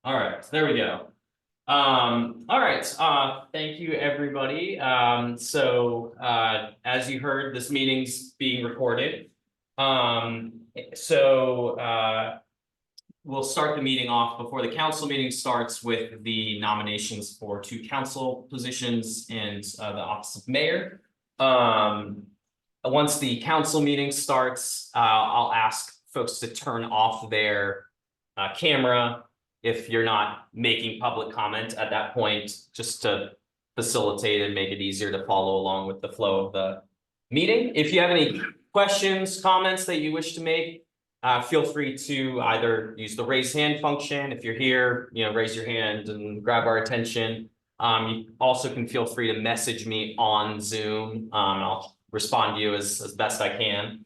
All right, there we go. All right, thank you, everybody. As you heard, this meeting's being recorded. We'll start the meeting off before the council meeting starts with the nominations for 2 council positions and the office of mayor. Once the council meeting starts, I'll ask folks to turn off their camera if you're not making public comment at that point, just to facilitate and make it easier to follow along with the flow of the meeting. If you have any questions, comments that you wish to make, feel free to either use the raise hand function. If you're here, raise your hand and grab our attention. You also can feel free to message me on Zoom. I'll respond to you as best I can.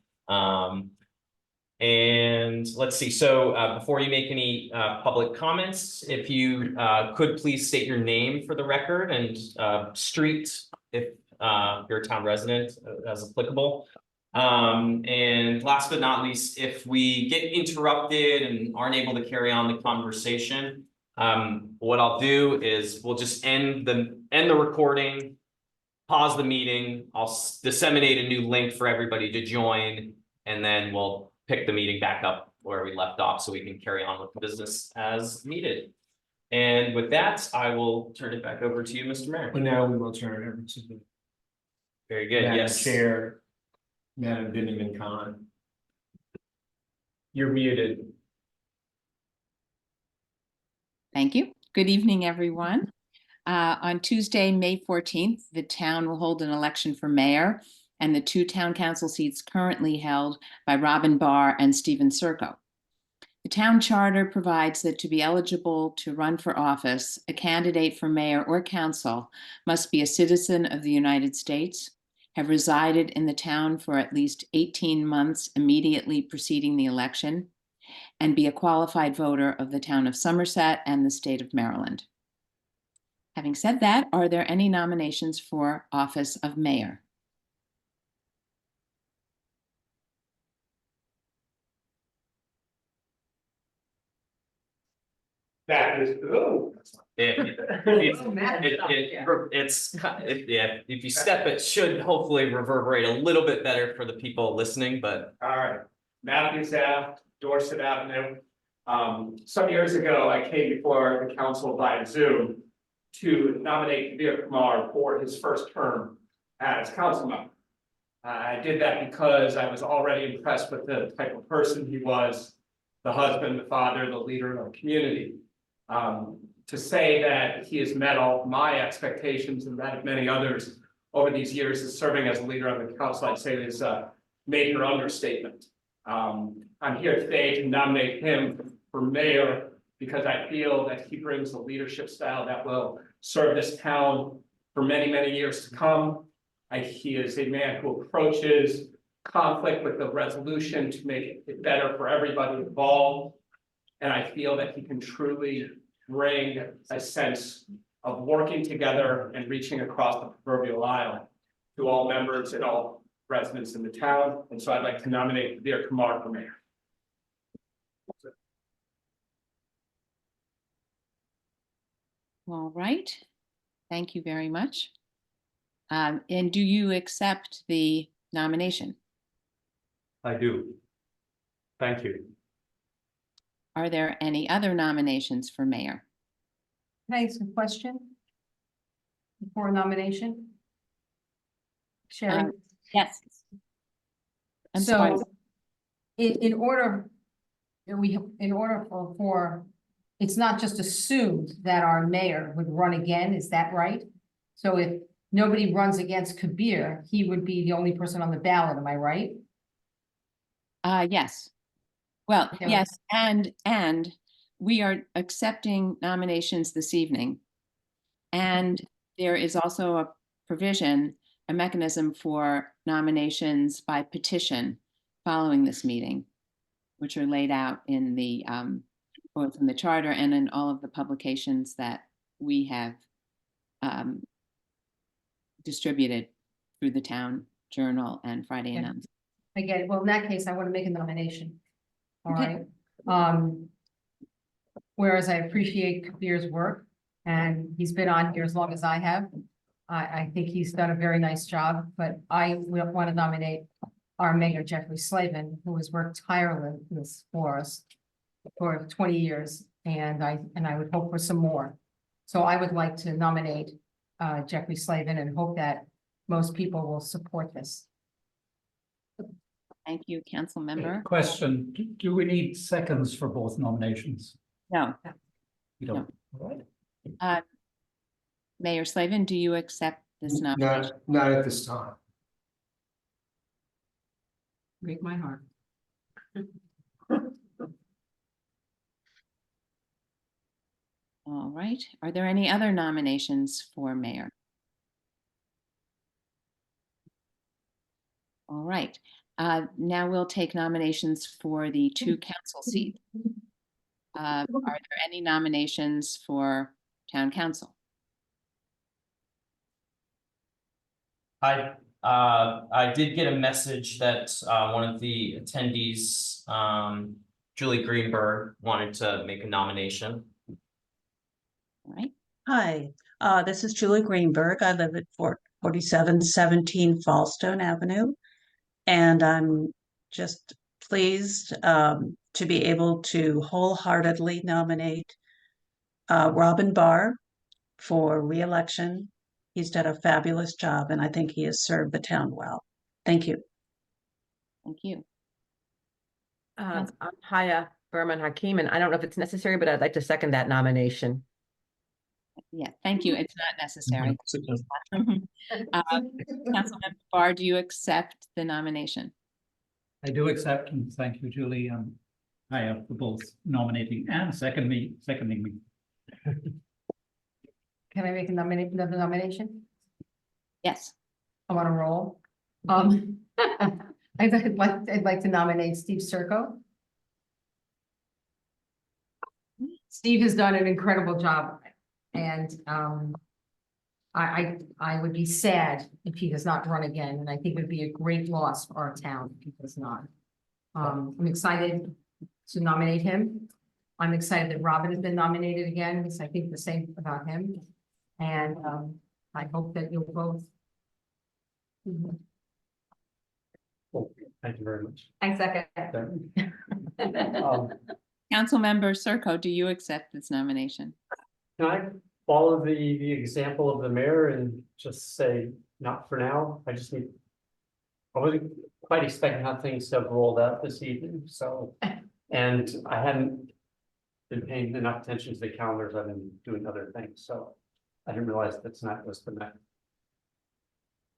And let's see, so before you make any public comments, if you could please state your name for the record and street if you're a town resident as applicable. And last but not least, if we get interrupted and aren't able to carry on the conversation, what I'll do is we'll just end the recording, pause the meeting. I'll disseminate a new link for everybody to join, and then we'll pick the meeting back up where we left off so we can carry on with the business as needed. And with that, I will turn it back over to you, Mr. Mayor. Well, now we will turn it over to the Very good. Yes. Chair, Madam Binyamin Khan. You're muted. Thank you. Good evening, everyone. On Tuesday, May 14th, the town will hold an election for mayor and the 2 town council seats currently held by Robin Barr and Stephen Serco. The town charter provides that to be eligible to run for office, a candidate for mayor or council must be a citizen of the United States, have resided in the town for at least 18 months immediately preceding the election, and be a qualified voter of the town of Somerset and the state of Maryland. Having said that, are there any nominations for office of mayor? That is, If you step, it should hopefully reverberate a little bit better for the people listening, but. All right, Matthews Ave, Dorset Avenue. Some years ago, I came before the council via Zoom to nominate Kabir Kumar for his first term as council member. I did that because I was already impressed with the type of person he was, the husband, the father, the leader of the community. To say that he has met all my expectations and that of many others over these years as serving as a leader of the council, I'd say is a major understatement. I'm here today to nominate him for mayor because I feel that he brings a leadership style that will serve this town for many, many years to come. He is a man who approaches conflict with the resolution to make it better for everybody involved. And I feel that he can truly bring a sense of working together and reaching across the proverbial aisle to all members and all residents in the town. And so I'd like to nominate Kabir Kumar for mayor. All right. Thank you very much. And do you accept the nomination? I do. Thank you. Are there any other nominations for mayor? Can I ask a question before nomination? Sherry? Yes. I'm sorry. So in order for, it's not just assumed that our mayor would run again, is that right? So if nobody runs against Kabir, he would be the only person on the ballot, am I right? Yes. Well, Okay. yes, and we are accepting nominations this evening. And there is also a provision, a mechanism for nominations by petition following this meeting, which are laid out in the both in the charter and in all of the publications that we have distributed through the town journal and Friday Okay. announcement. I get it. Well, in that case, I want to make a nomination. All Okay. right. whereas I appreciate Kabir's work, and he's been on here as long as I have. I think he's done a very nice job, but I want to nominate our mayor, Jeffrey Slavin, who has worked tirelessly for us for 20 years, and I would hope for some more. So I would like to nominate Jeffrey Slavin and hope that most people will support this. Thank you, council member. Question, do we need seconds for both nominations? No, You don't, all right? Mayor Slavin, do you accept this nomination? Not at this time. Break my heart. All right. Are there any other nominations for mayor? All right. Now we'll take nominations for the two council seats. Are there any nominations for town council? I did get a message that one of the attendees, Julie Greenberg, wanted to make a nomination. All right. Hi, this is Julie Greenberg. I live at 4717 Fallstone Avenue. And I'm just pleased to be able to wholeheartedly nominate Robin Barr for re-election. He's done a fabulous job, and I think he has served the town well. Thank you. Thank you. I'm Haya Berman Hakim, and I don't know if it's necessary, but I'd like to second that nomination. Yeah, thank you. It's not necessary. Councilmember Barr, do you accept the nomination? I do accept, and thank you, Julie, Haya, for both nominating and seconding me. Can I make another nomination? Yes. I'm on a roll. I'd like to nominate Steve Serco. Steve has done an incredible job, and I would be sad if he does not run again, and I think it would be a great loss for our town if he does not. I'm excited to nominate him. I'm excited that Robin has been nominated again, because I think the same about him. And I hope that you'll both. Thank you very much. I second. Councilmember Serco, do you accept this nomination? Can I follow the example of the mayor and just say, not for now? I wasn't quite expecting how things have rolled out this evening, so. And I hadn't been paying enough attention to the calendars. I've been doing other things, so I didn't realize that's not what's the next.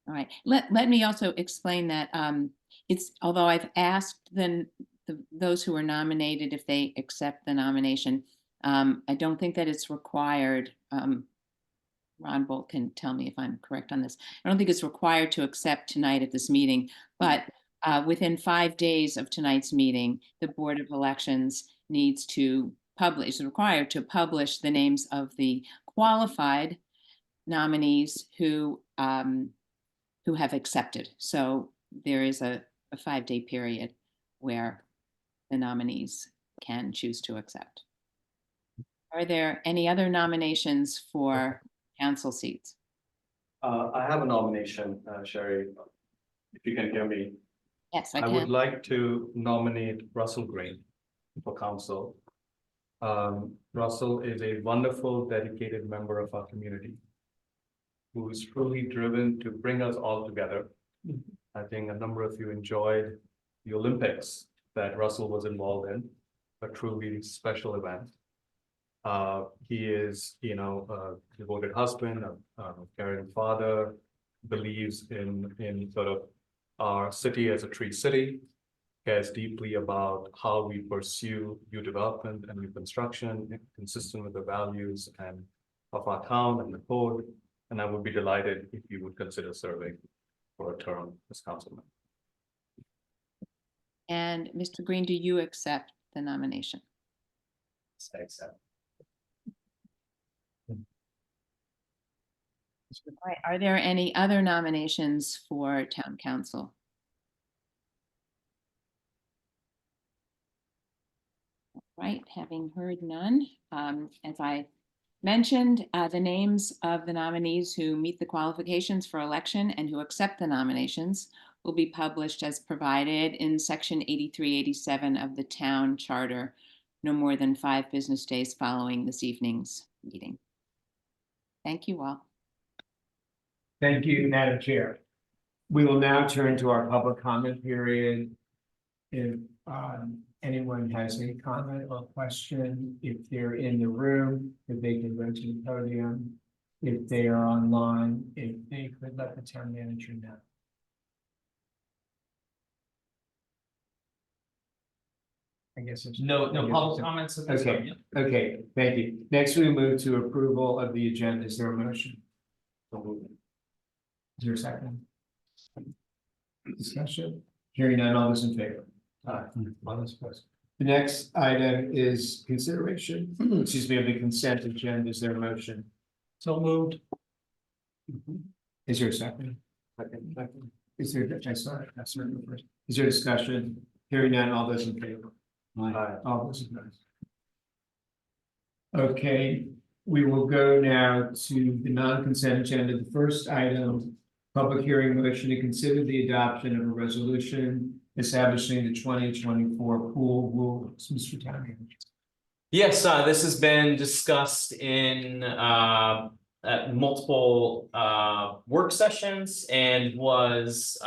All right. Let me also explain that although I've asked those who are nominated if they accept the nomination, I don't think that it's required. Ron Bolt can tell me if I'm correct on this. I don't think it's required to accept tonight at this meeting, but within 5 days of tonight's meeting, the Board of Elections is required to publish the names of the qualified nominees who have accepted. So there is a 5-day period where the nominees can choose to accept. Are there any other nominations for council seats? I have a nomination, Sherry, if you can hear me. Yes, I I would can. like to nominate Russell Green for council. Russell is a wonderful, dedicated member of our community who is truly driven to bring us all together. I think a number of you enjoyed the Olympics that Russell was involved in, a truly special event. He is, a devoted husband, a caring father, believes in sort of our city as a tree city, cares deeply about how we pursue new development and new construction, consistent with the values and of our town and the code. And I would be delighted if you would consider serving for a term as councilman. And Mr. Green, do you accept the nomination? I accept. All right. Are there any other nominations for town council? Right, having heard none, as I mentioned, the names of the nominees who meet the qualifications for election and who accept the nominations will be published as provided in section 8387 of the town charter, no more than 5 business days following this evening's meeting. Thank you all. Thank you, Madam Chair. We will now turn to our public comment period. If anyone has any comment or question, if they're in the room, if they can go to the podium. If they are online, if they could let the town manager know. I guess it's. No public comments. At this Okay. time, yeah. Okay, thank you. Next, we move to approval of the agenda. Is there a motion? Is there a second? Discussion? Hearing none, all those in favor? All those opposed. The next item is consideration, excuse me, of the consent agenda. Is there a motion? So moved. Is there a second? Second. Is there, I saw it, that's right first. Is there discussion? Hearing none, all those in favor? All those opposed. Okay, we will go now to the non-consent agenda. The first item, public hearing motion to consider the adoption of a resolution establishing the 2024 pool rules. Mr. Town Manager. Yes, this has been discussed in at multiple work sessions and was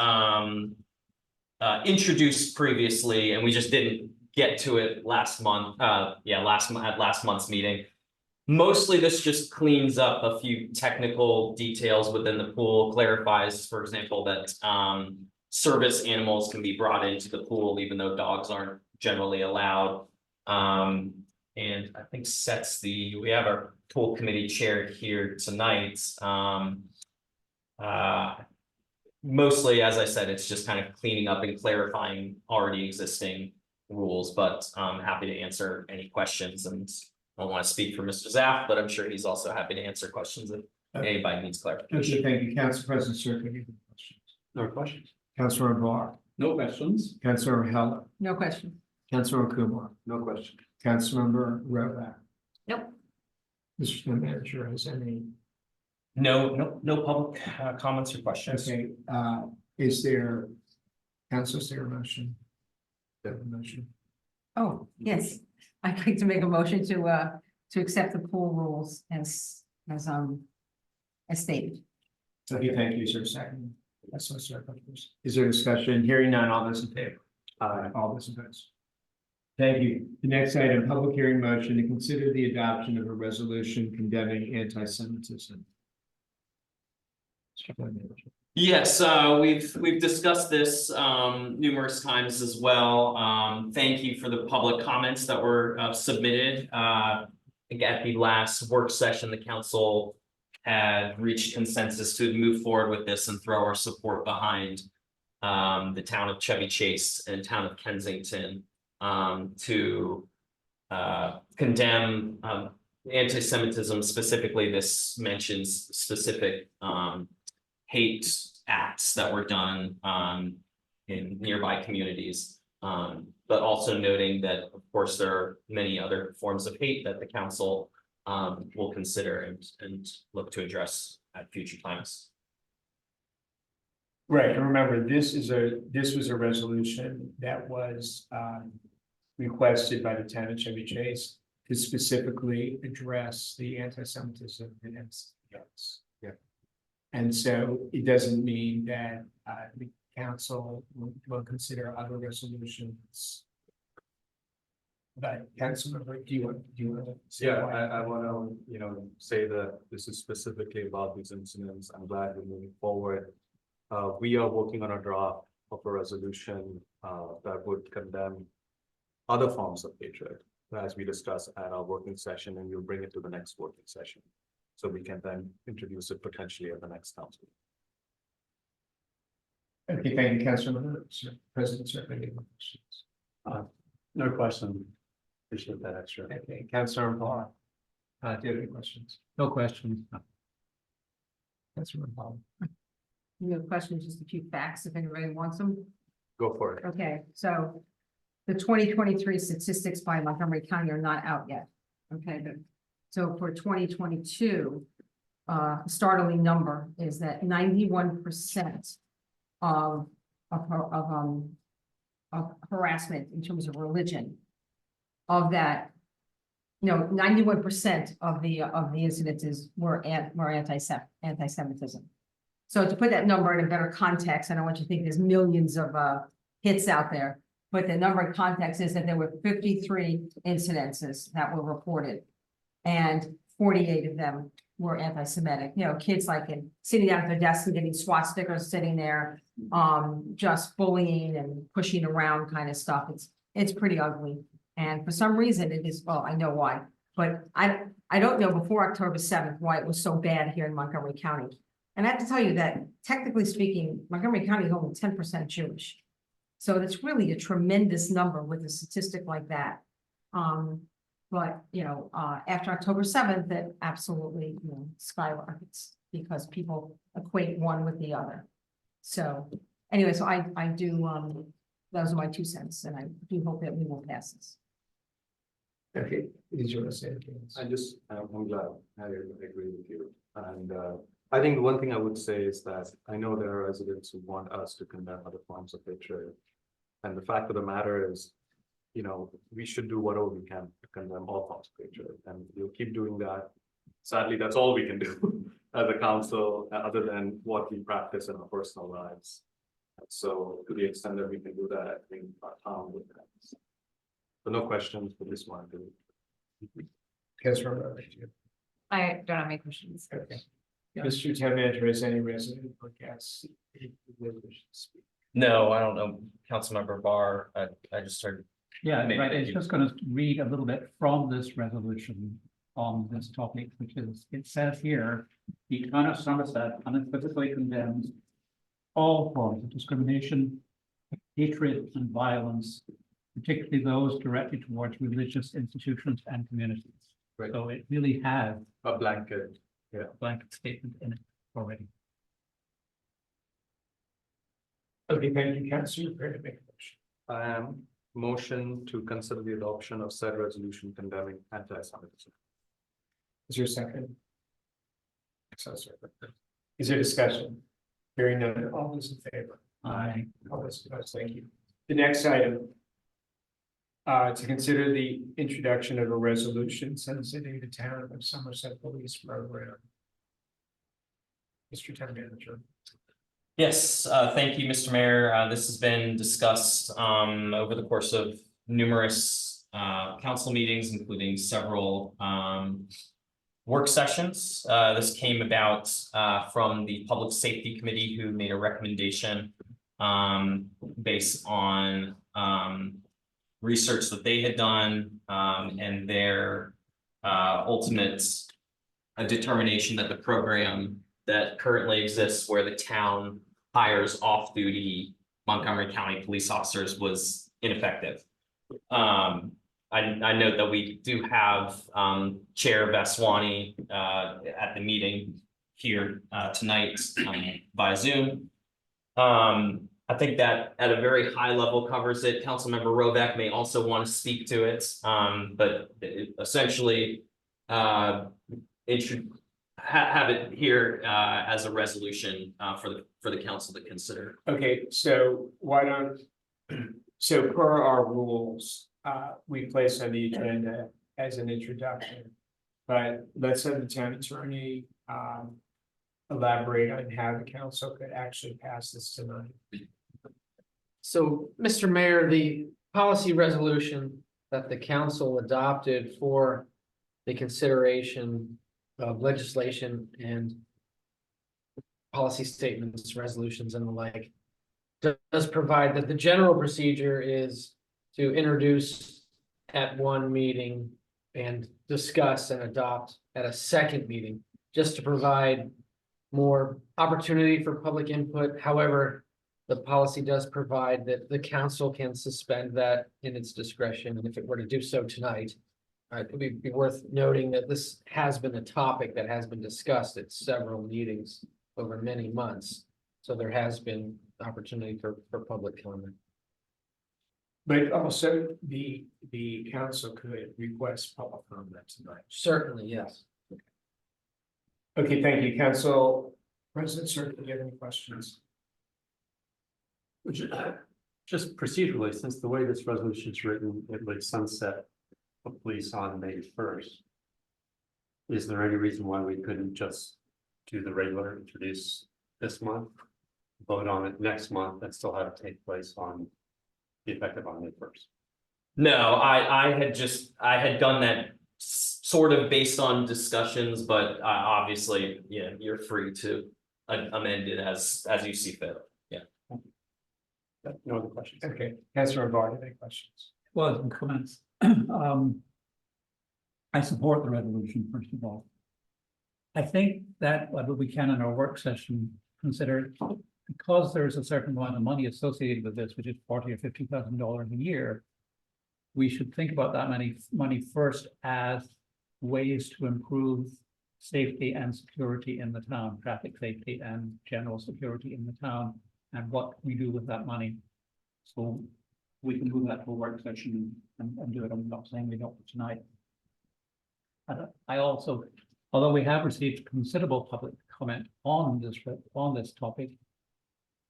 introduced previously, and we just didn't get to it last month. Last month's meeting. Mostly this just cleans up a few technical details within the pool, clarifies, for example, that service animals can be brought into the pool even though dogs aren't generally allowed. And I think we have our pool committee chair here tonight. Mostly, as I said, it's just kind of cleaning up and clarifying already existing rules, but I'm happy to answer any questions, and I don't want to speak for Mr. Zaff, but I'm sure he's also happy to answer questions if anybody needs clarification. Okay, thank you. Council President Circle, any questions? No questions. Councilor Barr, No questions. Councilor Heller, No question. Councilor Kumar, No question. Councilmember Rovak. Nope. Mr. Town Manager, has any? No public comments or questions. Okay, is there, council, is there a motion? Motion. Oh, yes. I'd like to make a motion to accept the pool rules as stated. Okay, thank you. Is there a second? That's so sorry. Is there discussion? Hearing none, all those in favor? All those opposed. Thank you. The next item, public hearing motion to consider the adoption of a resolution condemning anti-Semitism. Yes, we've discussed this numerous times as well. Thank you for the public comments that were submitted. Again, at the last work session, the council had reached consensus to move forward with this and throw our support behind the town of Chevy Chase and town of Kensington to condemn anti-Semitism. Specifically, this mentions specific hate acts that were done in nearby communities, but also noting that, of course, there are many other forms of hate that the council will consider and look to address at future times. Right, and remember, this was a resolution that was requested by the town of Chevy Chase to specifically address the anti-Semitism against adults. Yeah. And so it doesn't mean that the council will consider other resolutions. But Councilmember, do you want to? say Yeah, why? I wanna, say that this is specifically about these incidents. I'm glad we're moving forward. We are working on a draft of a resolution that would condemn other forms of hatred, as we discussed at our working session, and we'll bring it to the next working session. So we can then introduce it potentially at the next council. Okay, thank you, Councilmember. President, sir, any other questions? No question. Appreciate that extra. Okay, Councilor Barr. Do you have any questions? No questions. Councilor Barr. You have questions, just a few facts if anybody wants them. Go for it. Okay, so the 2023 statistics by Montgomery County are not out yet. Okay, so for 2022, startling number is that 91% of harassment in terms of religion, of that, 91% of the incidences were anti-Semitism. So to put that number in a better context, I don't want you to think there's millions of hits out there, but the number in context is that there were 53 incidences that were reported, and 48 of them were anti-Semitic. Kids sitting down at their desks and getting SWAT stickers sitting there, just bullying and pushing around kind of stuff. It's pretty ugly. And for some reason it is, well, I know why, but I don't know before October 7th why it was so bad here in Montgomery County. And I have to tell you that technically speaking, Montgomery County is only 10% Jewish. So that's really a tremendous number with a statistic like that. But after October 7th, that absolutely, skyrockets because people equate one with the other. So anyway, so I do, those are my 2 cents, and I do hope that we will pass this. Okay, did you want to say anything else? I'm glad, I agree with you. And I think the one thing I would say is that I know there are residents who want us to condemn other forms of hatred. And the fact of the matter is, we should do whatever we can to condemn all forms of hatred, and we'll keep doing that. Sadly, that's all we can do as a council, other than what we practice in our personal lives. So to the extent that we can do that, I think our town would have. But no questions for this one. Councilor Rowley, I don't have any questions. okay. Mr. Town Manager, is any resident or guest who wish to speak? No, I don't know, Councilmember Barr, I just heard. Yeah, Maybe right. they It's do. just going to read a little bit from this resolution on this topic, which is, it says here, the town of Somerset unequivocally condemns all forms of discrimination, hatred, and violence, particularly those directed towards religious institutions and communities. Right. So it really has A blanket. a blanket statement in it already. Okay, thank you, Councilor. You're prepared to make a motion. Motion to consider the adoption of said resolution condemning anti-Semitism. Is there a second? Is there discussion? Hearing none, all those in favor? Aye. All those opposed, thank you. The next item. To consider the introduction of a resolution sensitive to town of Somerset Police Program. Mr. Town Manager. Yes, thank you, Mr. Mayor. This has been discussed over the course of numerous council meetings, including several work sessions. This came about from the Public Safety Committee, who made a recommendation based on research that they had done and their ultimate determination that the program that currently exists, where the town hires off-duty Montgomery County police officers, was ineffective. I note that we do have Chair Vaswani at the meeting here tonight via Zoom. I think that at a very high level covers it. Councilmember Rovak may also want to speak to it, but essentially it should have it here as a resolution for the council to consider. Okay, so why don't, so per our rules, we place on the agenda as an introduction. But let's have the town attorney elaborate on how the council could actually pass this tonight. So, Mr. Mayor, the policy resolution that the council adopted for the consideration of legislation and policy statements, resolutions, and the like does provide that the general procedure is to introduce at one meeting and discuss and adopt at a second meeting, just to provide more opportunity for public input. However, the policy does provide that the council can suspend that in its discretion, and if it were to do so tonight, it would be worth noting that this has been a topic that has been discussed at several meetings over many months. So there has been opportunity for public comment. But also the council could request public comment tonight. Certainly, yes. Okay, thank you, Council President, sir, do you have any questions? Just procedurally, since the way this resolution is written, it would sunset the police on May 1st. Is there any reason why we couldn't just do the regular introduce this month, vote on it next month, and still have it take place on the effective on May 1st? No, I had done that sort of based on discussions, but obviously, yeah, you're free to amend it as you see fit. No other questions? Okay, Councilor Varda, any questions? Well, some comments. I support the resolution, first of all. I think that what we can in our work session consider, because there's a certain amount of money associated with this, which is $40,000 or $50,000 a year. We should think about that money first as ways to improve safety and security in the town, traffic safety and general security in the town, and what we do with that money. So we can move that to a work session and do it. I'm not saying we don't tonight. And I also, although we have received considerable public comment on this topic,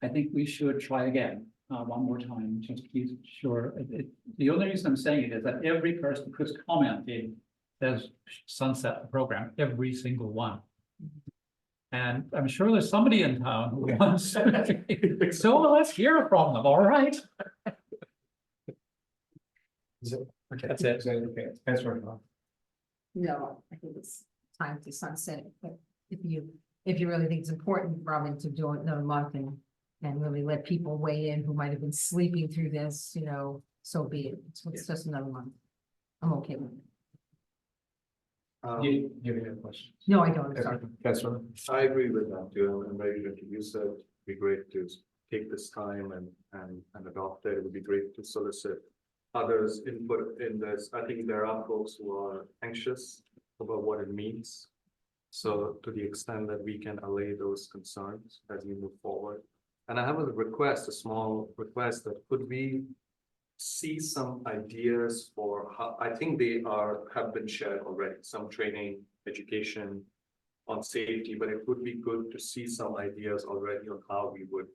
I think we should try again one more time, just to be sure. The only reason I'm saying it is that every person who's commented says sunset the program, every single one. And I'm sure there's somebody in town who wants, so let's hear from them, all right? That's it. Okay, Councilor Varda. No, I think it's time to sunset it, but if you really think it's important, Robin, to do it another month and really let people weigh in who might have been sleeping through this, you know, so be it. It's just another month. I'm okay with it. You have any questions? No, I don't, I'm sorry. Councilor. I agree with that too. I'm ready to introduce it. It'd be great to take this time and adopt it. It would be great to solicit others' input in this. I think there are folks who are anxious about what it means. So to the extent that we can allay those concerns as we move forward. And I have a request, a small request, that could we see some ideas for how, I think they have been shared already, some training, education on safety, but it would be good to see some ideas already on how we would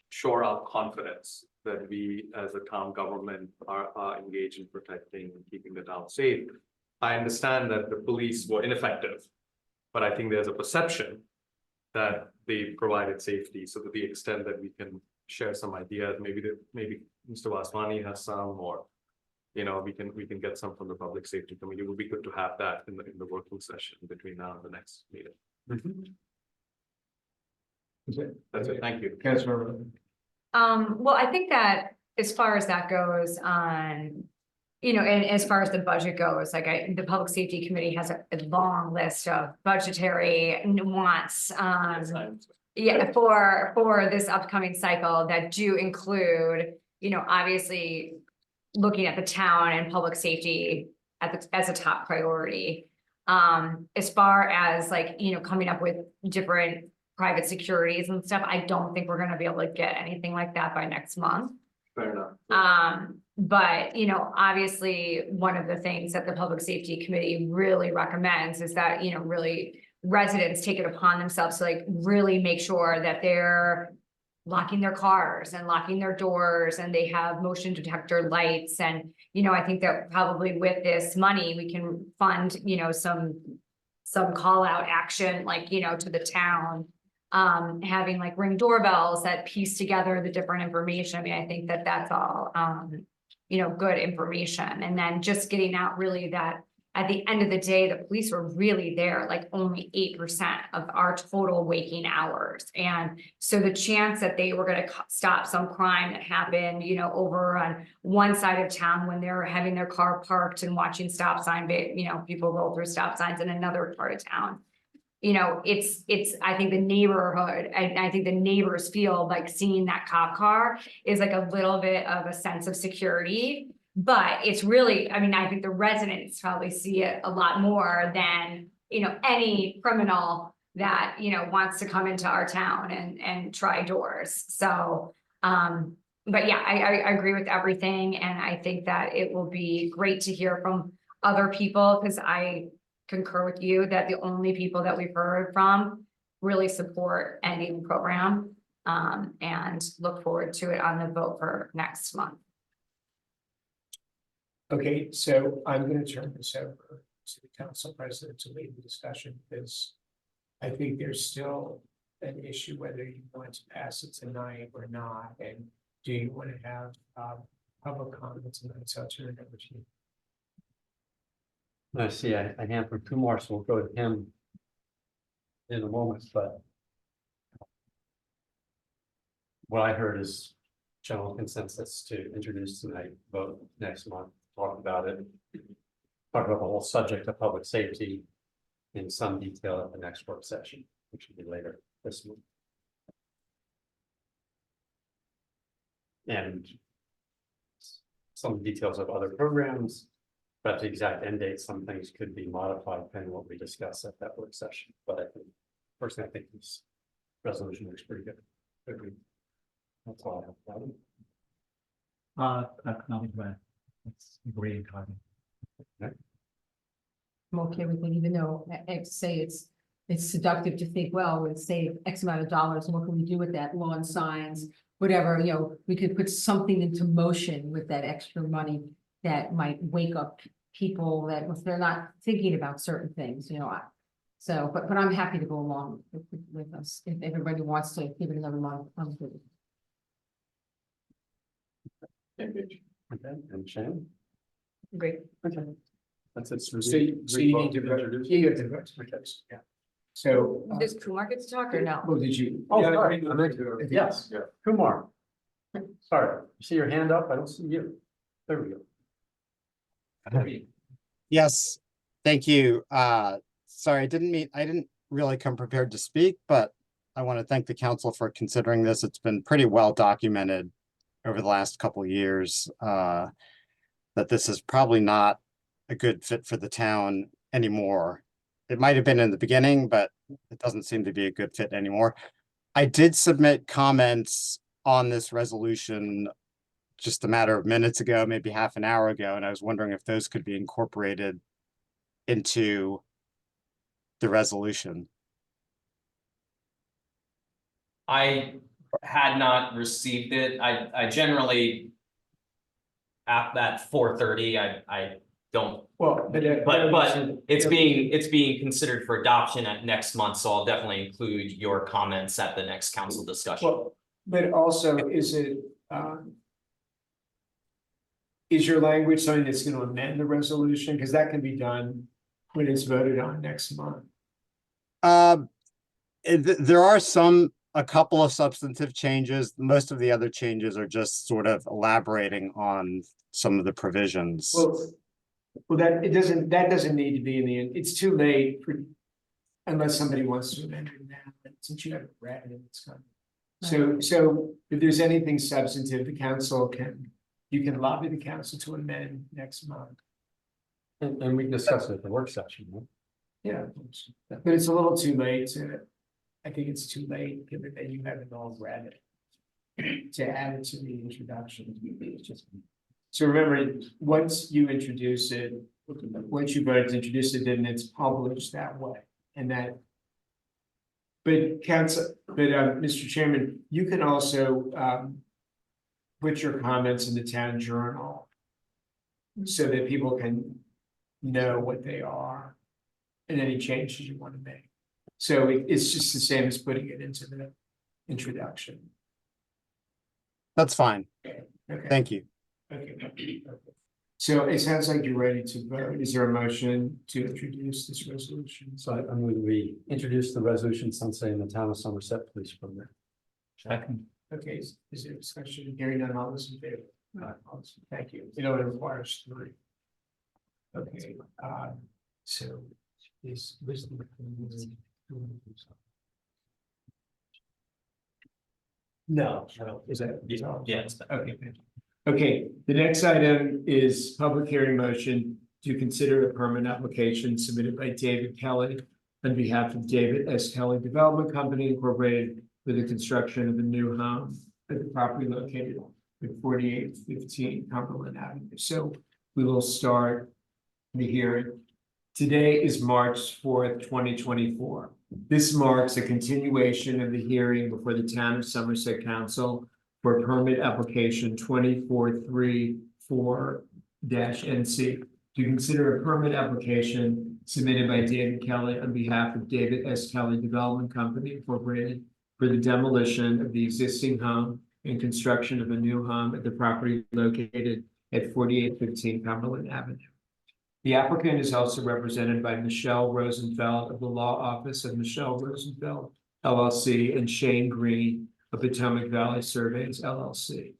shore up confidence that we as a town government are engaged in protecting and keeping the town safe. I understand that the police were ineffective, but I think there's a perception that they provided safety. So to the extent that we can share some ideas, maybe Mr. Vaswani has some, or you know, we can get some from the Public Safety Committee. It would be good to have that in the working session between now and the next meeting. That's it. Thank you. Councilor. Well, I think that as far as that goes on, you know, and as far as the budget goes, like the Public Safety Committee has a long list of budgetary nuance, yeah, for this upcoming cycle that do include, you know, obviously looking at the town and public safety as a top priority. As far as like, you know, coming up with different private securities and stuff, I don't think we're gonna be able to get anything like that by next month. Fair enough. But, you know, obviously, one of the things that the Public Safety Committee really recommends is that, you know, really residents take it upon themselves to like really make sure that they're locking their cars and locking their doors and they have motion detector lights. And, you know, I think that probably with this money, we can fund, you know, some call out action, like, you know, to the town. Having like Ring doorbells that piece together the different information. I mean, I think that that's all, you know, good information. And then just getting out really that at the end of the day, the police were really there, like only 8% of our total waking hours. And so the chance that they were going to stop some crime that happened, you know, over on one side of town when they're having their car parked and watching stop sign, you know, people roll through stop signs in another part of town. You know, it's, I think the neighborhood, I think the neighbors feel like seeing that cop car is like a little bit of a sense of security, but it's really, I mean, I think the residents probably see it a lot more than, you know, any criminal that, you know, wants to come into our town and try doors. So, but yeah, I agree with everything, and I think that it will be great to hear from other people, because I concur with you that the only people that we've heard from really support ending the program. And look forward to it on the vote for next month. Okay, so I'm gonna turn this over to the council president to lead the discussion, because I think there's still an issue whether you want to pass it tonight or not, and do you want to have public comments tonight? So I'll turn it over to you. I see a hand from Kumar, so we'll go to him in a moment, but what I heard is general consensus to introduce tonight, vote next month, talk about it. Talk about the whole subject of public safety in some detail at the next work session, which will be later this month. And some details of other programs, but the exact end date, some things could be modified depending on what we discuss at that work session. But I think, personally, I think this resolution looks pretty good. Agreed. That's all I have. Economic plan. Let's agree in kind. I'm okay with it, even though I say it's seductive to think, well, we'll save X amount of dollars, and what can we do with that? Lawn signs, whatever, you know, we could put something into motion with that extra money that might wake up people that if they're not thinking about certain things, you know. So, but I'm happy to go along with us. If everybody wants to give it another month, I'm good. Okay, and Shannon? Great. Okay. That's it. So you need to vote. Yeah, you have to vote. Yeah. So. Does Kumar get to talk or no? Oh, did you? Oh, Yeah, sorry. I meant to. Yes, Kumar. Sorry, you see your hand up? I don't see you. There we go. Yes, thank you. Sorry, I didn't really come prepared to speak, but I want to thank the council for considering this. It's been pretty well documented over the last couple of years that this is probably not a good fit for the town anymore. It might have been in the beginning, but it doesn't seem to be a good fit anymore. I did submit comments on this resolution just a matter of minutes ago, maybe half an hour ago, and I was wondering if those could be incorporated into the resolution. I had not received it. I generally at that 4:30, I don't, Well, but. but it's being considered for adoption at next month, so I'll definitely include your comments at the next council discussion. Well, but also, is your language something that's going to amend the resolution? Because that can be done when it's voted on next month. There are a couple of substantive changes. Most of the other changes are just sort of elaborating on some of the provisions. Well, that doesn't need to be in the end. It's too late for, unless somebody wants to amend it now, but since you haven't read it, it's coming. So if there's anything substantive, you can lobby the council to amend next month. And we discussed it at the work session. Right? Yeah, but it's a little too late I think it's too late, given that you haven't all read it, to add it to the introduction. So remember, once you introduce it, once you vote to introduce it, then it's published that way, and that. But Mr. Chairman, you can also put your comments in the town journal so that people can know what they are and any changes you want to make. So it's just the same as putting it into the introduction. That's fine. Okay. Thank you. Okay. So it sounds like you're ready to vote. Is there a motion to introduce this resolution? So I'm going to reintroduce the resolution sunsetting the town of Somerset Police Program. Second. Okay, is there discussion? Hearing none, all those in favor? Awesome. Thank you. You know, it requires 3. Okay, so is wisdom. No, is that? Yes. Okay, thank you. Okay, the next item is public hearing motion to consider a permit application submitted by David Kelly on behalf of David S. Kelly Development Company Incorporated for the construction of a new home at the property located at 4815 Cumberland Avenue. So we will start the hearing. Today is March 4th, 2024. This marks a continuation of the hearing before the Town of Somerset Council for permit application 2434-NC to consider a permit application submitted by David Kelly on behalf of David S. Kelly Development Company Incorporated for the demolition of the existing home and construction of a new home at the property located at 4815 Cumberland Avenue. The applicant is also represented by Michelle Rosenfeld of the Law Office of Michelle Rosenfeld, LLC, and Shane Green of Potomac Valley Surveys, LLC.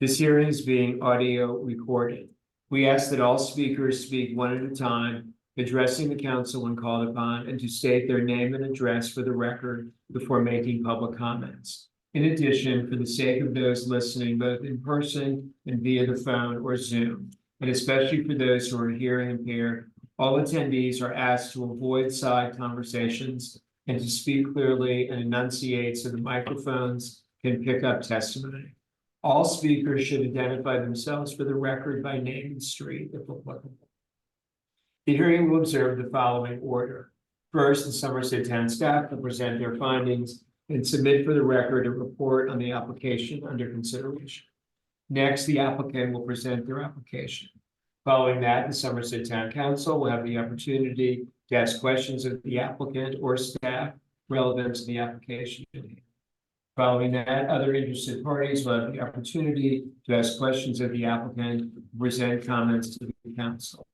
This hearing is being audio recorded. We ask that all speakers speak one at a time, addressing the council when called upon, and to state their name and address for the record before making public comments. In addition, for the sake of those listening both in person and via the phone or Zoom, and especially for those who are hearing impaired, all attendees are asked to avoid side conversations and to speak clearly and enunciate so the microphones can pick up testimony. All speakers should identify themselves for the record by name and street if applicable. The hearing will observe the following order. First, the Somerset Town staff will present their findings and submit for the record a report on the application under consideration. Next, the applicant will present their application. Following that, the Somerset Town Council will have the opportunity to ask questions of the applicant or staff relevant to the application. Following that, other interested parties will have the opportunity to ask questions of the applicant, present comments to the council.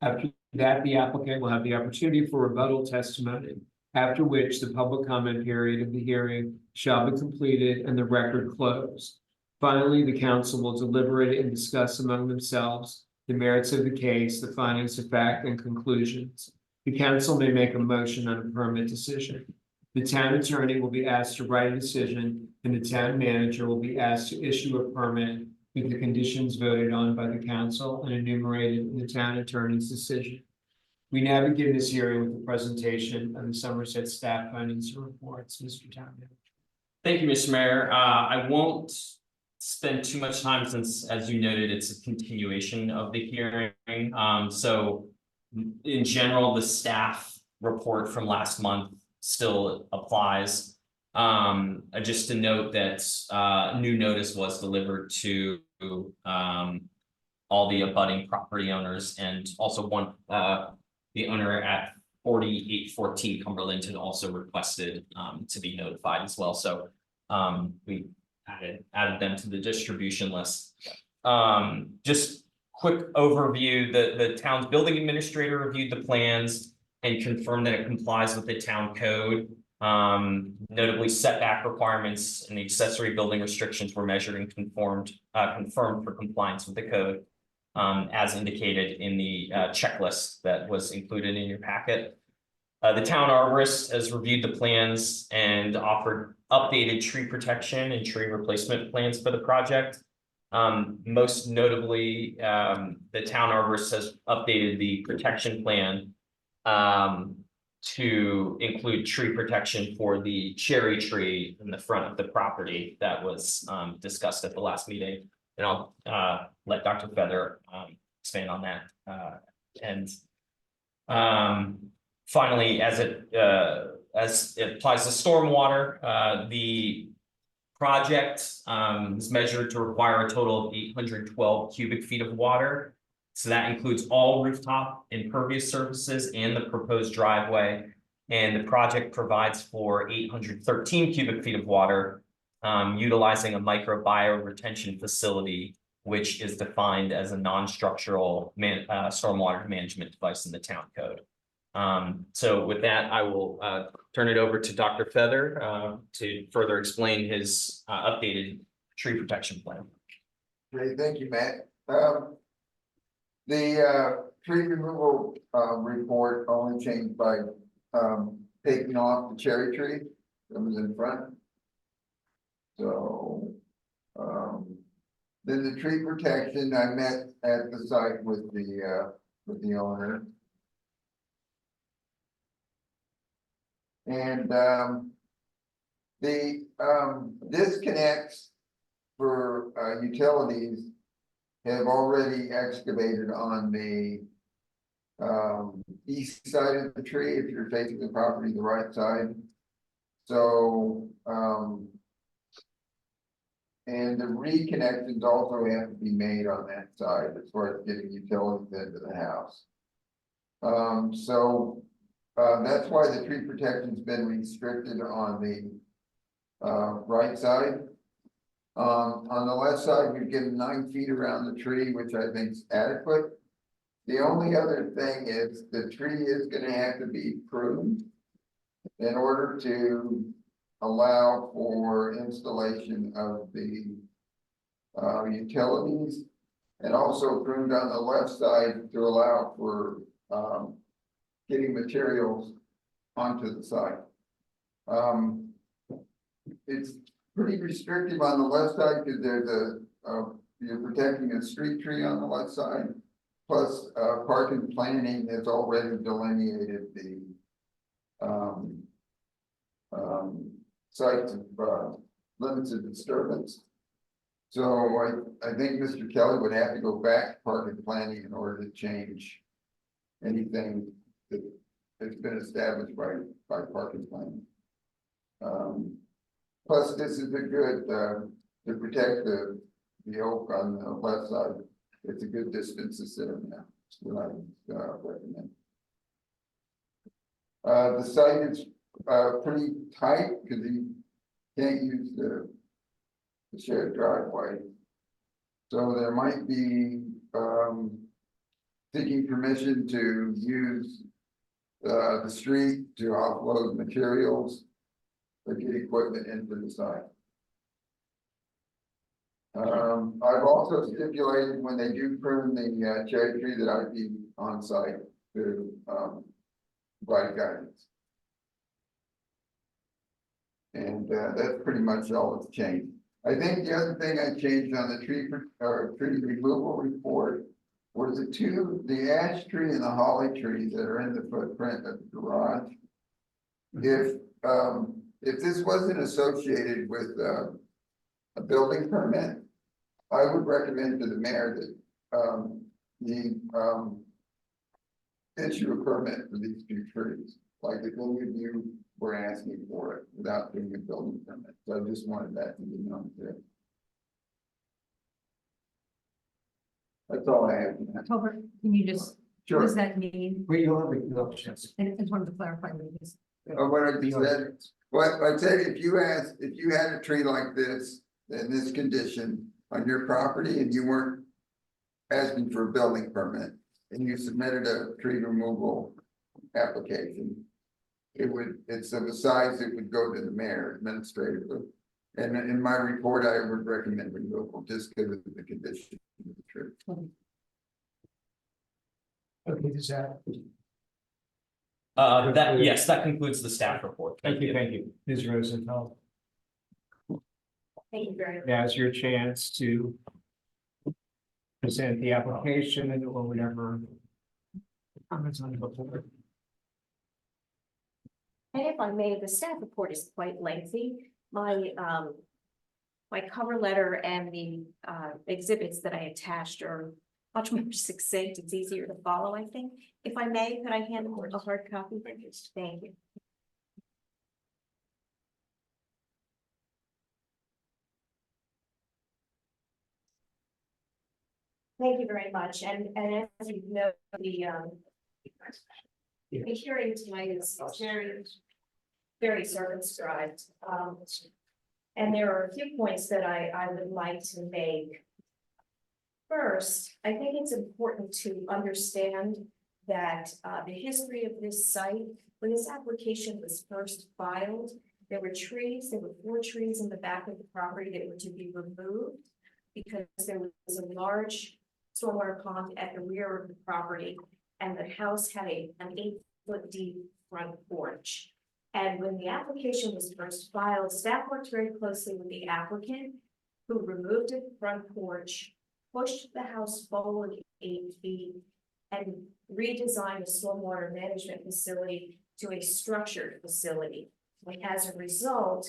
After that, the applicant will have the opportunity for rebuttal testimony, after which the public comment period of the hearing shall be completed and the record closed. Finally, the council will deliberate and discuss among themselves the merits of the case, the findings of fact, and conclusions. The council may make a motion on a permit decision. The town attorney will be asked to write a decision, and the town manager will be asked to issue a permit with the conditions voted on by the council and enumerated in the town attorney's decision. We now begin this hearing with the presentation of the Somerset staff findings and reports. Mr. Town Manager. Thank you, Mr. Mayor. I won't spend too much time since, as you noted, it's a continuation of the hearing. So in general, the staff report from last month still applies. Just to note that new notice was delivered to all the abutting property owners, and also the owner at 4814 Cumberland had also requested to be notified as well. So we added them to the distribution list. Just quick overview, the town's building administrator reviewed the plans and confirmed that it complies with the town code. Notably, setback requirements and the accessory building restrictions were measured and confirmed for compliance with the code, as indicated in the checklist that was included in your packet. The town arborist has reviewed the plans and offered updated tree protection and tree replacement plans for the project. Most notably, the town arborist has updated the protection plan to include tree protection for the cherry tree in the front of the property that was discussed at the last meeting. And I'll let Dr. Feather expand on that. Finally, as it applies to stormwater, the project is measured to require a total of 812 cubic feet of water. So that includes all rooftop impervious surfaces and the proposed driveway. And the project provides for 813 cubic feet of water, utilizing a microbiome retention facility, which is defined as a non-structural stormwater management device in the town code. So with that, I will turn it over to Dr. Feather to further explain his updated tree protection plan. Great, thank you, Matt. The tree removal report only changed by taking off the cherry tree that was in front. So then the tree protection, I met at the site with the owner. And the disconnects for utilities have already excavated on the east side of the tree, if you're facing the property the right side. So, and the reconnections also have to be made on that side as far as getting utilities into the house. That's why the tree protection's been restricted on the right side. On the left side, we've given 9 feet around the tree, which I think is adequate. The only other thing is the tree is gonna have to be pruned in order to allow for installation of the utilities, and also pruned on the left side to allow for getting materials onto the site. It's pretty restrictive on the left side because there's you're protecting a street tree on the left side. Plus, parking planning has already delineated the sites of limits of disturbance. So I think Mr. Kelly would have to go back to parking planning in order to change anything that has been established by parking planning. Plus, this is a good to protect the oak on the left side. It's a good distance to sit in now. That's what I recommend. The site is pretty tight because you can't use the shared driveway. So there might be seeking permission to use the street to offload materials or get equipment into the site. I've also stipulated when they do prune the cherry tree that I'd be on site to provide guidance. And that's pretty much all that's changed. I think the other thing I changed on the tree removal report was the ash tree and the holly trees that are in the footprint of the garage. If this wasn't associated with a building permit, I would recommend to the mayor that issue a permit for these 2 trees, like if any of you were asking for it without doing a building permit. So I just wanted that to be known too. That's all I have. October, can you just, what does that mean? You'll have a chance. And I just wanted to clarify what it is. What I just said, what I said, if you had a tree like this, in this condition on your property and you weren't asking for a building permit and you submitted a tree removal application, it's of a size that would go to the mayor administratively. And in my report, I would recommend removal just because of the condition of the tree. Okay, is that? Yes, that concludes the staff report. Thank you. Ms. Rosenthal, Thank you very much. now's your chance to present the application or whatever comments on the report. And if I may, the staff report is quite lengthy. My cover letter and the exhibits that I attached are much more succinct. It's easier to follow, I think. If I may, could I hand a hard copy? Thank you. Thank you very much. And as you know, the hearing tonight is very circumscribed. And there are a few points that I would like to make. First, I think it's important to understand that the history of this site, when this application was first filed, there were 4 trees in the back of the property that were to be removed because there was a large stormwater pond at the rear of the property, and the house had an 8-foot deep front porch. And when the application was first filed, staff worked very closely with the applicant, who removed the front porch, pushed the house forward 8 feet, and redesigned a stormwater management facility to a structured facility. And as a result,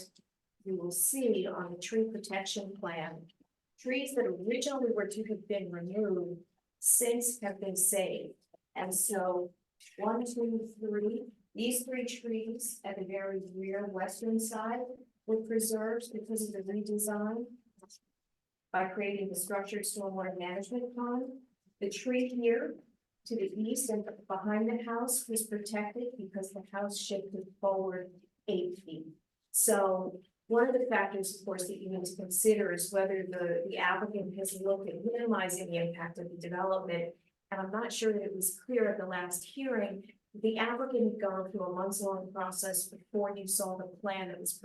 you will see on the tree protection plan, trees that originally were to have been removed since have been saved. And so 1, 2, 3, these 3 trees at the very rear western side were preserved because of the redesign by creating the structured stormwater management pond. The tree here to the east and behind the house was protected because the house shifted forward 8 feet. So one of the factors, of course, that you need to consider is whether the applicant has looked at minimizing the impact of the development. And I'm not sure that it was clear at the last hearing. The applicant had gone through a months-long process before you saw the plan that was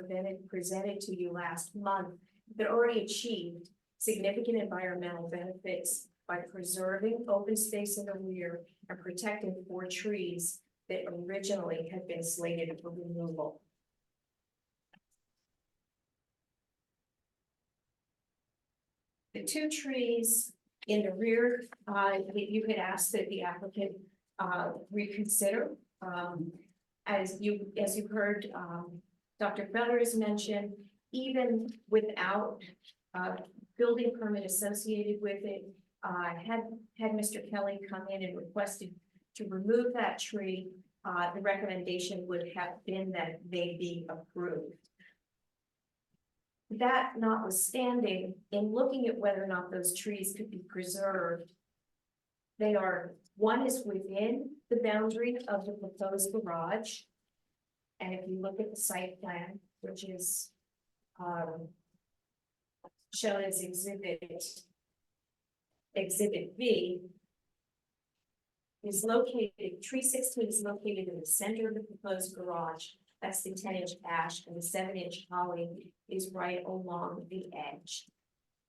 presented to you last month that already achieved significant environmental benefits by preserving open space in the rear and protecting 4 trees that originally had been slated for removal. The 2 trees in the rear, you had asked that the applicant reconsider. As you heard, Dr. Feathers mention, even without building permit associated with it, had Mr. Kelly come in and requested to remove that tree, the recommendation would have been that they be approved. That notwithstanding, in looking at whether or not those trees could be preserved, one is within the boundary of the proposed garage. And if you look at the site plan, which is shown as exhibit B, is located, tree 16 is located in the center of the proposed garage. That's the 10-inch ash, and the 7-inch holly is right along the edge.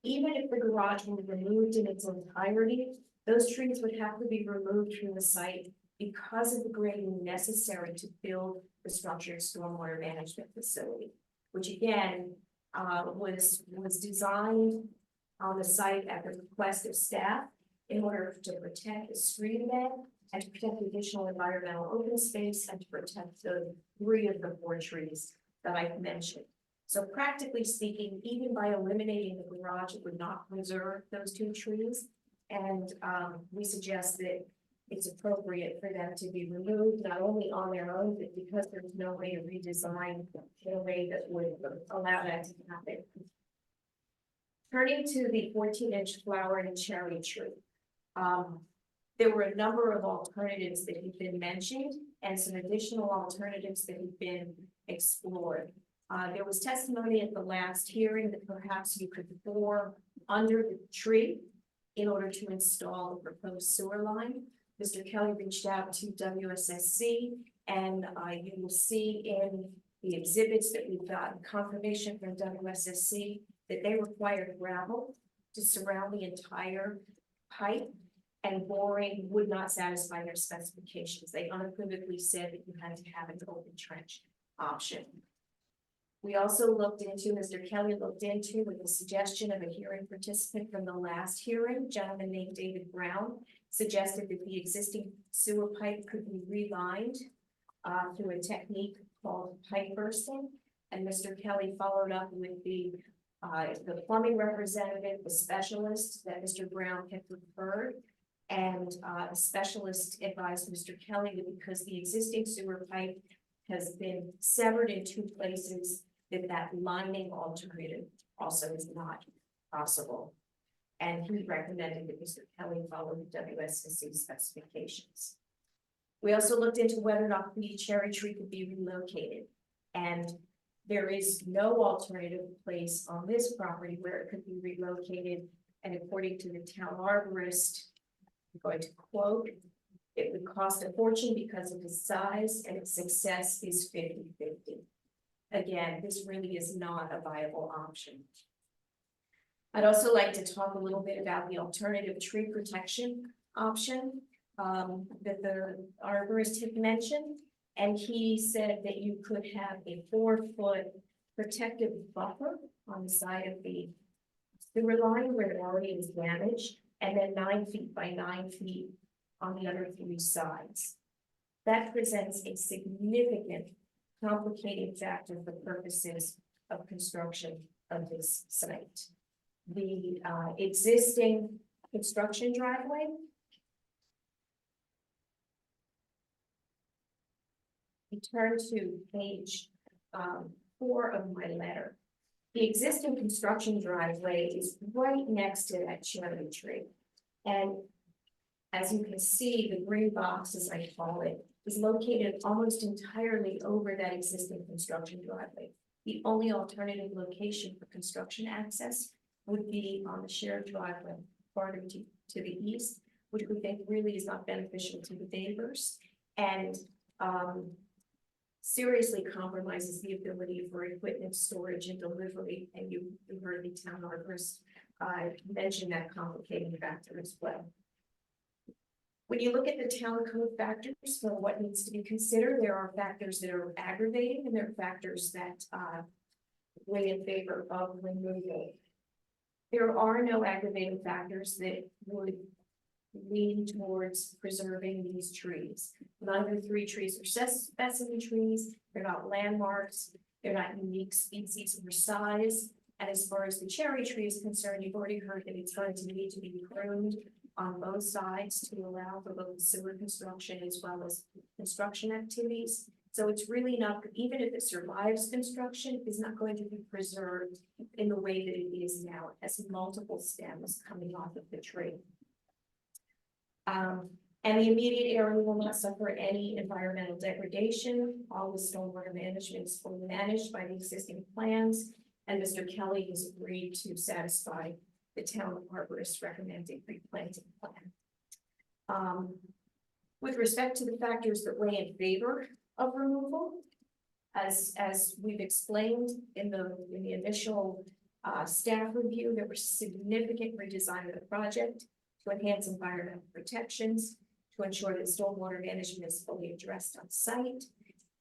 Even if the garage were removed in its entirety, those trees would have to be removed from the site because of the grading necessary to build the structured stormwater management facility, which again was designed on the site at the request of staff in order to protect the stream bed and to protect additional environmental open space and to protect the 3 of the 4 trees that I've mentioned. So practically speaking, even by eliminating the garage, it would not preserve those 2 trees. And we suggest that it's appropriate for them to be removed, not only on their own, but because there's no way to redesign in a way that would allow that to happen. Turning to the 14-inch flowering cherry tree. There were a number of alternatives that have been mentioned and some additional alternatives that have been explored. There was testimony at the last hearing that perhaps you could bore under the tree in order to install the proposed sewer line. Mr. Kelly reached out to WSSC, and you will see in the exhibits that we've gotten confirmation from WSSC that they required gravel to surround the entire pipe, and boring would not satisfy their specifications. They unequivocally said that you had to have an open trench option. We also looked into, Mr. Kelly looked into, with the suggestion of a hearing participant from the last hearing, a gentleman named David Brown, suggested that the existing sewer pipe could be relined through a technique called pipe bursting. And Mr. Kelly followed up with the plumbing representative, the specialist that Mr. Brown had referred. And a specialist advised Mr. Kelly that because the existing sewer pipe has been severed in 2 places, that lining alternative also is not possible. And he recommended that Mr. Kelly follow the WSSC specifications. We also looked into whether or not the cherry tree could be relocated. And there is no alternative place on this property where it could be relocated. And according to the town arborist, I'm going to quote, it would cost a fortune because of its size and its success is 50-50. Again, this really is not a viable option. I'd also like to talk a little bit about the alternative tree protection option that the arborist had mentioned. And he said that you could have a 4-foot protective buffer on the side of the sewer line where it already is damaged, and then 9 feet by 9 feet on the other 3 sides. That presents a significant complicating factor for purposes of construction of this site. The existing construction driveway. We turn to page 4 of my letter. The existing construction driveway is right next to that cherry tree. And as you can see, the green box, as I call it, is located almost entirely over that existing construction driveway. The only alternative location for construction access would be on the shared driveway farther to the east, which we think really is not beneficial to the neighbors and seriously compromises the ability for equipment storage and delivery. And you heard the town arborist mention that complicating factor as well. When you look at the town code factors for what needs to be considered, there are factors that are aggravating and there are factors that weigh in favor of removal. There are no aggravating factors that would lean towards preserving these trees. None of the 3 trees are specimen trees. They're not landmarks. They're not unique species or size. And as far as the cherry tree is concerned, you've already heard that it's going to need to be pruned on both sides to allow for both sewer construction as well as construction activities. So it's really not, even if it survives construction, it's not going to be preserved in the way that it is now. It has multiple stems coming off of the tree. And the immediate area will not suffer any environmental degradation. All the stormwater management is fully managed by the existing plans. And Mr. Kelly has agreed to satisfy the town arborist recommended replanting plan. With respect to the factors that weigh in favor of removal, as we've explained in the initial staff review, there was significant redesign of the project to enhance environmental protections, to ensure that stormwater management is fully addressed on site,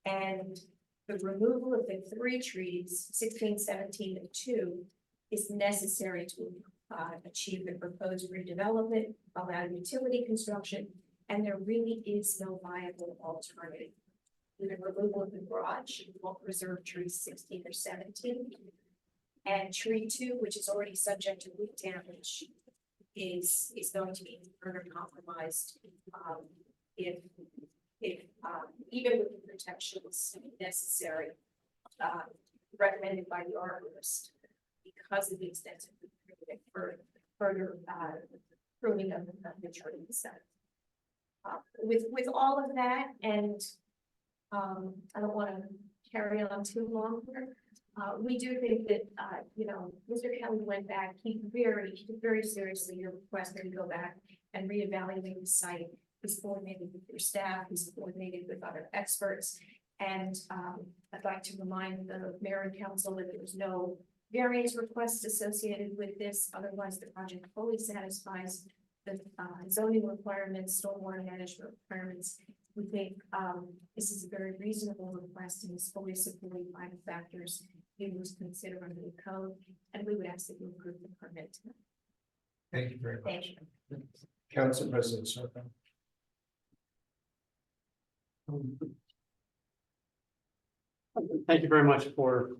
and the removal of the 3 trees, 16, 17, and 2, is necessary to achieve the proposed redevelopment, allow utility construction, and there really is no viable alternative. The removal of the garage will preserve trees 16 or 17, and tree 2, which is already subject to root damage, is going to be further compromised if even with the protections necessary recommended by the arborist, because of the extensive further pruning of the trees. With all of that, and I don't want to carry on too long here. We do think that, Mr. Kelly went back, he took very seriously your request that he go back and reevaluate the site. He's coordinated with your staff, he's coordinated with other experts. And I'd like to remind the mayor and council that there's no variance requests associated with this. Otherwise, the project fully satisfies the zoning requirements, stormwater management requirements. We think this is a very reasonable request and is fully supported by the factors it was considered under the code, and we would ask that you approve the permit. Thank you very much. Thank you. Council President Serpa. Thank you very much for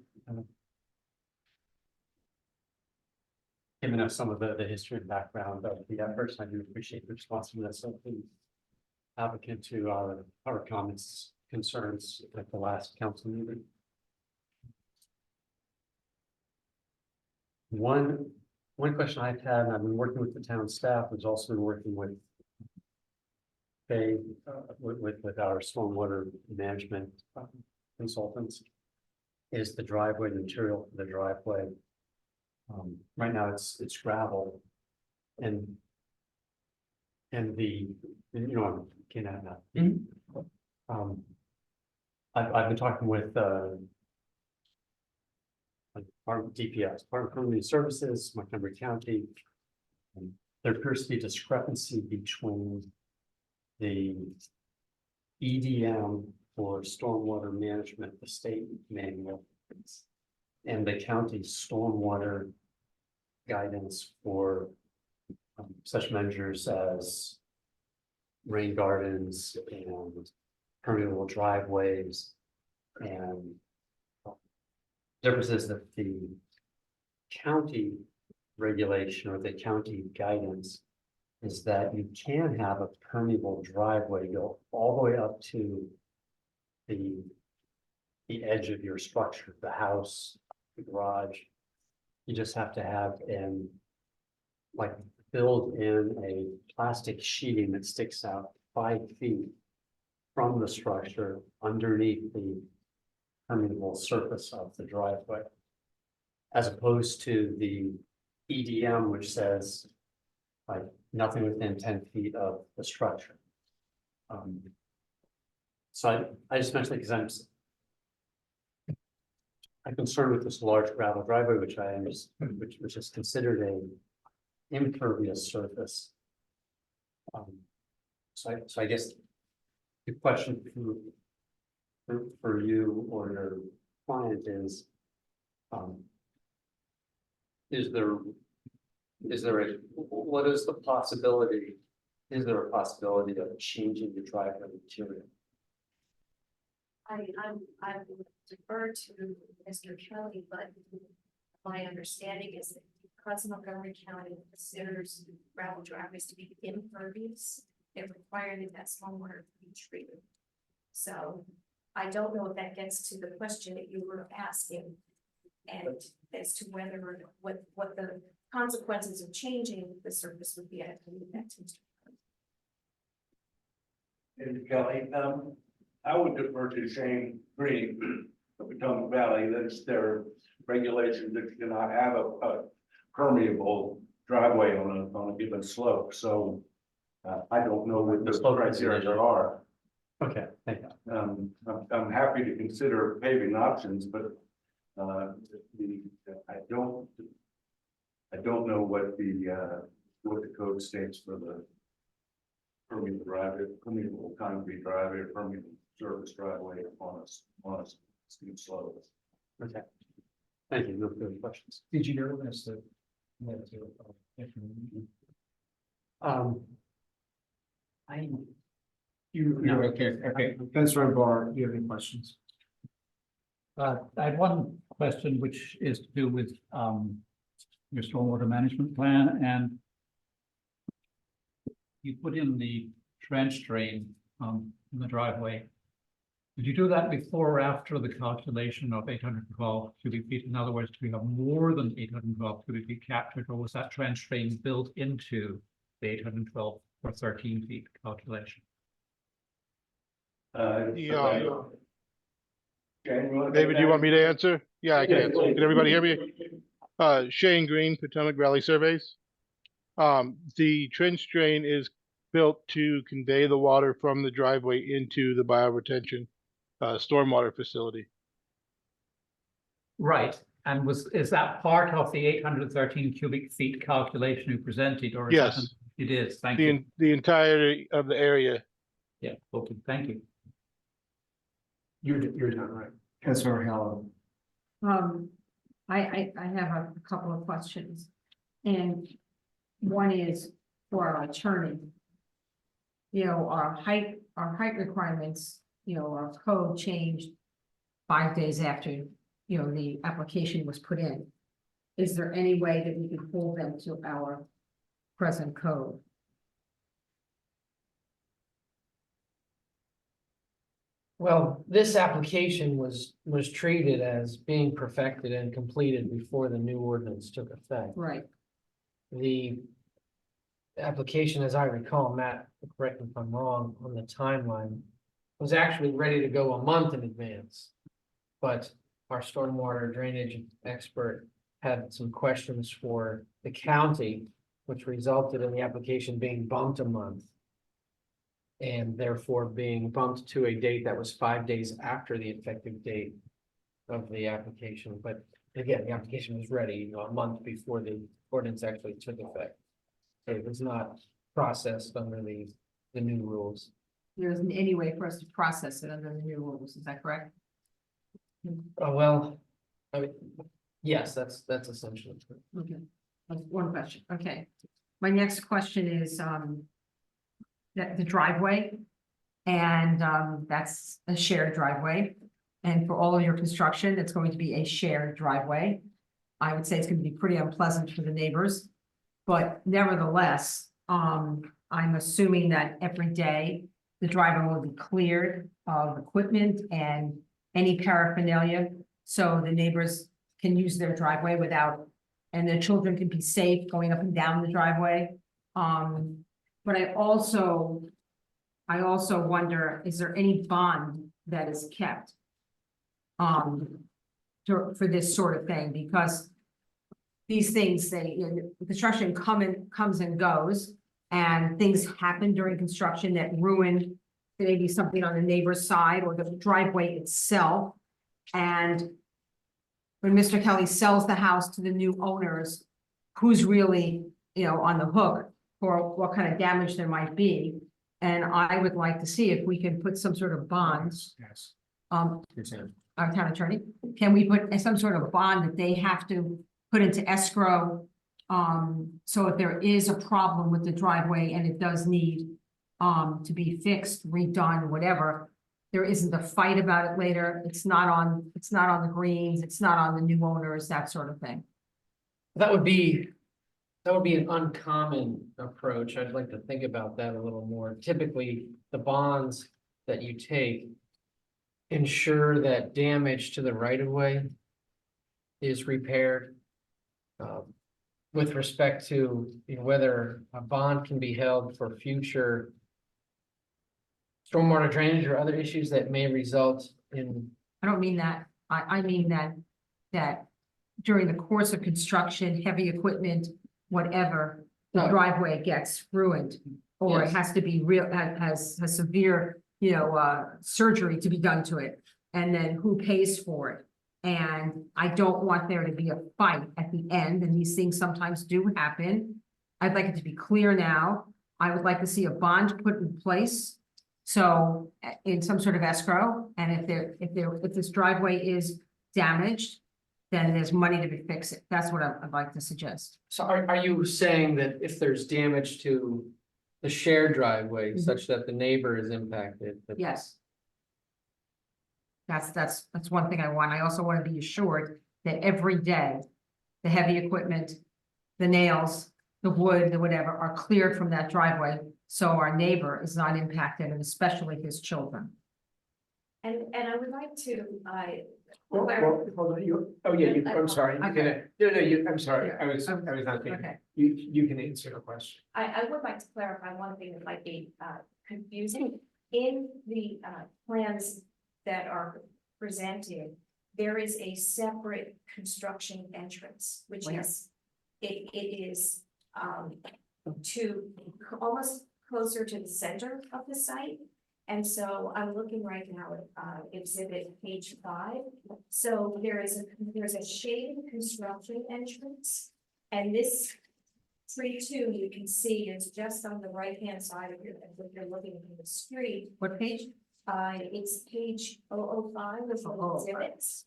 giving us some of the history and background of the efforts. I do appreciate the responsiveness of the applicant to our comments, concerns at the last council meeting. One question I've had, and I've been working with the town staff, has also been working with with our stormwater management consultants, is the driveway, the material for the driveway. Right now it's gravel, and I'm looking at that. I've been talking with our DPS, Department of Community Services, Montgomery County. There appears to be a discrepancy between the EDM for stormwater management, the state manual, and the county stormwater guidance for such measures as rain gardens and permeable driveways and difference is that the county regulation or the county guidance is that you can have a permeable driveway go all the way up to the edge of your structure, the house, the garage. You just have to have like build in a plastic sheeting that sticks out 5 feet from the structure underneath the permeable surface of the driveway. As opposed to the EDM, which says like nothing within 10 feet of the structure. So I just mentioned it because I'm concerned with this large gravel driveway, which which is considered a impervious surface. So I guess the question for you or your client is what is the possibility? Is there a possibility of changing the driveway material? I would defer to Mr. Kelly, but my understanding is that because Montgomery County considers gravel driveways to be impervious, they're requiring that stormwater to be treated. So I don't know if that gets to the question that you were asking, and as to whether what the consequences of changing the surface would be. I believe that to Mr. And Kelly, I would defer to Shane Green of Potomac Valley. That's their regulations that you cannot have a permeable driveway on a given slope. So I don't know what the criteria there are. Okay, thank you. I'm happy to consider paving options, but I don't know what the code states for the permeable driveway, permeable concrete driveway, permeable surface driveway on a steep slope. Okay. Thank you. No further questions. Did you notice that? You're okay, Councilor Barr, do you have any questions? I had one question which is to do with your stormwater management plan, and you put in the trench drain in the driveway. Did you do that before or after the calculation of 812 cubic feet? In other words, do we have more than 812 cubic feet captured, or was that trench drain built into the 812 or 13 feet calculation? David, do you want me to answer? Yeah, I can. please. Can everybody hear me? Shane Green, Potomac Valley Surveys. The trench drain is built to convey the water from the driveway into the bioretention stormwater facility. Right, and is that part of the 813 cubic feet calculation you presented, or is Yes. that, it is, thank you. The entirety of the area. Yeah, okay, thank you. You're done, right? Councilor Helen. I have a couple of questions. And one is for our attorney. You know, our height requirements, you know, our code changed 5 days after, you know, the application was put in. Is there any way that we can hold them to our present code? Well, this application was treated as being perfected and completed before the new ordinance took effect. Right. The application, as I recall, Matt, correct me if I'm wrong, on the timeline, was actually ready to go a month in advance. But our stormwater drainage expert had some questions for the county, which resulted in the application being bumped a month. And therefore being bumped to a date that was 5 days after the effective date of the application. But again, the application was ready, you know, a month before the ordinance actually took effect. So it was not processed under the new rules. There isn't any way for us to process it under the new rules, is that correct? Well, I mean, yes, that's essentially true. Okay, that's one question, okay. My next question is, the driveway, and, that's a shared driveway. And for all of your construction, it's going to be a shared driveway. I would say it's gonna be pretty unpleasant for the neighbors. But nevertheless, I'm assuming that every day the driveway will be cleared of equipment and any paraphernalia. So the neighbors can use their driveway without, and their children can be safe going up and down the driveway. But I also wonder, is there any bond that is kept? For this sort of thing, because these things, construction comes and goes, and things happen during construction that ruin maybe something on the neighbor's side or the driveway itself. And when Mr. Kelly sells the house to the new owners, who's really, on the hook for what kind of damage there might be? And I would like to see if we can put some sort of bonds. Yes. Our town attorney, can we put some sort of bond that they have to put into escrow? So if there is a problem with the driveway and it does need to be fixed, redone, whatever, there isn't a fight about it later. It's not on the greens, it's not on the new owners, that sort of thing. That would be an uncommon approach. I'd like to think about that a little more. Typically, the bonds that you take ensure that damage to the right of way is repaired. With respect to whether a bond can be held for future stormwater drainage or other issues that may result in. I don't mean that. I mean that during the course of construction, heavy equipment, whatever, the driveway gets ruined. Or it has to be has severe, surgery to be done to it. And then who pays for it? And I don't want there to be a fight at the end, and these things sometimes do happen. I'd like it to be clear now. I would like to see a bond put in place. So in some sort of escrow, and if this driveway is damaged, then there's money to be fixed. That's what I'd like to suggest. So are you saying that if there's damage to the shared driveway such that the neighbor is impacted? Yes. That's one thing I want. I also want to be assured that every day, the heavy equipment, the nails, the wood, the whatever are cleared from that driveway. So our neighbor is not impacted, and especially his children. And I would like to, Hold on, I'm sorry. I'm sorry. I was not thinking. Okay. You can answer the question. I would like to clarify one thing that might be confusing. In the plans that are presented, there is a separate construction entrance, which is, it is to almost closer to the center of the site. And so I'm looking right now at exhibit page 5. So there's a shaded construction entrance, and this tree too, you can see is just on the right-hand side of your, if you're looking from the street. What page? It's page 005 of the exhibits.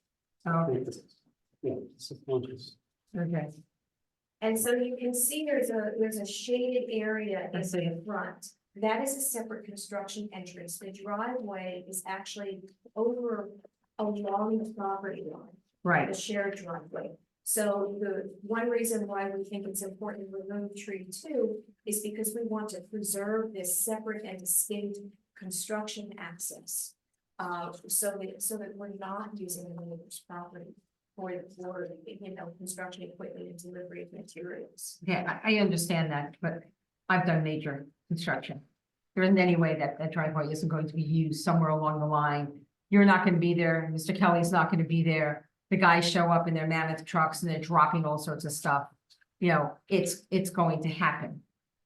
Okay. And so you can see there's a shaded area in the front. That is a separate construction entrance. The driveway is actually over along the property line. Right. The shared driveway. So the one reason why we think it's important to remove tree 2 is because we want to preserve this separate and distinct construction access. So that we're not using the neighbor's property for construction equipment and delivery of materials. Yeah, I understand that, but I've done major construction. There isn't any way that driveway isn't going to be used somewhere along the line. You're not going to be there. Mr. Kelly's not going to be there. The guys show up in their mammoth trucks and they're dropping all sorts of stuff. It's going to happen.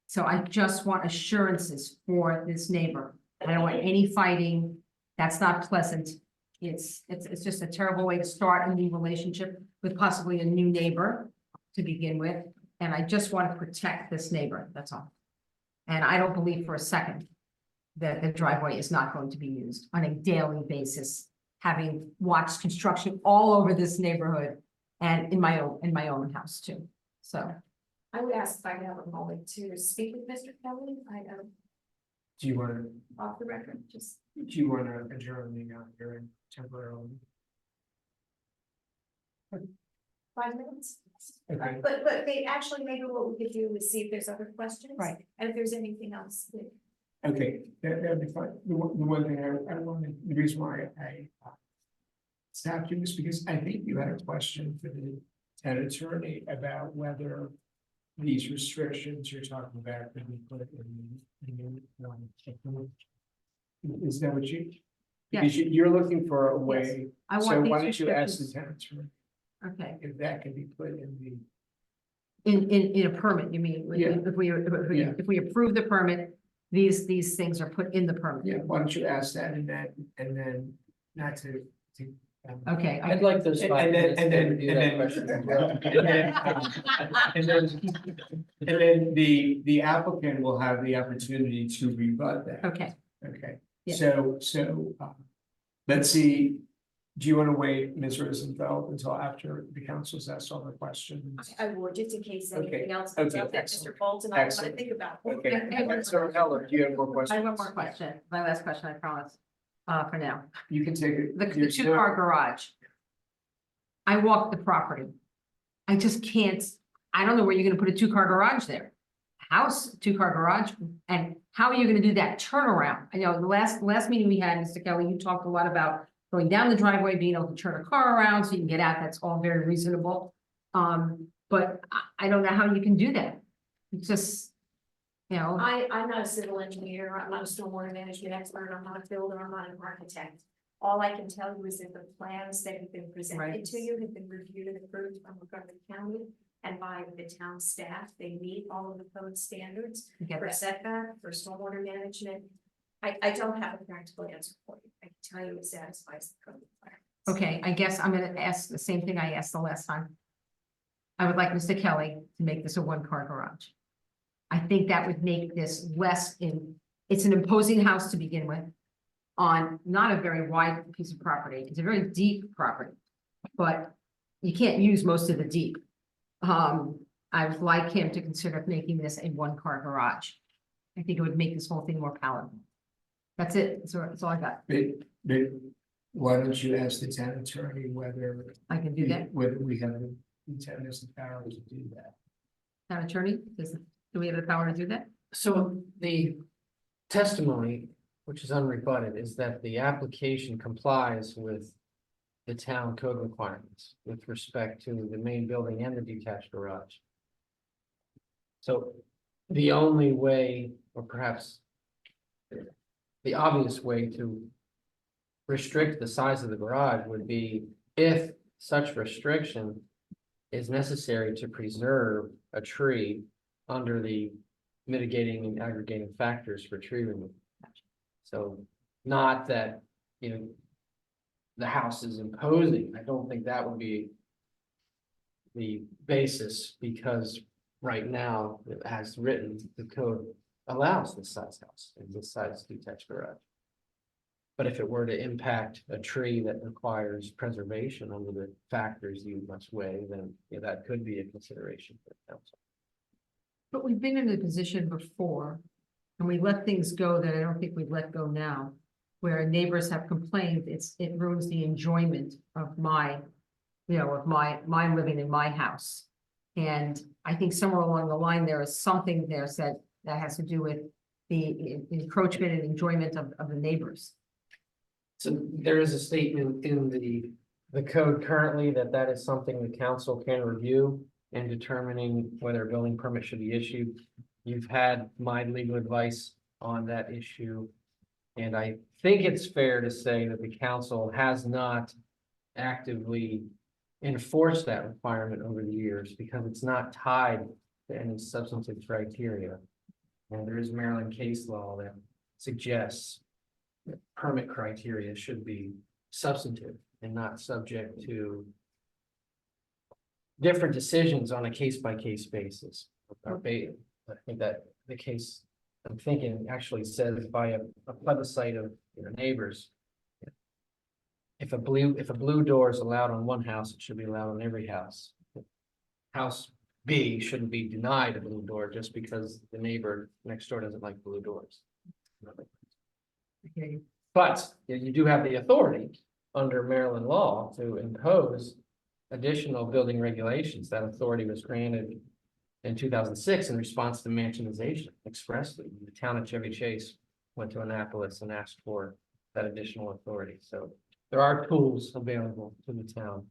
So I just want assurances for this neighbor. I don't want any fighting. That's not pleasant. It's just a terrible way to start a new relationship with possibly a new neighbor to begin with. And I just want to protect this neighbor, that's all. And I don't believe for a second that the driveway is not going to be used on a daily basis, having watched construction all over this neighborhood and in my own house too. So I would ask if I have a moment to speak with Mr. Kelly. Do you want to, off the record, just do you want to adjourn the hearing temporarily? 5 minutes? Okay. But they actually, maybe what we could do is see if there's other questions. Right. And if there's anything else that Okay, that'd be fine. The one thing I wanted, the reason why I stopped you was because I think you had a question for the town attorney about whether these restrictions you're talking about could be put in is that what you? Because you're looking for a way, I so want why these don't you ask the restrictions. town attorney Okay, if that can be put in the. in a permit, you mean, Yeah. Yeah. if we approve the permit, these things are put in the permit. Yeah, why don't you ask that and then not to. Okay. I'd like those And 5 then, minutes and to then, review and that then, question. and then the applicant will have the opportunity to rebut that. Okay, Okay, Yeah. so, let's see, do you want to wait, Ms. Rosenfeld, until after the council's asked all the questions? I would, just in case Okay, anything else comes okay, up that excellent. Mr. Bolton, I want to Excellent. think about. Okay, so Heller, do you have more questions? I have one more question, my last question, I promise, for now. You can take it. The There's no- two-car garage. I walk the property. I just can't, I don't know where you're gonna put a two-car garage there. House, two-car garage, and how are you gonna do that turnaround? I know the last meeting we had, Mr. Kelly, you talked a lot about going down the driveway, being able to turn a car around so you can get out, that's all very reasonable. But I don't know how you can do that. It's just, you know, I'm not a civil engineer, I'm not a stormwater management expert, I'm not a builder, I'm not an architect. All I can tell you is that the plans that have been presented Right. to you have been reviewed and approved by Montgomery County and by the town staff. They meet all of the code standards I get for that. setback, for stormwater management. I don't have a practical answer for you. I can tell you it satisfies the code requirements. Okay, I guess I'm gonna ask the same thing I asked the last time. I would like Mr. Kelly to make this a one-car garage. I think that would make this it's an imposing house to begin with. On not a very wide piece of property, it's a very deep property, but you can't use most of the deep. I would like him to consider making this a one-car garage. I think it would make this whole thing more palatable. That's it, that's all I got. But why don't you ask the town attorney whether. I can do that. Whether we have the town has the power to do that. Town attorney, do we have the power to do that? So the testimony, which is unrebutted, is that the application complies with the town code requirements with respect to the main building and the detached garage. So the only way, or perhaps the obvious way to restrict the size of the garage would be if such restriction is necessary to preserve a tree under the mitigating and aggregating factors for tree removal. So not that, the house is imposing, I don't think that would be the basis, because right now, as written, the code allows this size house and this size detached garage. But if it were to impact a tree that requires preservation under the factors you must weigh, then that could be a consideration for the council. But we've been in a position before, and we let things go that I don't think we'd let go now. Where neighbors have complained, it ruins the enjoyment of my living in my house. And I think somewhere along the line, there is something there said that has to do with the encroachment and enjoyment of the neighbors. So there is a statement in the code currently that is something the council can review in determining whether a building permit should be issued. You've had my legal advice on that issue. And I think it's fair to say that the council has not actively enforced that requirement over the years because it's not tied to any substantive criteria. And there is Maryland case law that suggests that permit criteria should be substantive and not subject to different decisions on a case-by-case basis. I think that the case I'm thinking actually says by a plebiscite of neighbors. If a blue door is allowed on one house, it should be allowed on every house. House B shouldn't be denied a blue door just because the neighbor next door doesn't like blue doors. Okay. But you do have the authority under Maryland law to impose additional building regulations. That authority was granted in 2006 in response to mansionization expressly. The town of Chevy Chase went to Annapolis and asked for that additional authority. So there are tools available to the town.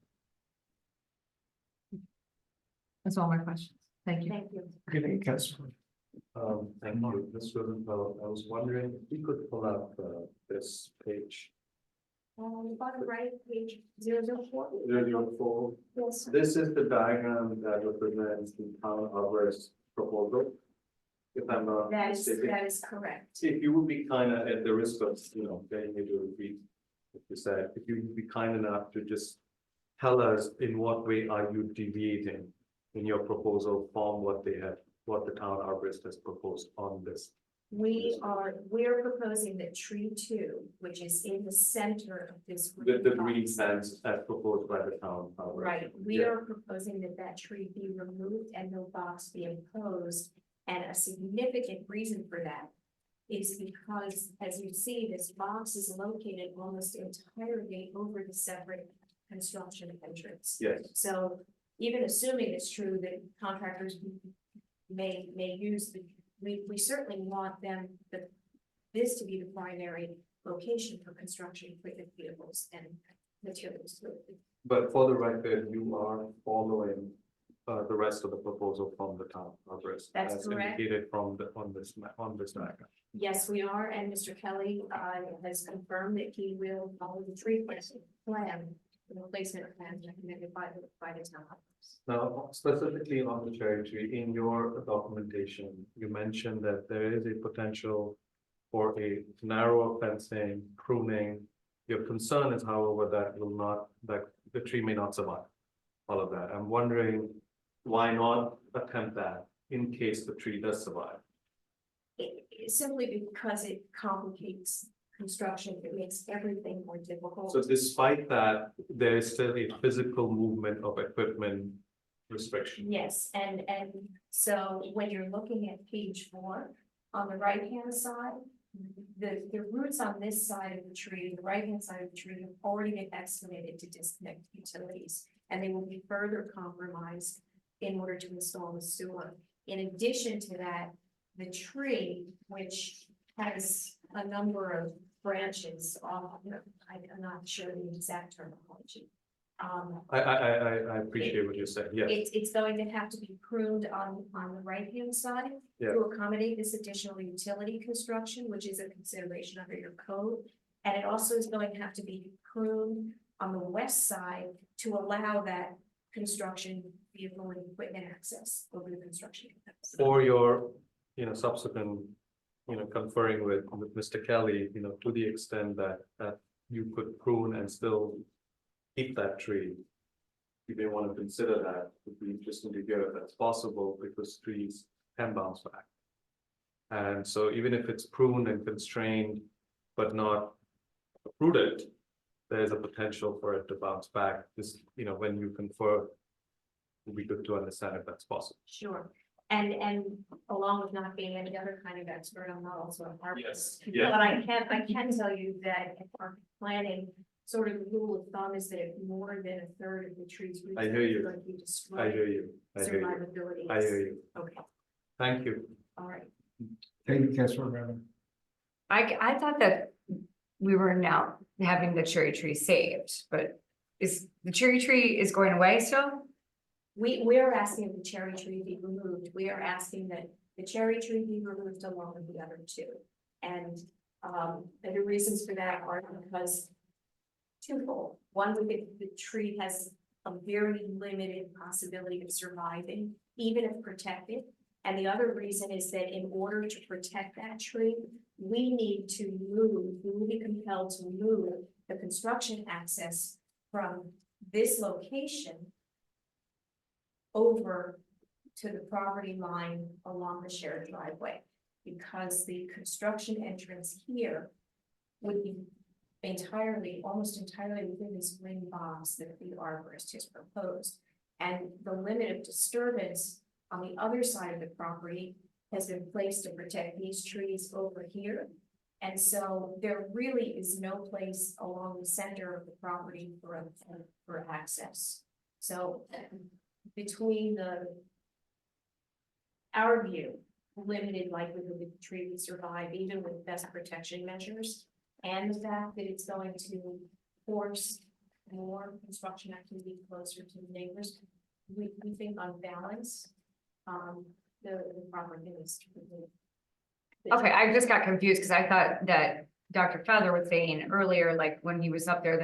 That's all my questions. Thank you. Thank you. Good evening, Councilor. Thank you, Mr. Rosenfeld. I was wondering if you could pull up, this page. Bottom right, page 004. 004. Yes, sir. This is the diagram that represents the town arborist proposal. If I'm not mistaken. That is correct. If you would be kind of, at the risk of, getting me to repeat what you said, if you would be kind enough to just tell us in what way are you deviating in your proposal from what the town arborist has proposed on this? We're proposing that tree 2, which is in the center of this. With the green green box. fence as proposed by the town arborist. Right, we Yeah. are proposing that that tree be removed and no box be imposed. And a significant reason for that is because, as you see, this box is located almost entirely over the separate construction entrance. Yes, So even assuming it's true that contractors may use we certainly want this to be the primary location for construction equipment, vehicles and materials. but for the record, you are following the rest of the proposal from the town arborist. That's as correct. indicated on this diagram. Yes, we are, and Mr. Kelly has confirmed that he will follow the tree placement plan, the replacement plan recommended by the town office. Now, specifically on the cherry tree, in your documentation, you mentioned that there is a potential for a narrower fencing, pruning. Your concern is, however, that the tree may not survive all of that. I'm wondering, why not attempt that in case the tree does survive? Simply because it complicates construction, it makes everything more difficult. So despite that, there is still a physical movement of equipment restriction. Yes, and so when you're looking at page 4, on the right-hand side, the roots on this side of the tree, the right-hand side of the tree, have already been excavated to disconnect utilities, and they will be further compromised in order to install the sewer. In addition to that, the tree, which has a number of branches off, I'm not sure the exact terminology. I appreciate what you're saying, yes. It's going to have to be pruned on the right-hand side Yeah. to accommodate this additional utility construction, which is a consideration under your code. And it also is going to have to be pruned on the west side to allow that construction vehicle and equipment access over the construction. For your, subsequent, conferring with Mr. Kelly, to the extent that you could prune and still keep that tree. You may want to consider that. Would be interesting to hear if that's possible, because trees can bounce back. And so even if it's pruned and constrained, but not uprooted, there's a potential for it to bounce back. Just, when you confer, it would be good to understand if that's possible. Sure. And along with not being any other kind of expert, I'm not also an arborist. Yes, yeah. But I can tell you that in our planning, sort of the rule of thumb is that if more than a third of the trees. I hear you. Going to be I destroyed, hear you. I hear you. survivability. I hear you. Okay, Thank you. all right. Thank you, Councilor Rowland. I thought that we were now having the cherry tree saved, but is the cherry tree is going away still? We are asking the cherry tree be removed. We are asking that the cherry tree be removed along with the other 2. And the reasons for that are because twofold. One, the tree has a very limited possibility of surviving, even if protected. And the other reason is that in order to protect that tree, we will be compelled to move the construction access from this location over to the property line along the shared driveway, because the construction entrance here would be almost entirely within this green box that the arborist has proposed. And the limit of disturbance on the other side of the property has been placed to protect these trees over here And so there really is no place along the center of the property for access. So between our view, limited likelihood that the tree would survive even with best protection measures, and the fact that it's going to force more construction activity closer to the neighbors, we think on balance, the property is. Okay, I just got confused because I thought that Dr. Feather was saying earlier, like when he was up there,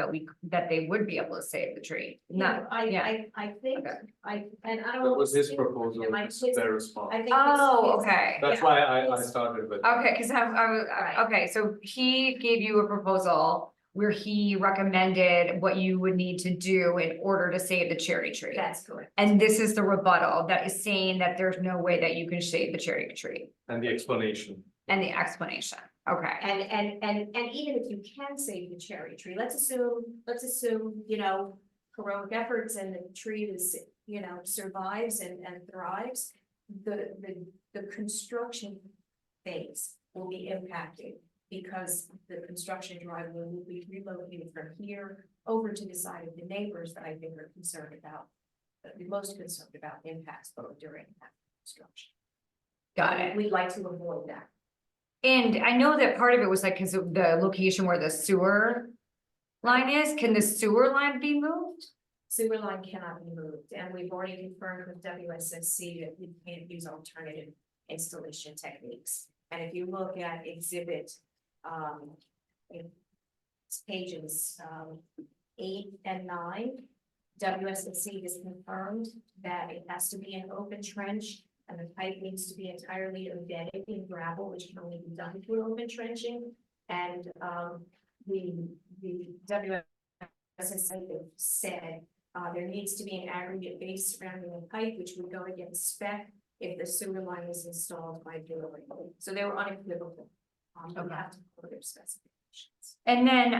that they would be able to save the tree. No, yeah. I think, Okay. and I don't. That was his know- proposal, Am I it's his- their response. I think. Oh, his- okay. That's yeah, why I his- started with. Okay, because I was, Right. okay, so he gave you a proposal where he recommended what you would need to do in order to save the cherry tree. That's correct. And this is the rebuttal that is saying that there's no way that you can save the cherry tree And the explanation. and the explanation. Okay. And even if you can save the cherry tree, let's assume, you know, heroic efforts and the tree is, you know, survives and thrives. The construction phase will be impacted because the construction driveway will be relocated from here over to the side of the neighbors that I think are concerned about, the most concerned about impacts both during that construction. Got it. We'd like to avoid that. And I know that part of it was like, because of the location where the sewer line is, can the sewer line be moved? Sewer line cannot be moved, and we've already confirmed with WSSC that we can't use alternative installation techniques. And if you look at exhibit, it's pages 8 and 9, WSSC has confirmed that it has to be an open trench and the pipe needs to be entirely embedded in gravel, which can only be done through open trenching. And the WSSC said there needs to be an aggregate base surrounding the pipe, which would go against spec if the sewer line is installed by building. So they were unequivocal. We have to follow their specifications. And then,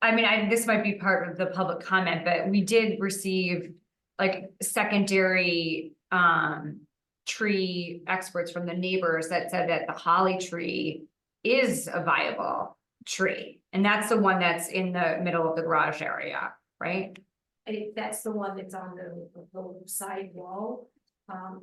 I mean, this might be part of the public comment, but we did receive like secondary, tree experts from the neighbors that said that the holly tree is a viable tree. And that's the one that's in the middle of the garage area, right? That's the one that's on the side wall.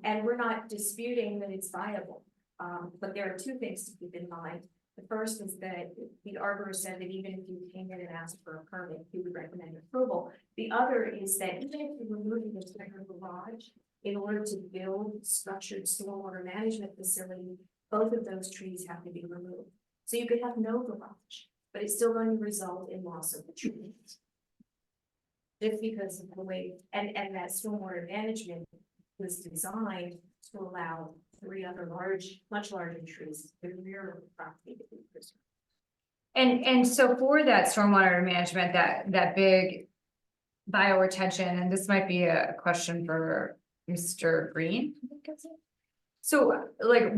And we're not disputing that it's viable. But there are two things to keep in mind. The first is that the arborist said that even if you came in and asked for a permit, he would recommend approval. The other is that even if you remove the entire garage, in order to build structured stormwater management facility, both of those trees have to be removed. So you could have no garage, but it's still going to result in loss of the trees. Just because of the way, and that stormwater management was designed to allow 3 other much larger trees in the rear of the property to be preserved. And so for that stormwater management, that big bioretention, and this might be a question for Mr. Green. I think is it? So like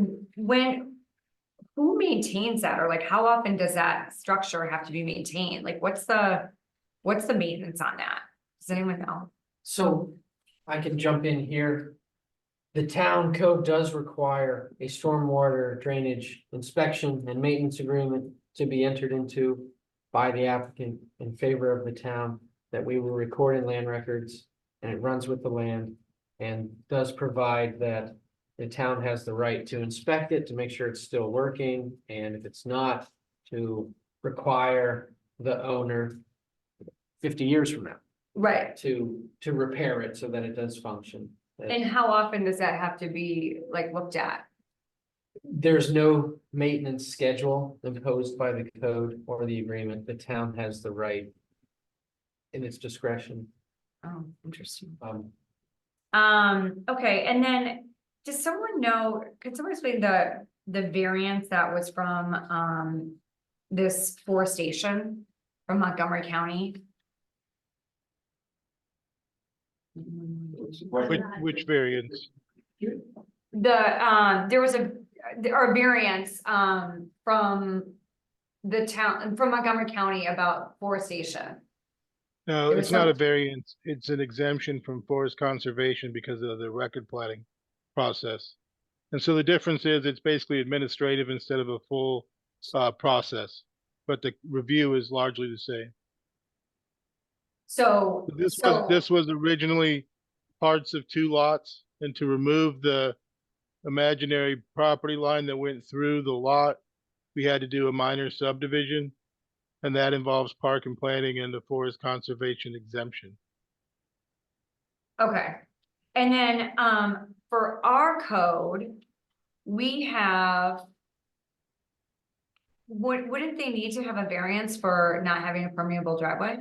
who maintains that, or like how often does that structure have to be maintained? Like what's the maintenance on that? Does anyone know? So I can jump in here. The town code does require a stormwater drainage inspection and maintenance agreement to be entered into by the applicant in favor of the town, that we will record in land records, and it runs with the land, and does provide that the town has the right to inspect it to make sure it's still working, and if it's not, to require the owner 50 years from now Right. to repair it so that it does function. And how often does that have to be like looked at? There's no maintenance schedule imposed by the code or the agreement. The town has the right in its discretion. Oh, interesting. Okay, and then does someone know, could someone explain the variance that was from this forestation from Montgomery County? Which variance? There was a variance from the town, from Montgomery County about forestation. No, There was it's not a some- variance. It's an exemption from forest conservation because of the record plating process. And so the difference is it's basically administrative instead of a full process, but the review is largely the same. So, This was originally parts of 2 lots, and to remove the imaginary property line that went through the lot, we had to do a minor subdivision, and that involves park and planning and the forest conservation exemption. okay. And then, for our code, we have. Wouldn't they need to have a variance for not having a permeable driveway?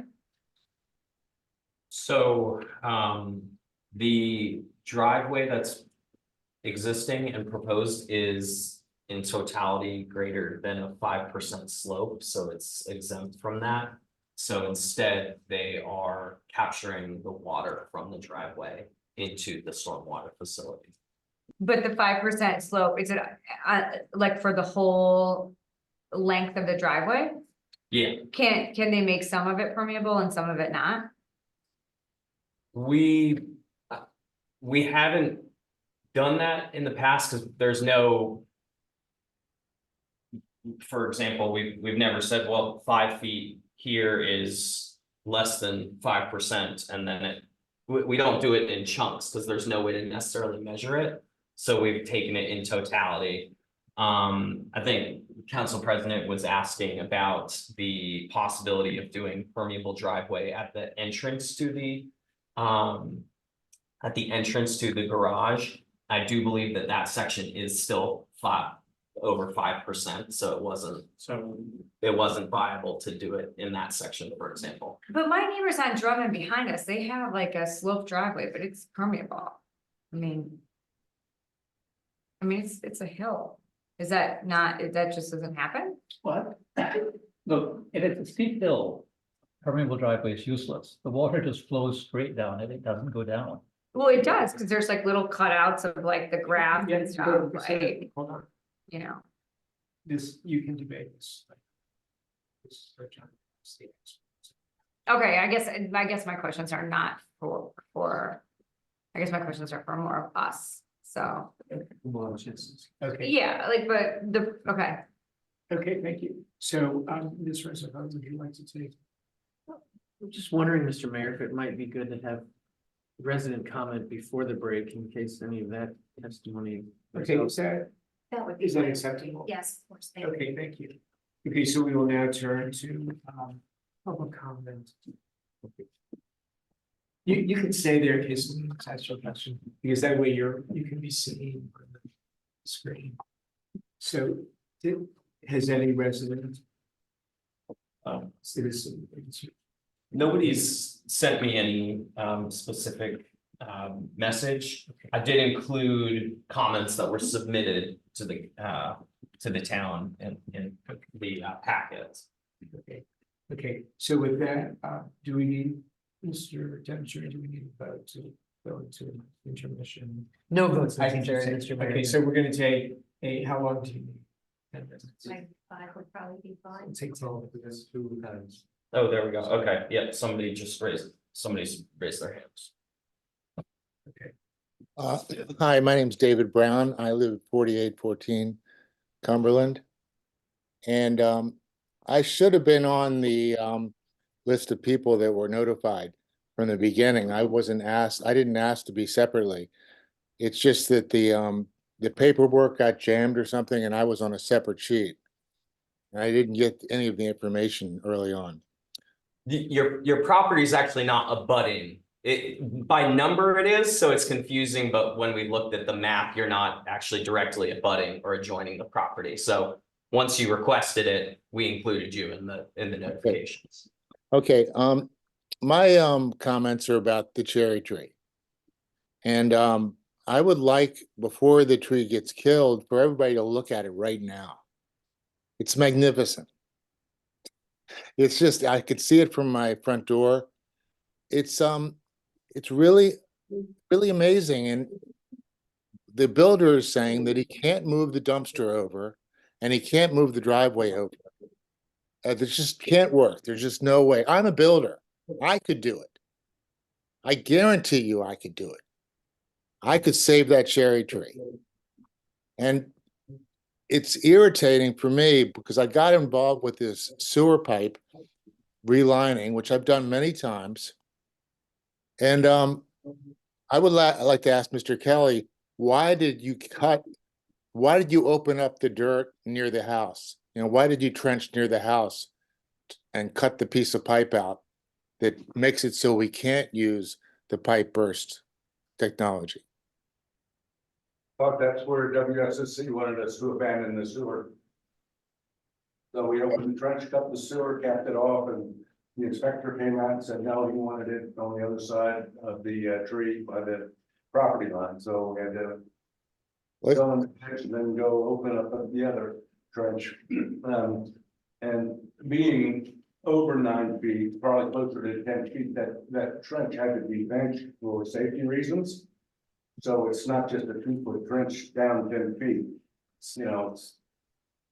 So, the driveway that's existing and proposed is in totality greater than a 5% slope, so it's exempt from that. So instead, they are capturing the water from the driveway into the stormwater facility. But the 5% slope, is it, like for the whole length of the driveway? Yeah, Can they make some of it permeable and some of it not? we haven't done that in the past because there's no. For example, we've never said, well, 5 feet here is less than 5%, and then we don't do it in chunks because there's no way to necessarily measure it. So we've taken it in totality. I think Council President was asking about the possibility of doing permeable driveway at the entrance to the garage. I do believe that section is still over 5%, so it wasn't viable to do it in that section, for example. But my neighbors on Drummond behind us, they have like a sloped driveway, but it's permeable. I mean, it's a hill. Is that not, that just doesn't happen? What? Look, if it's a steep hill, permeable driveway is useless. The water just flows straight down it. It doesn't go down. Well, it does, because there's like little cutouts of like the grass and stuff, right? Hold on, You know, you can debate this. okay, I guess my questions are not I guess my questions are for more of us, so, Okay, yeah, like, but okay. okay, thank you. So, Ms. Rosa, would you like to take? I'm just wondering, Mr. Mayor, if it might be good to have resident comment before the break in case any of that testimony. Okay, is that That Is that acceptable? Yes, of course. Thank you. Okay, thank you. Okay, so we will now turn to public comment. You can stay there in case someone has your question, because that way you can be seen on the screen. So has any resident? Citizen. Nobody's sent me any specific message. I did include comments that were submitted to the town in the packet. Okay, so with that, do we need, Mr. Temperature, do we need a vote to go into intermission? No votes I can necessary, just say- Mr. Mayor. Okay, so we're gonna take how long do you need? 10 minutes. Like 5 would probably be fine. Take 10. That's 2 times. Oh, there we go. Okay, yeah, somebody's raised their hands. Hi, my name's David Brown. I live at 4814 Cumberland. And I should have been on the list of people that were notified from the beginning. I didn't ask to be separately. It's just that the paperwork got jammed or something and I was on a separate sheet. And I didn't get any of the information early on. Your property is actually not abutting. By number it is, so it's confusing, but when we looked at the map, you're not actually directly abutting or adjoining the property. So once you requested it, we included you in the notifications. Okay, my comments are about the cherry tree. And I would like, before the tree gets killed, for everybody to look at it right now. It's magnificent. It's just, I could see it from my front door. It's really, really amazing. And the builder is saying that he can't move the dumpster over and he can't move the driveway over. This just can't work. There's just no way. I'm a builder. I could do it. I guarantee you I could do it. I could save that cherry tree. And it's irritating for me because I got involved with this sewer pipe relining, which I've done many times. And I would like to ask Mr. Kelly, why did you open up the dirt near the house? You know, why did you trench near the house and cut the piece of pipe out that makes it so we can't use the pipe burst technology? Thought that's where WSSC wanted us to abandon the sewer. So we opened the trench, cut the sewer, capped it off, and the inspector came out and said, no, he wanted it on the other side of the tree by the property line, so we had to go in the trench and then go open up the other trench. And being over 9 feet, probably closer to 10 feet, that trench had to be benched for safety reasons. So it's not just a 2-foot trench down 10 feet. It's, you know, it's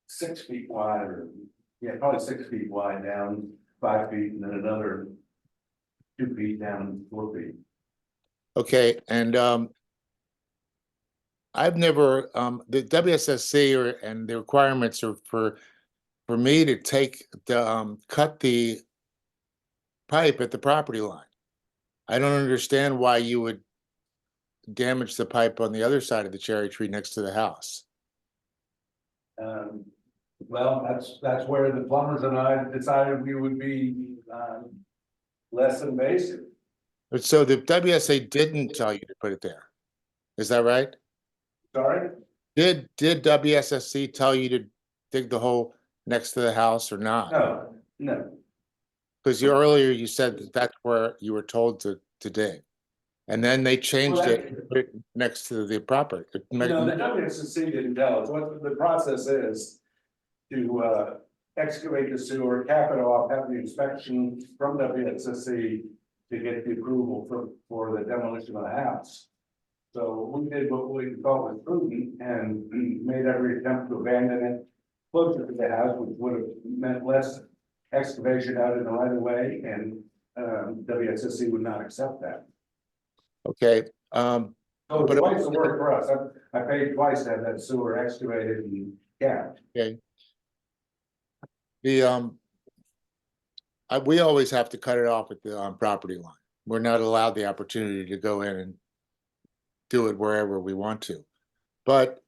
6 feet wide, or yeah, probably 6 feet wide down 5 feet, and then another 2 feet down 4 feet. Okay, and I've never the WSSC and the requirements are for me to take the cut the pipe at the property line. I don't understand why you would damage the pipe on the other side of the cherry tree next to the house. Well, that's where the plumbers and I decided we would be less invasive. So the WSA didn't tell you to put it there. Is that right? Sorry? Did WSSC tell you to dig the hole next to the house or not? No. Because earlier you said that that's where you were told to dig. And then they changed it next to the property. No, the WSSC didn't tell us. What the process is to excavate the sewer, cap it off, have the inspection from WSSC to get the approval for the demolition of the house. So we did what we thought was prudent and made every attempt to abandon it closer to the house, which would have meant less excavation out in the right of way, and WSSC would not accept that. Okay. So it's twice the work for us. I paid twice to have that sewer excavated and capped. Okay. We always have to cut it off at the property line. We're not allowed the opportunity to go in and do it wherever we want to. But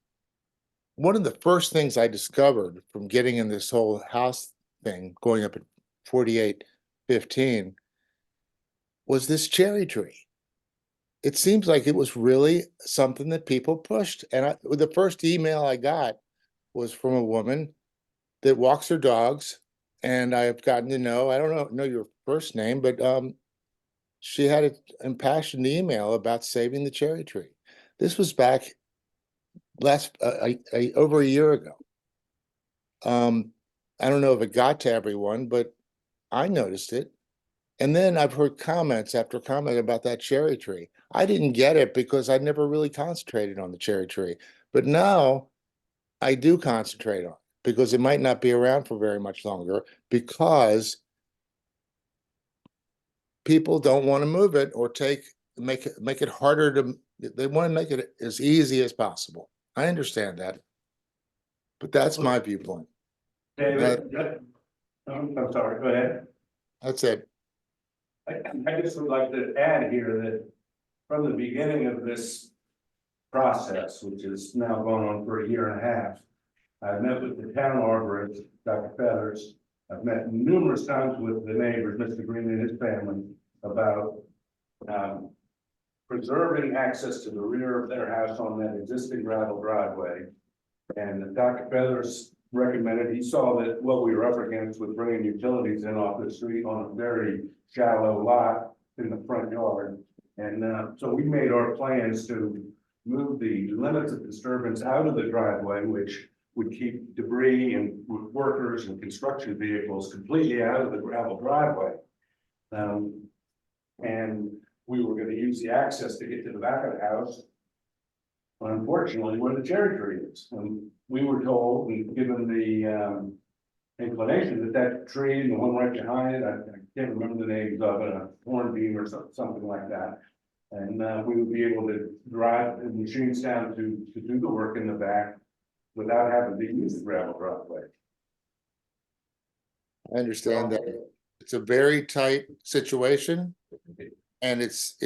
one of the first things I discovered from getting in this whole house thing, going up at 4815, was this cherry tree. It seems like it was really something that people pushed. And the first email I got was from a woman that walks her dogs, and I've gotten to know, I don't know your first name, but she had an impassioned email about saving the cherry tree. This was back over a year ago. I don't know if it got to everyone, but I noticed it. And then I've heard comments after comment about that cherry tree. I didn't get it because I never really concentrated on the cherry tree. But now I do concentrate on it because it might not be around for very much longer because people don't want to move it or make it harder to, they want to make it as easy as possible. I understand that. But that's my viewpoint. David, I'm sorry, go ahead. That's it. I just would like to add here that from the beginning of this process, which is now going on for 1.5 years, I've met with the town arborist, Dr. Feathers. I've met numerous times with the neighbors, Mr. Green and his family, about preserving access to the rear of their house on that existing gravel driveway. And Dr. Feathers recommended, he saw that what we were up against with bringing utilities in off the street on a very shallow lot in the front yard. And so we made our plans to move the limits of disturbance out of the driveway, which would keep debris and workers and construction vehicles completely out of the gravel driveway. And we were going to use the access to get to the back of the house, unfortunately, where the cherry tree is. And we were told and given the inclination that tree and the one right behind it, I can't remember the names of it, a hornbeam or something like that. And we would be able to drive the machines down to do the work in the back without having to use the gravel driveway. I understand that it's a very tight situation. And it's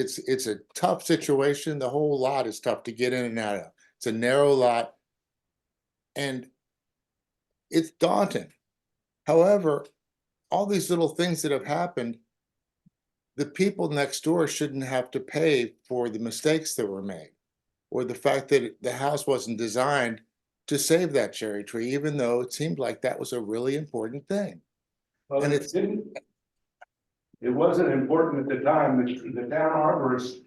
a tough situation. The whole lot is tough to get in and out of. It's a narrow lot. And it's daunting. However, all these little things that have happened, the people next door shouldn't have to pay for the mistakes that were made, or the fact that the house wasn't designed to save that cherry tree, even though it seemed like that was a really important thing. Well, And it didn't. It wasn't important at the time. The town arborist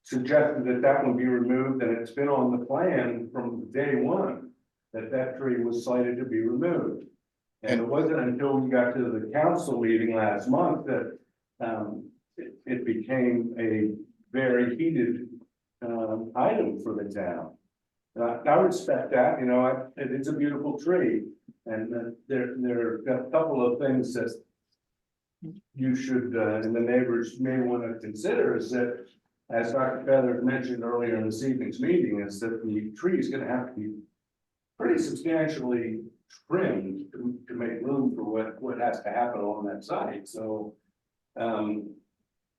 suggested that that would be removed, and it's been on the plan from day one that that tree was slated to be removed. And it wasn't until we got to the council meeting last month that it became a very heated item for the town. I respect that, you know, it's a beautiful tree, and there are a couple of things that you should, and the neighbors may want to consider is that, as Dr. Feather mentioned earlier in this evening's meeting, is that the tree is going to have to be pretty substantially trimmed to make room for what has to happen on that site. So,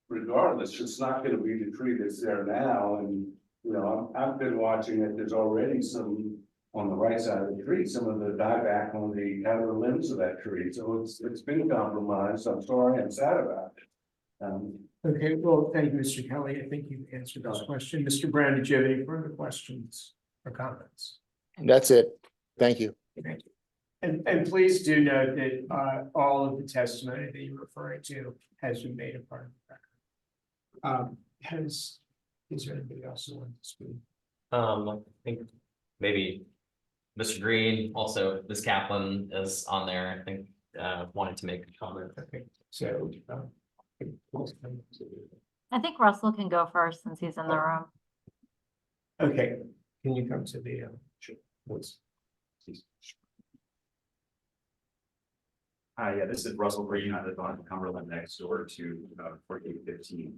regardless, it's not going to be the tree that's there now. And, you know, I've been watching it. There's already some on the right side of the tree, some of the dieback on the outer limbs of that tree. So it's been compromised. I'm sorry, I'm sad about it. Okay, well, thank you, Mr. Kelly. I think you've answered this question. Mr. Brown, did you have any further questions or comments? That's it. Thank you. Thank you. And please do note that all of the testimony that you're referring to has been made a part of the record. Is there anybody else who wants to speak? I think maybe Mr. Green, also Ms. Kaplan is on there, I think, wanted to make a comment. Okay, so. I think Russell can go first since he's in the room. Okay, can you come to the, sure, please. Hi, yeah, this is Russell Green. I live on Cumberland next door to 4815.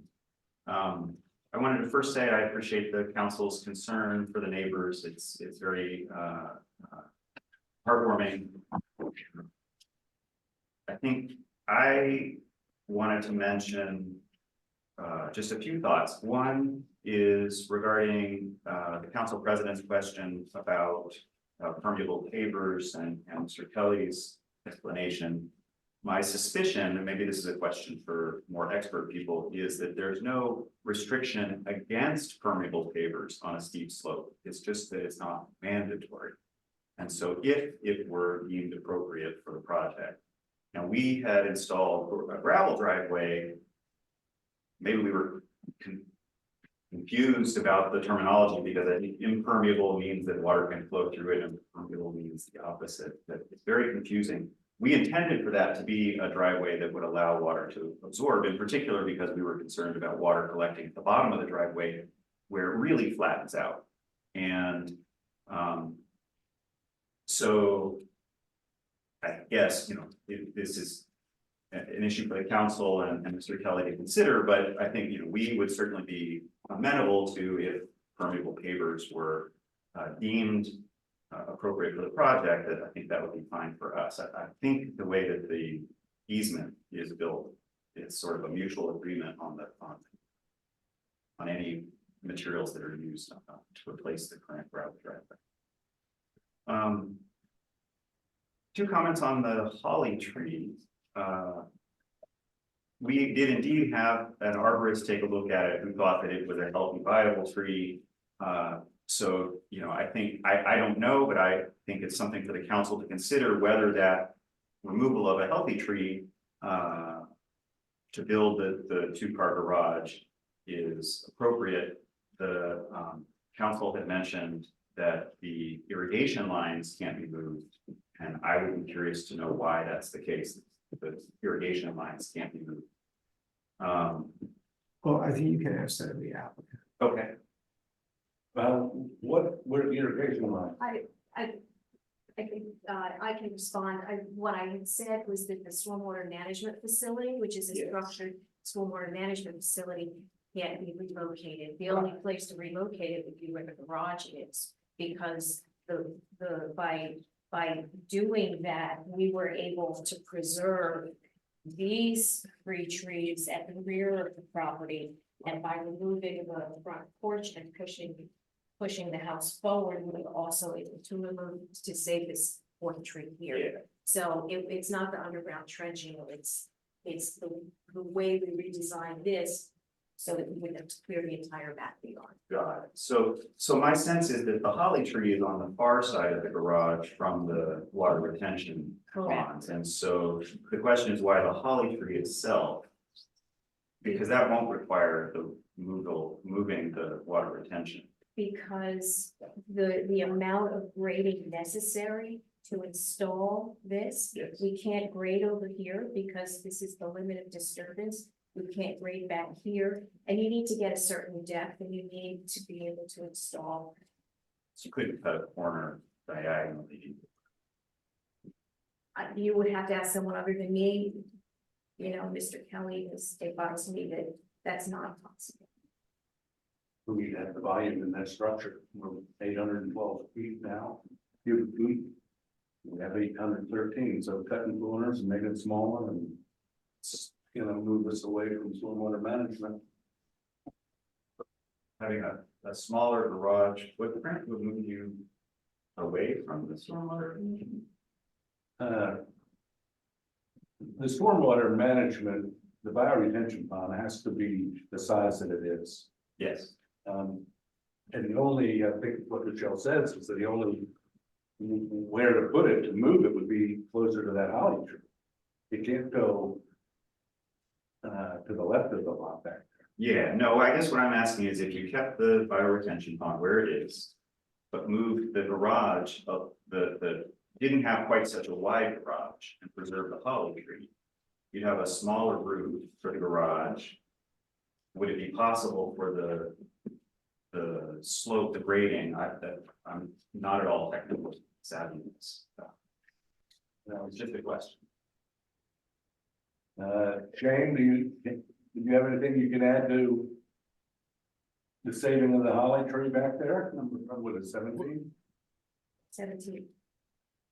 I wanted to first say I appreciate the council's concern for the neighbors. It's very heartwarming. I think I wanted to mention just a few thoughts. One is regarding the council president's question about permeable pavers and Mr. Kelly's explanation. My suspicion, and maybe this is a question for more expert people, is that there's no restriction against permeable pavers on a steep slope. It's just that it's not mandatory. And so if it were deemed appropriate for the project, now we had installed a gravel driveway, maybe we were confused about the terminology because I think impermeable means that water can flow through it and permeable means the opposite. That it's very confusing. We intended for that to be a driveway that would allow water to absorb, in particular because we were concerned about water collecting at the bottom of the driveway where it really flattens out. And so I guess, you know, this is an issue for the council and Mr. Kelly to consider, but I think, you know, we would certainly be amenable to if permeable pavers were deemed appropriate for the project. That I think that would be fine for us. I think the way that the easement is built, it's sort of a mutual agreement on any materials that are used to replace the current gravel driveway. Two comments on the holly trees. We did indeed have an arborist take a look at it who thought that it was a healthy, viable tree. So, you know, I think, I don't know, but I think it's something for the council to consider whether that removal of a healthy tree to build the two-car garage is appropriate. The council had mentioned that the irrigation lines can't be moved, and I would be curious to know why that's the case. The irrigation lines can't be moved. Well, I think you can ask that of the applicant. Okay. What irrigation line? I think I can respond. What I had said was that the stormwater management facility, which is a structured stormwater management facility, can't be relocated. The only place to relocate it would be where the garage is, because by doing that, we were able to preserve these 3 trees at the rear of the property. And by removing the front porch and pushing the house forward, we were also able to remove, to save this 4th tree here. So it's not the underground trenching, it's the way we redesigned this so that we wouldn't have to clear the entire backyard. Got it. So my sense is that the holly tree is on the far side of the garage from the water retention Correct. ponds. And so the question is why the holly tree itself? Because that won't require the moving the water retention. Because the amount of grading necessary to install this, Yes. we can't grade over here because this is the limit of disturbance. We can't grade back here, and you need to get a certain depth, and you need to be able to install. So you couldn't cut a corner diagonally. You would have to ask someone other than me. You know, Mr. Kelly has advised me that that's not possible. We have the volume in that structure, we're 812 feet now, cubic feet. We have 813, so cutting corners and making it smaller and, move us away from stormwater management. Having a smaller garage footprint would move you away from the stormwater. The stormwater management, the bioretention pond has to be the size that it is. Yes. And the only, I think what Michelle says is that the only where to put it, to move it would be closer to that holly tree. It can't go to the left of the lot back there. Yeah, no, I guess what I'm asking is if you kept the bioretention pond where it is, but moved the garage up, didn't have quite such a wide garage and preserve the holly tree, you'd have a smaller roof for the garage. Would it be possible for the slope, the grading, I'm not at all technical savvy in this. That was just a question. Shane, do you have anything you can add to the saving of the holly tree back there? Number, what is 17? 17.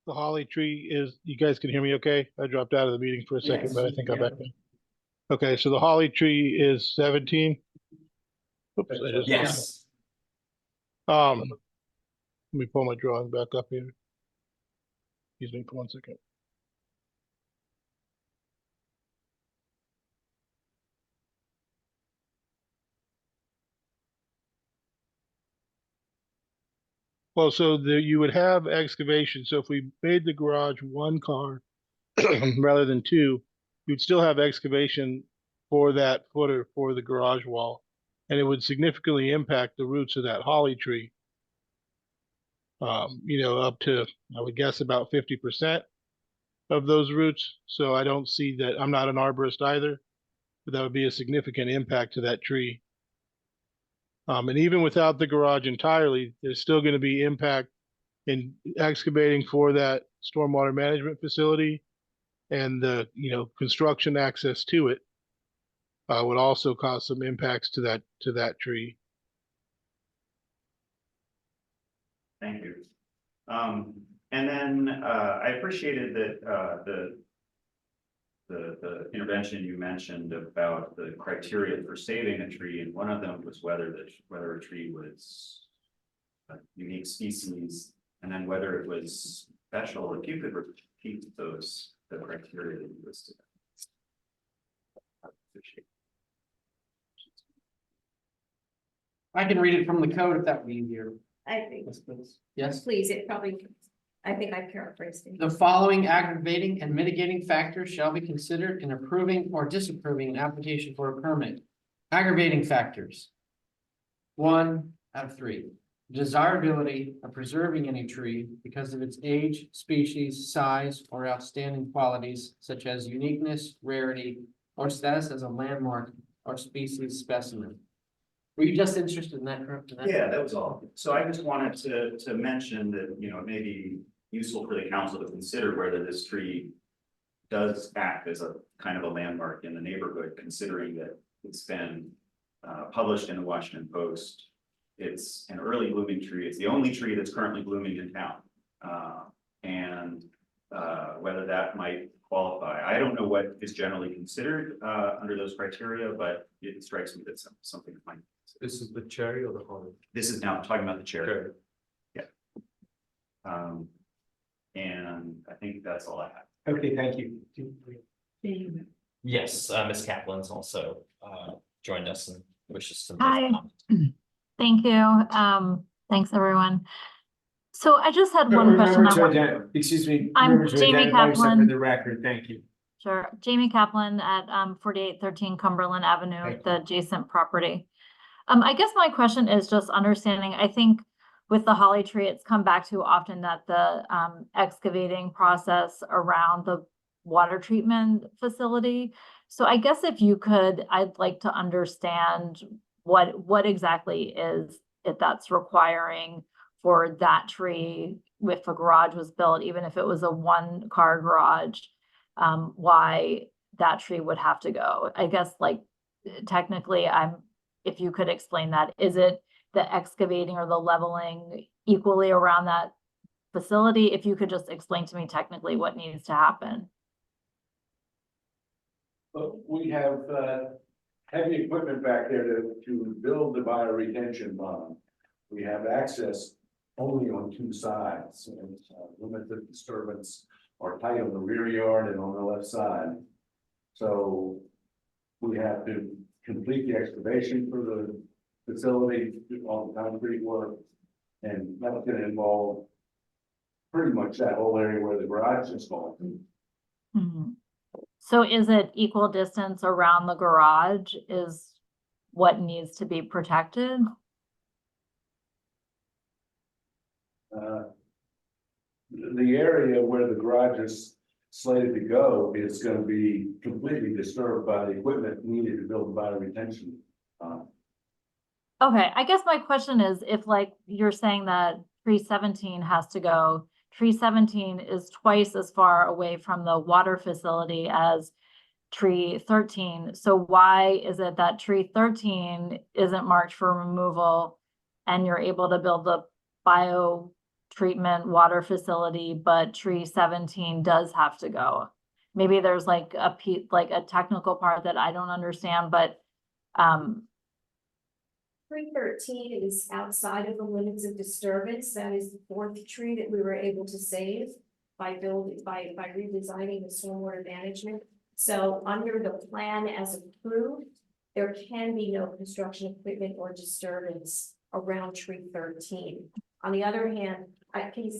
The holly tree is, you guys can hear me okay? I dropped out of the meeting for a second, Yes. but I think I'm back now. Okay, so the holly tree is 17. Oops, I just- Yes. Let me pull my drawing back up here. Excuse me for 1 second. Well, so you would have excavation. So if we made the garage 1 car rather than 2, you'd still have excavation for that footer for the garage wall. And it would significantly impact the roots of that holly tree. Up to, I would guess, about 50% of those roots. So I don't see that. I'm not an arborist either, but that would be a significant impact to that tree. And even without the garage entirely, there's still going to be impact in excavating for that stormwater management facility, and the construction access to it would also cause some impacts to that tree. Thank you. And then I appreciated that the intervention you mentioned about the criteria for saving a tree, and one of them was whether a tree was a unique species, and then whether it was special. If you could repeat the criteria that you listed. I can read it from the code if that would be easier. I think, Yes. please, I think I paraphrased it. The following aggravating and mitigating factors shall be considered in approving or disapproving an application for a permit. Aggravating factors. 1 out of 3. Desirability of preserving any tree because of its age, species, size, or outstanding qualities such as uniqueness, rarity, or status as a landmark or species specimen. Were you just interested in that? Yeah, that was all. So I just wanted to mention that, it may be useful for the council to consider whether this tree does act as a kind of a landmark in the neighborhood, considering that it's been published in the Washington Post It's an early blooming tree. It's the only tree that's currently blooming in town. And whether that might qualify, I don't know what is generally considered under those criteria, but it strikes me that something might. This is the cherry or the holly? This is now talking about the cherry. Cherry. And I think that's all I have. Okay, thank you. Yes, Ms. Kaplan's also joined us and wishes to. Hi. Thank you. Thanks, everyone. So I just had one question. Excuse me. I'm remember to Jamie identify yourself Kaplan. For the record, thank you. Sure. Jamie Kaplan at 4813 Cumberland Avenue, Thank the adjacent property. I guess my question is just understanding, I think with the holly tree, it's come back to often that the excavating process around the water treatment facility. So I guess if you could, I'd like to understand what exactly is it that's requiring for that tree if a garage was built, even if it was a 1-car garage, why that tree would have to go. I guess like technically if you could explain that, is it the excavating or the leveling equally around that facility? If you could just explain to me technically what needs to happen. But we have heavy equipment back there to build the bioretention pond. We have access only on 2 sides, and limited disturbance or tight on the rear yard and on the left side. So we have to complete the excavation for the facility, do all the concrete work, and that's gonna involve pretty much that whole area where the garage is going. Mm-hmm. So is it equal distance around the garage is what needs to be protected? The area where the garage is slated to go is gonna be completely disturbed by the equipment needed to build the bioretention. Okay, I guess my question is if like you're saying that tree 17 has to go, tree 17 is twice as far away from the water facility as tree 13. So why is it that tree 13 isn't marked for removal and you're able to build the bio treatment water facility, but tree 17 does have to go? Maybe there's like a technical part that I don't understand, but Tree 13 is outside of the limits of disturbance. That is the 4th tree that we were able to save by redesigning the stormwater management. So under the plan as approved, there can be no construction equipment or disturbance around tree 13. On the other hand, you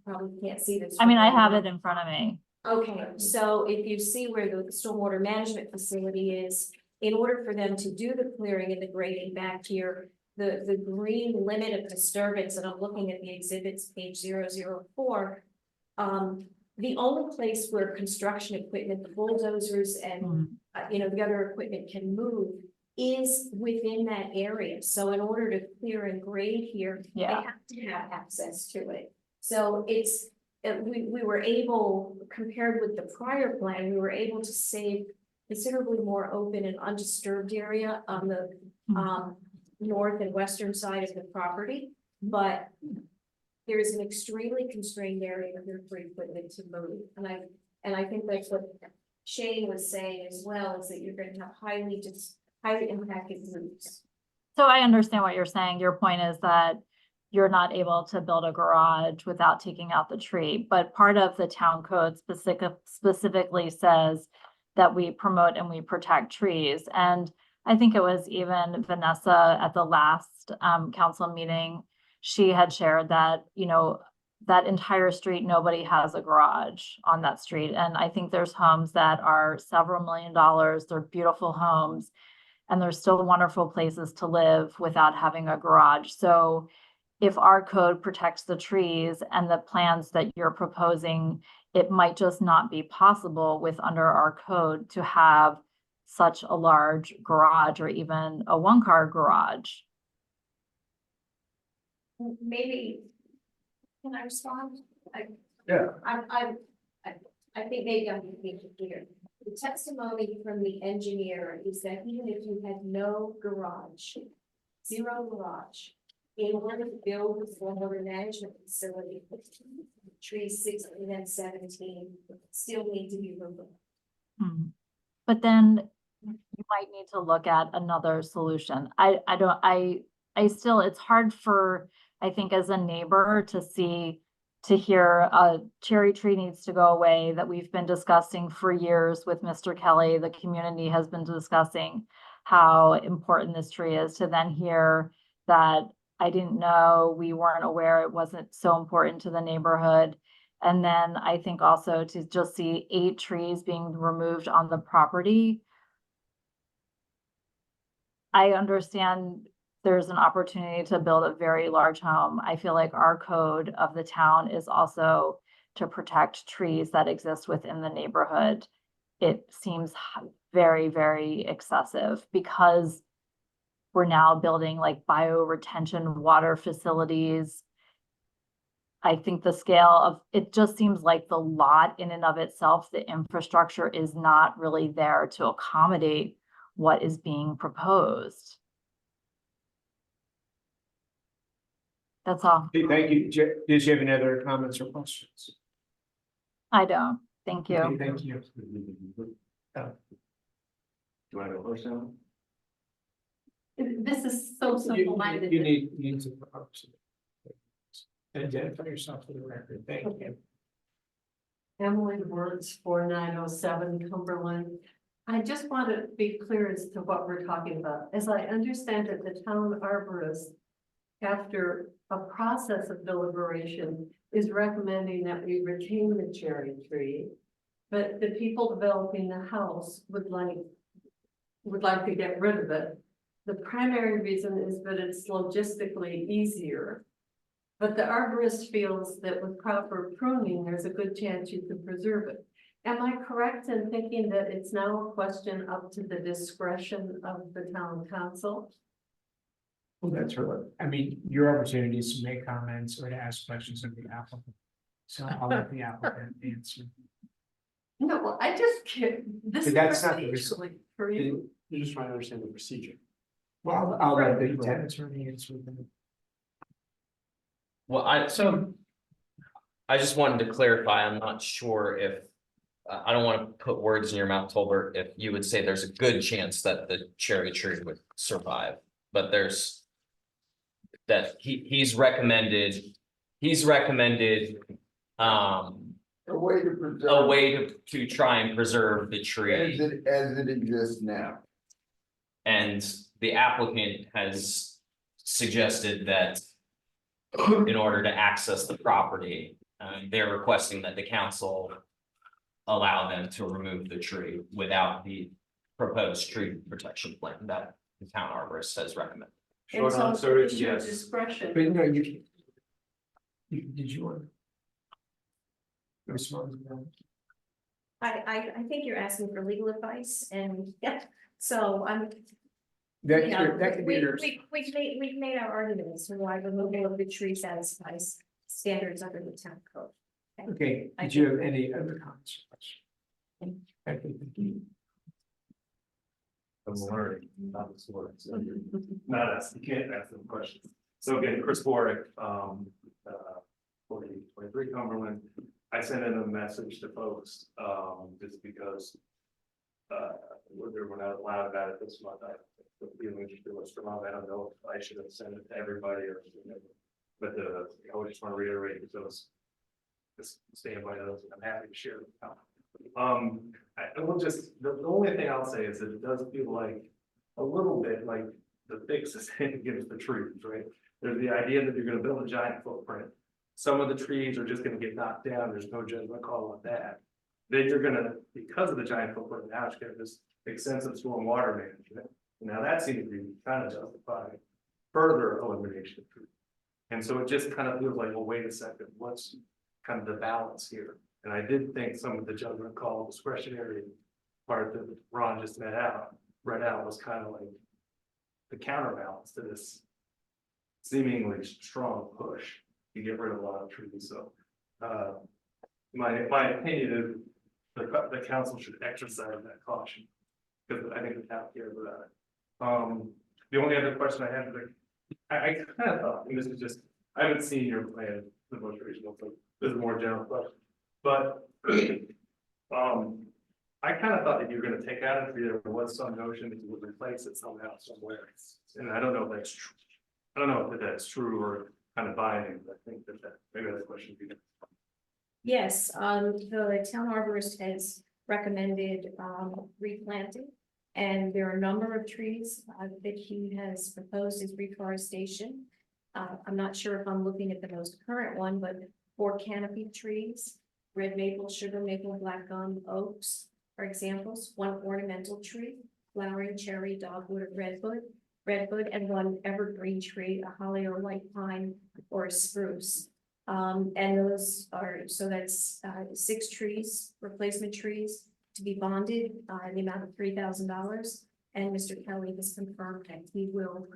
probably can't see this. I mean, I have it in front of me. Okay, so if you see where the stormwater management facility is, in order for them to do the clearing and the grading back here, the green limit of disturbance, and I'm looking at the exhibits, page 004, the only place where construction equipment, the bulldozers and the other equipment can move is within that area. So in order to clear and grade here, they have to have access to it. So we were able, compared with the prior plan, we were able to save considerably more open and undisturbed area on the north and western side of the property, but there is an extremely constrained area here for equipment to move. And I think that's what Shane was saying as well, is that you're going to have highly impacted routes. So I understand what you're saying. Your point is that you're not able to build a garage without taking out the tree, but part of the town code specifically says that we promote and we protect trees. And I think it was even Vanessa at the last council meeting, she had shared that, that entire street, nobody has a garage on that street. And I think there's homes that are several $1 million. They're beautiful homes and they're still wonderful places to live without having a garage. So if our code protects the trees and the plans that you're proposing, it might just not be possible under our code to have such a large garage or even a 1-car garage. Maybe, can I respond? Yeah. I think maybe I'm being clear. The testimony from the engineer is that even if you had no garage, 0 garage, in order to build a stormwater management facility, trees 16 and 17 still need to be removed. But then you might need to look at another solution. I still, it's hard for, I think as a neighbor to hear a cherry tree needs to go away that we've been discussing for years with Mr. Kelly. The community has been discussing how important this tree is, to then hear that I didn't know, we weren't aware, it wasn't so important to the neighborhood. And then I think also to just see 8 trees being removed on the property. I understand there's an opportunity to build a very large home. I feel like our code of the town is also to protect trees that exist within the neighborhood. It seems very, very excessive because we're now building like bioretention water facilities. I think the scale of it just seems like the lot in and of itself, the infrastructure is not really there to accommodate what is being proposed. That's all. Okay, thank you. Did you have any other comments or questions? I don't. Thank you. Okay, thank you. Do I go first now? This is so You simple-minded. you need to propose. Identify yourself for the record. Thank you. Emily Words, 4907 Cumberland. I just want to be clear as to what we're talking about. As I understand it, the town arborist, after a process of deliberation, is recommending that we retain the cherry tree. But the people developing the house would like to get rid of it. The primary reason is that it's logistically easier. But the arborist feels that with proper pruning, there's a good chance you could preserve it. Am I correct in thinking that it's now a question up to the discretion of the town council? Well, that's right. I mean, your opportunity is to make comments or to ask questions of the applicant. So I'll let the applicant answer. No, well, I just can't, this But is that's not the procedurally for you. You're just trying to understand the procedure. Well, I'll let the town attorney answer them. Well, I just wanted to clarify, I'm not sure if, I don't want to put words in your mouth, Tolbert, if you would say there's a good chance that the cherry tree would survive, but there's that he's recommended, A way to preserve. a way to try and preserve the As tree. it exists now. And the applicant has suggested that in order to access the property, they're requesting that the council allow them to remove the tree without the proposed tree protection plan that the town arborist has recommended. And so answer it's is your yes. discretion. But no, you can't. Did you want? to respond to that? I think you're asking for legal advice and, yeah, so I'm. That You know, could be yours. we've made our arguments for why removal of the tree satisfies standards under the town code. Okay, did you have any other comments or questions? Okay, thank you. I'm learning, not the swords. Not us, you can't ask them questions. So again, Chris Borick, 4023 Cumberland. I sent in a message to folks, just because we're not allowed about it this month. It was strong. I don't know if I should have sent it to everybody or, but I would just want to reiterate those. Just stand by those, and I'm happy to share them. I will just, the only thing I'll say is that it does feel like a little bit like the fix is against the trees, right? There's the idea that you're gonna build a giant footprint. Some of the trees are just gonna get knocked down, there's no judgment call on that. Then you're gonna, because of the giant footprint, now it's gonna this extensive storm water management. Now that seems to be kind of justified further elimination of trees. And so it just kind of feels like, well, wait a second, what's kind of the balance here? And I did think some of the judgment call discretionary part that Ron just read out was kind of like the counterbalance to this seemingly strong push to get rid of a lot of trees. So my opinion is the council should exercise that caution because I think the town cares about it. The only other question I had for the I kind of thought, and this is just, I haven't seen your plan, the most original, so this is a more general question. But, I kind of thought that you were gonna take out if there was some notion that you would replace it somehow, somewhere. And I don't know if that's true. I don't know if that's true or kind of binding, but I think that maybe that question would be. Yes, the town arborist has recommended, replanting. And there are a number of trees, that he has proposed as reforestation. I'm not sure if I'm looking at the most current one, but 4 canopy trees, red maple, sugar maple, black gum, oaks are examples. 1 ornamental tree, flowering cherry, dogwood, or redwood, and 1 evergreen tree, a holly or white pine, or a spruce. And those are, so that's 6 trees, replacement trees to be bonded in the amount of $3,000. And Mr. Kelly has confirmed that he will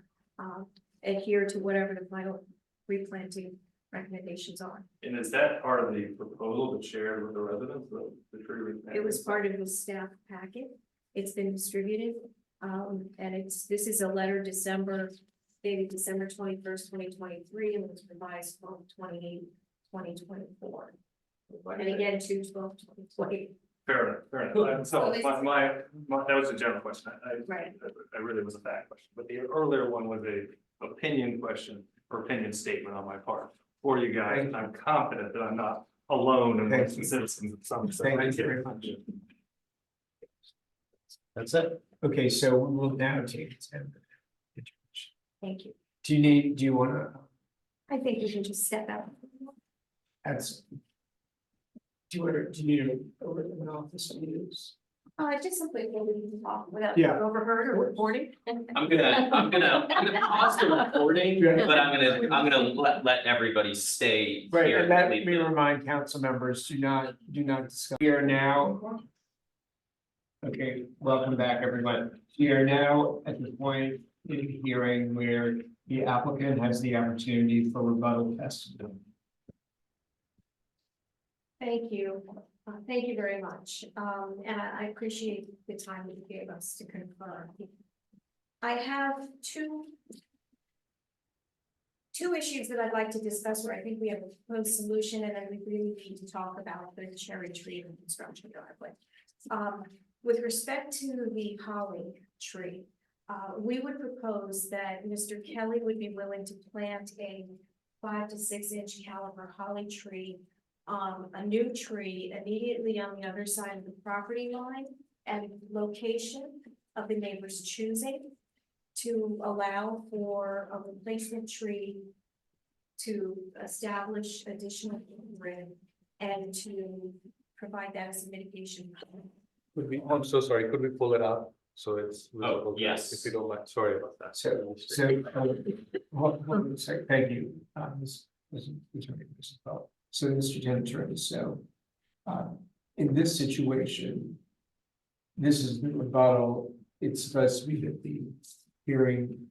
adhere to whatever the final replanting recommendations are. And is that part of the proposal that's shared with the residents, the tree replanting? It was part of the staff packet. It's been distributed. And this is a letter dated December 21st, 2023, and was revised from 28, 2024. And again, 2/12/2020. Fair enough. So that was a general question. Right. I really was a fact question, but the earlier one was a opinion question or opinion statement on my part for you guys. And I'm confident that I'm not alone amongst the citizens of Somerset. Thank you very much. That's it. Okay, so we will now take 10 minutes. Thank you. Do you want to, I think you can just step out. do you need an office to use? Just simply maybe we can talk without Yeah. being overheard or recording. I'm gonna pause the recording, but I'm gonna let everybody stay Right, here. and let me remind council members, do not discuss. We are now. Okay, welcome back, everyone. We are now at the point in the hearing where the applicant has the opportunity for rebuttal testimony. Thank you. Thank you very much. And I appreciate the time that you gave us to confirm. I have two issues that I'd like to discuss where I think we have a proposed solution, and then we really need to talk about the cherry tree and construction driveway. With respect to the holly tree, we would propose that Mr. Kelly would be willing to plant a 5 to 6 inch caliber holly tree, a new tree immediately on the other side of the property line and location of the neighbor's choosing, to allow for a replacement tree to establish additional grid and to provide that as a mitigation. I'm so sorry, could we pull it out? So it's. Oh, yes. If you don't mind, sorry about that. So, hold on a second. Thank you, Ms. Attorney, Mrs. Bell. So, Mr. Attorney, so, in this situation, this is the rebuttal. It's supposed to be that the hearing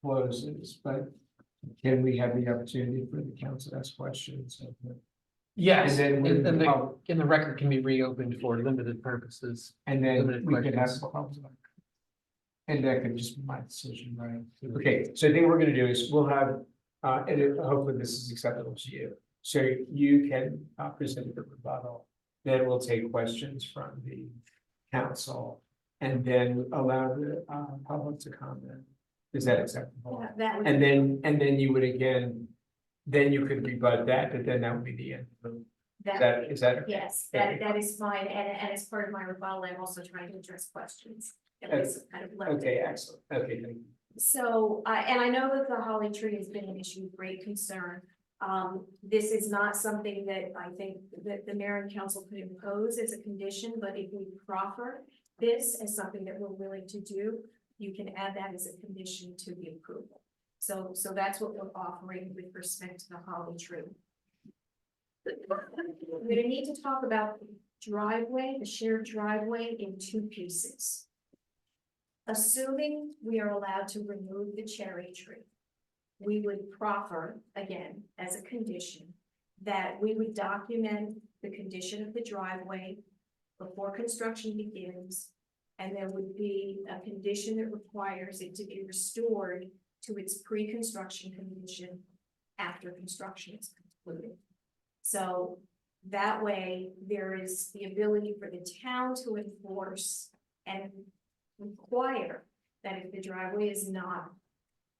closes, but can we have the opportunity for the council to ask questions? Yes, And then and the record can be reopened for limited purposes. And then Limited we could have. questions. And that could just be my decision, right? Okay, so I think what we're gonna do is we'll have, hopefully this is acceptable to you. So you can present the rebuttal, then we'll take questions from the council. And then allow the public to comment. Is that acceptable? Yeah, that would. And then you would again, then you could rebut that, but then that would be the end. Is that? Okay? Yes, that is fine, and as part of my rebuttal, I'm also trying to address questions. At least kind of left Okay, it. excellent. Okay, thank you. So, and I know that the holly tree has been an issue of great concern. This is not something that I think that the mayor and council could impose as a condition, but if we proffer this as something that we're willing to do, you can add that as a condition to the approval. So that's what we're offering with respect to the holly tree. We're gonna need to talk about the driveway, the shared driveway, in 2 pieces. Assuming we are allowed to remove the cherry tree, we would proffer, again, as a condition, that we would document the condition of the driveway before construction begins, and there would be a condition that requires it to be restored to its pre-construction condition after construction is concluded. So that way, there is the ability for the town to enforce and require that if the driveway is not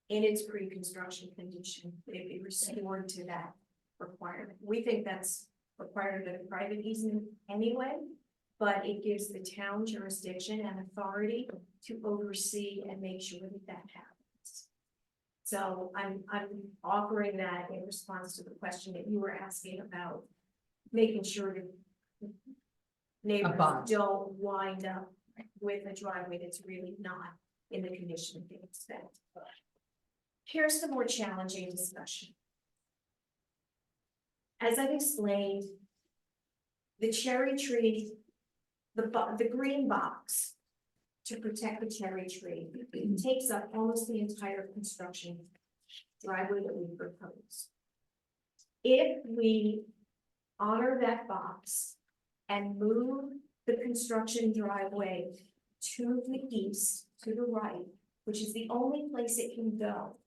in its pre-construction condition, that it be restored to that requirement. We think that's required of a private easement anyway, but it gives the town jurisdiction and authority to oversee and make sure that that happens. So I'm offering that in response to the question that you were asking about making sure that neighbors don't wind up with a driveway that's really not in the condition they expect. Here's the more challenging discussion. As I've explained, the cherry tree, the green box to protect the cherry tree takes up almost the entire construction driveway that we propose. If we honor that box and move the construction driveway to the east, to the right, which is the only place it can go,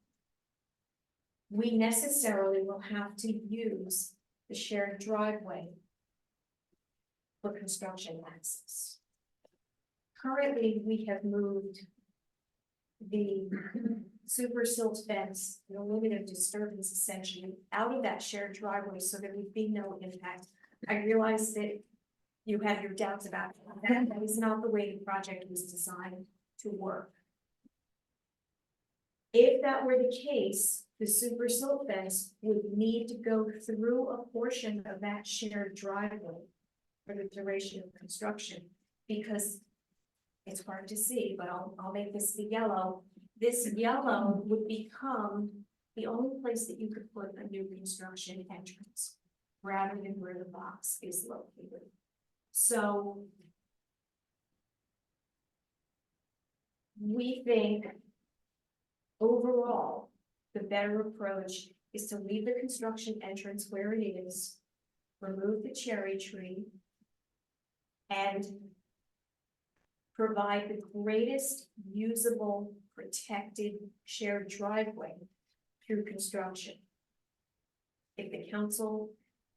we necessarily will have to use the shared driveway for construction access. Currently, we have moved the super silt fence, the limit of disturbance essentially, out of that shared driveway so there would be no impact. I realize that you have your doubts about that. That is not the way the project was designed to work. If that were the case, the super silt fence would need to go through a portion of that shared driveway for the duration of construction, because it's hard to see, but I'll make this the yellow. This yellow would become the only place that you could put a new construction entrance, rather than where the box is located. So we think overall, the better approach is to leave the construction entrance where it is, remove the cherry tree, and provide the greatest usable protected shared driveway through construction. If the council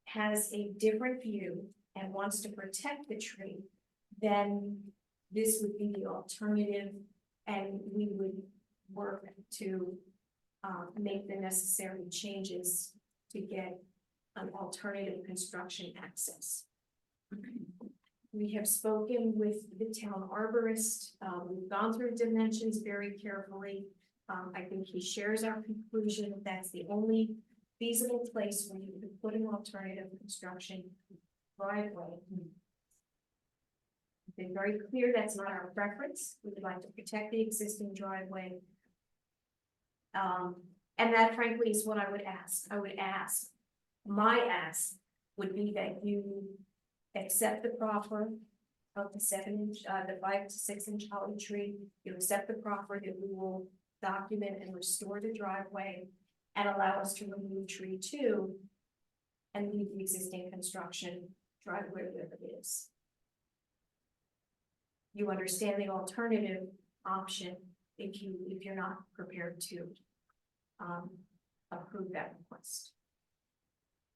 has a different view and wants to protect the tree, then this would be the alternative, and we would work to make the necessary changes to get an alternative construction access. We have spoken with the town arborist. We've gone through dimensions very carefully. I think he shares our conclusion that that's the only feasible place where you could put an alternative construction driveway. We've been very clear that's not our preference. We would like to protect the existing driveway. And that frankly is what I would ask. My ask would be that you accept the proffer of the 7-inch, the 5 to 6 inch holly tree. You accept the proffer that we will document and restore the driveway and allow us to remove tree 2 and leave the existing construction driveway where it is. You understand the alternative option if you're not prepared to approve that request.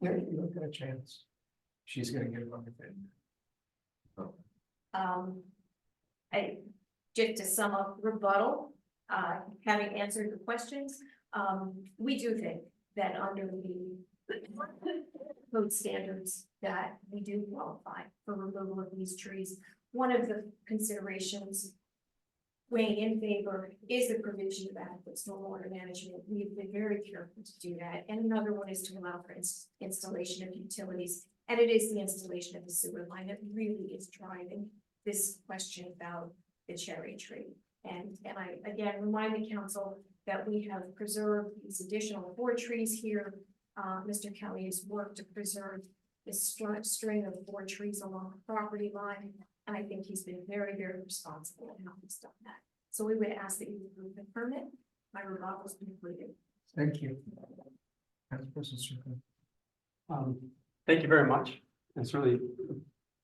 Yeah, you don't get a chance. She's gonna get it on the thing. Just to sum up rebuttal, having answered the questions, we do think that under the code standards that we do qualify for removal of these trees. One of the considerations weighing in favor is the provision of adequate stormwater management. We've been very careful to do that. And another one is to allow for installation of utilities. And it is the installation of the sewer line that really is driving this question about the cherry tree. And I again remind the council that we have preserved these additional 4 trees here. Mr. Kelly has worked to preserve this string of 4 trees along the property line. And I think he's been very, very responsible in how he's done that. So we would ask that you approve the permit. My rebuttal is completed. Thank you. Councilperson Strickland. Thank you very much. And certainly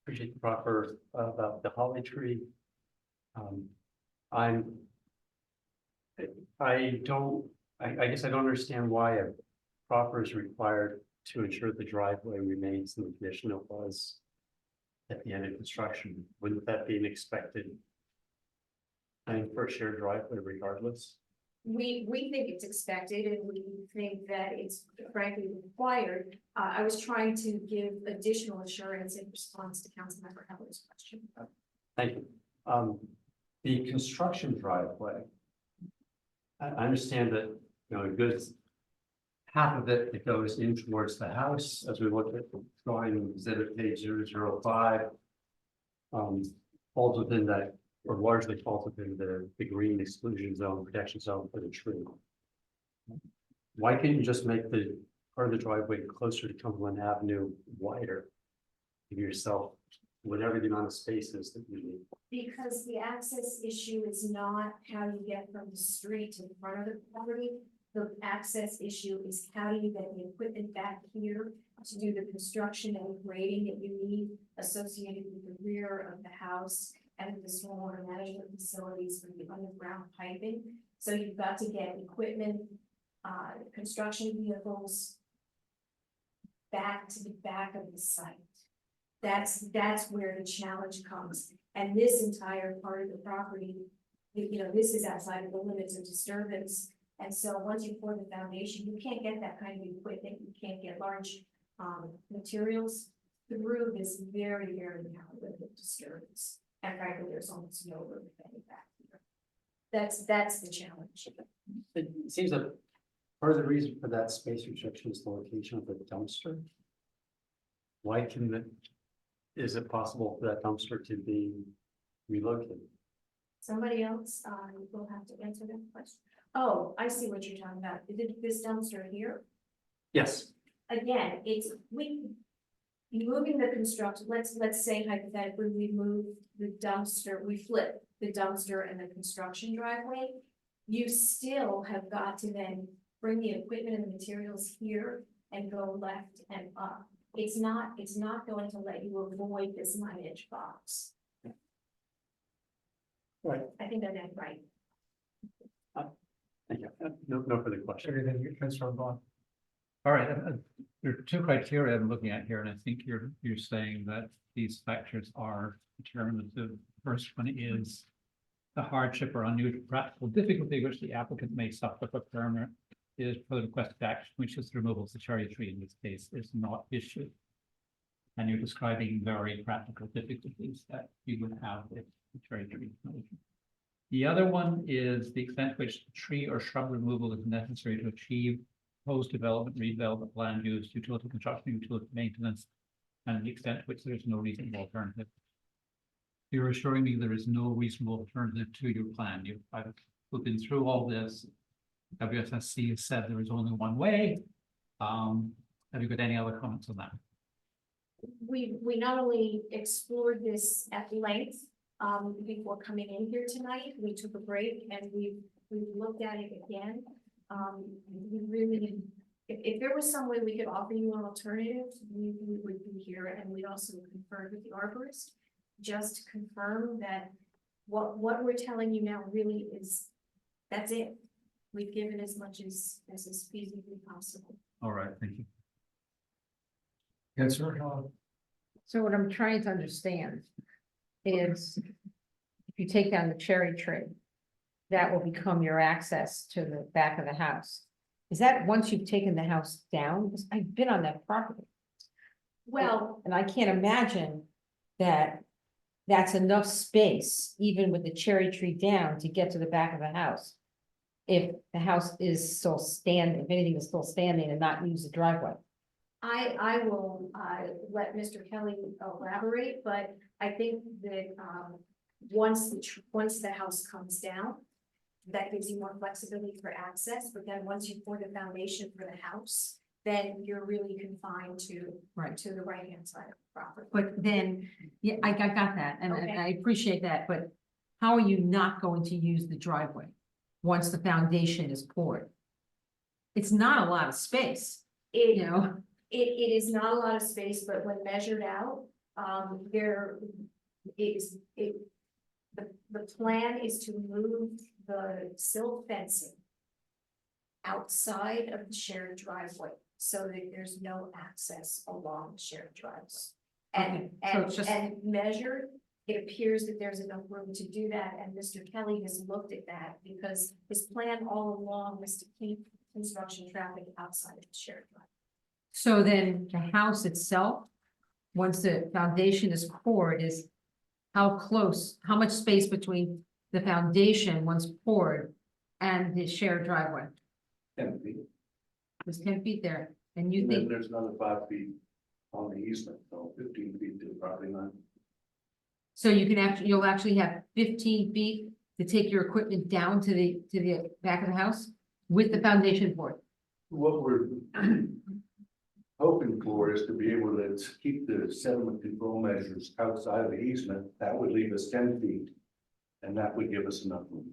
appreciate the proffer about the holly tree. I I guess I don't understand why a proffer is required to ensure the driveway remains in the condition it was at the end of construction. Wouldn't that be an expected thing for a shared driveway regardless? We think it's expected and we think that it's frankly required. I was trying to give additional assurance in response to Councilmember Heller's question. Thank you. The construction driveway. I understand that, you know, a good half of it that goes in towards the house, as we look at drawing exhibit page 005. Falls within that, or largely falls within the green exclusion zone, protection zone for the tree. Why can't you just make the part of the driveway closer to Cumberland Avenue wider? Give yourself whatever the amount of space is that you need. Because the access issue is not how you get from the street to the front of the property. The access issue is how do you get the equipment back here to do the construction and grading that you need associated with the rear of the house and the stormwater management facilities for the underground piping. So you've got to get equipment, construction vehicles back to the back of the site. That's where the challenge comes. And this entire part of the property, you know, this is outside of the limits of disturbance. And so once you pour the foundation, you can't get that kind of equipment. You can't get large materials through this very, very narrow limit of disturbance. And frankly, there's almost no room for any back here. That's the challenge. It seems that part of the reason for that space restriction is the location of the dumpster. Why can the, is it possible for that dumpster to be relocated? Somebody else will have to answer that question. Oh, I see what you're talking about. Is it this dumpster here? Yes. Again, it's moving the construction. Let's say hypothetically we move the dumpster, we flip the dumpster and the construction driveway. You still have got to then bring the equipment and the materials here and go left and up. It's not going to let you avoid this 9-inch box. Right. I think that's right. Thank you. No further questions. Everything you're concerned on. All right, there are two criteria I'm looking at here, and I think you're saying that these factors are determinative. The first one is the hardship or unusual practical difficulty which the applicant may suffer if a permit is for the requested action, which is the removal of the cherry tree in this case, is not issued. And you're describing very practical difficulties that you would have if the cherry tree is not issued. The other one is the extent to which tree or shrub removal is necessary to achieve post-development, redevelopment, land use, utility construction, utility maintenance, and the extent to which there is no reasonable alternative. You're assuring me there is no reasonable alternative to your plan. We've been through all this. WSSC has said there is only one way. Have you got any other comments on that? We not only explored this at length before coming in here tonight, we took a break and we looked at it again. We really, if there was some way we could offer you an alternative, we would be here, and we also confirmed with the arborist, just to confirm that what we're telling you now really is, that's it. We've given as much as is feasibly possible. All right, thank you. Yes, sir. So what I'm trying to understand is if you take down the cherry tree, that will become your access to the back of the house. Is that once you've taken the house down? Because I've been on that property. Well, and I can't imagine that that's enough space, even with the cherry tree down, to get to the back of the house. If the house is still standing, if anything is still standing and not use the driveway. I will let Mr. Kelly elaborate, but I think that once the house comes down, that gives you more flexibility for access. But then once you pour the foundation for the house, then you're really confined to the right-hand side of the property. But then, yeah, I got that, and Okay. I appreciate that, but how are you not going to use the driveway once the foundation is poured? It's not a lot of space, you know? It is not a lot of space, but when measured out, the plan is to move the silt fencing outside of the shared driveway, so that there's no access along the shared drives. Okay, so it's just- And measured, it appears that there's enough room to do that, and Mr. Kelly has looked at that, because his plan all along was to keep construction traffic outside of the shared drive. So then the house itself, once the foundation is poured, is how close, how much space between the foundation once poured and the shared driveway? 10 feet. There's 10 feet there, and you And then think, there's another 5 feet on the easement, so 15 feet to the property line. so you can actually, you'll actually have 15 feet to take your equipment down to the back of the house with the foundation poured? What we're hoping for is to be able to keep the sediment control measures outside of the easement. That would leave us 10 feet. And that would give us enough room.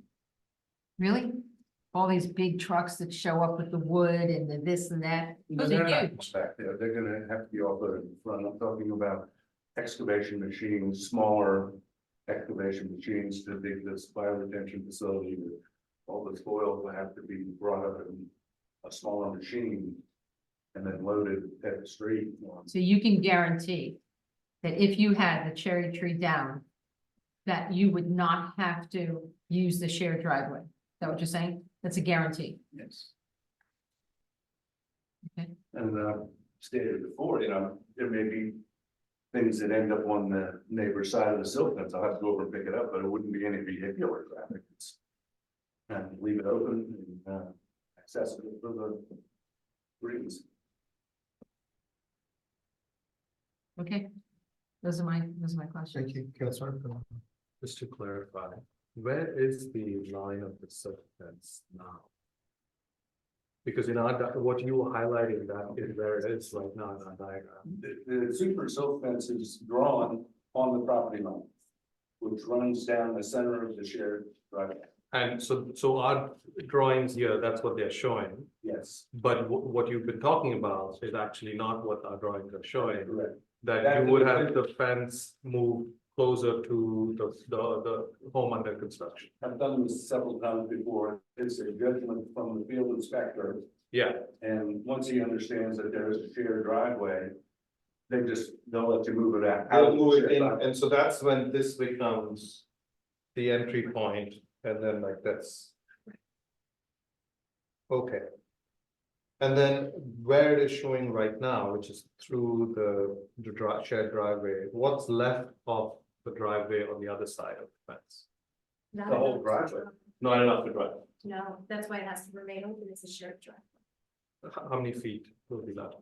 Really? All these big trucks that show up with the wood and the this and that, those They're are not huge. back there. They're gonna have to be offloaded in front. I'm talking about excavation machines, smaller excavation machines to dig this bioretention facility. With all the soil will have to be brought up in a smaller machine and then loaded at the street. So you can guarantee that if you had the cherry tree down, that you would not have to use the shared driveway. Is that what you're saying? That's a guarantee. Yes. Okay. And stated before, there may be things that end up on the neighbor's side of the silt fence. I'll have to go over and pick it up, but it wouldn't be any vehicular traffic. It's and leave it open and accessible for the greens. Okay. Those are my questions. Thank you, Councilor. Just to clarify, where is the line of the silt fence now? Because what you were highlighting, that is where it is right now in our diagram. The super silt fence is drawn on the property line, which runs down the center of the shared driveway. And so our drawings here, that's what they're showing. Yes. But what you've been talking about is actually not what our drawings are showing. Correct. That you would have the fence move closer to the home under construction. I've done this several times before. It's a judgment from the field inspector. Yeah. And once he understands that there is a shared driveway, they'll let you move it out. They'll move it in, and so that's when this becomes the entry point, and then like that's. Okay. And then where it is showing right now, which is through the shared driveway, what's left of the driveway on the other side of the fence? Not The whole enough. driveway. Not enough to drive. No, that's why it has to remain open, it's a shared drive. How many feet will be left?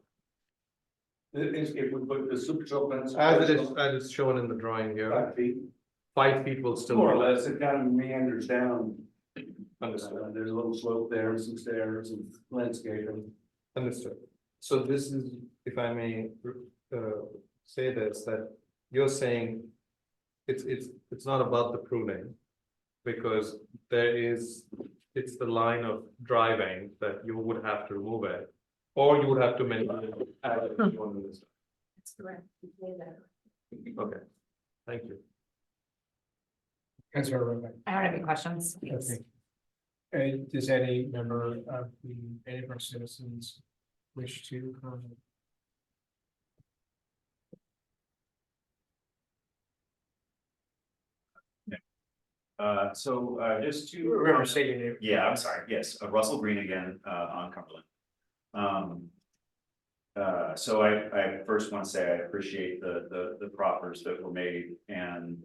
If we put the super silt fence. As it's shown in the drawing here. 5 feet. 5 feet will still. More or be left. less, it kind of meanders down. Understood. There's a little slope there, and some stairs and landscaping. Understood. So this is, if I may, say this, that you're saying. It's not about the pruning. Because it's the line of driving that you would have to remove it. Or you would have to maintain it as it is shown in this. That's correct. You made that. Okay, thank you. Councilor Rovak. I don't have any questions. Okay. Does any member of any of our citizens wish to comment? Just to. Remember, say your name. Yeah, I'm sorry. Yes, Russell Green again, on Cumberland. So I first want to say I appreciate the proffers that were made, and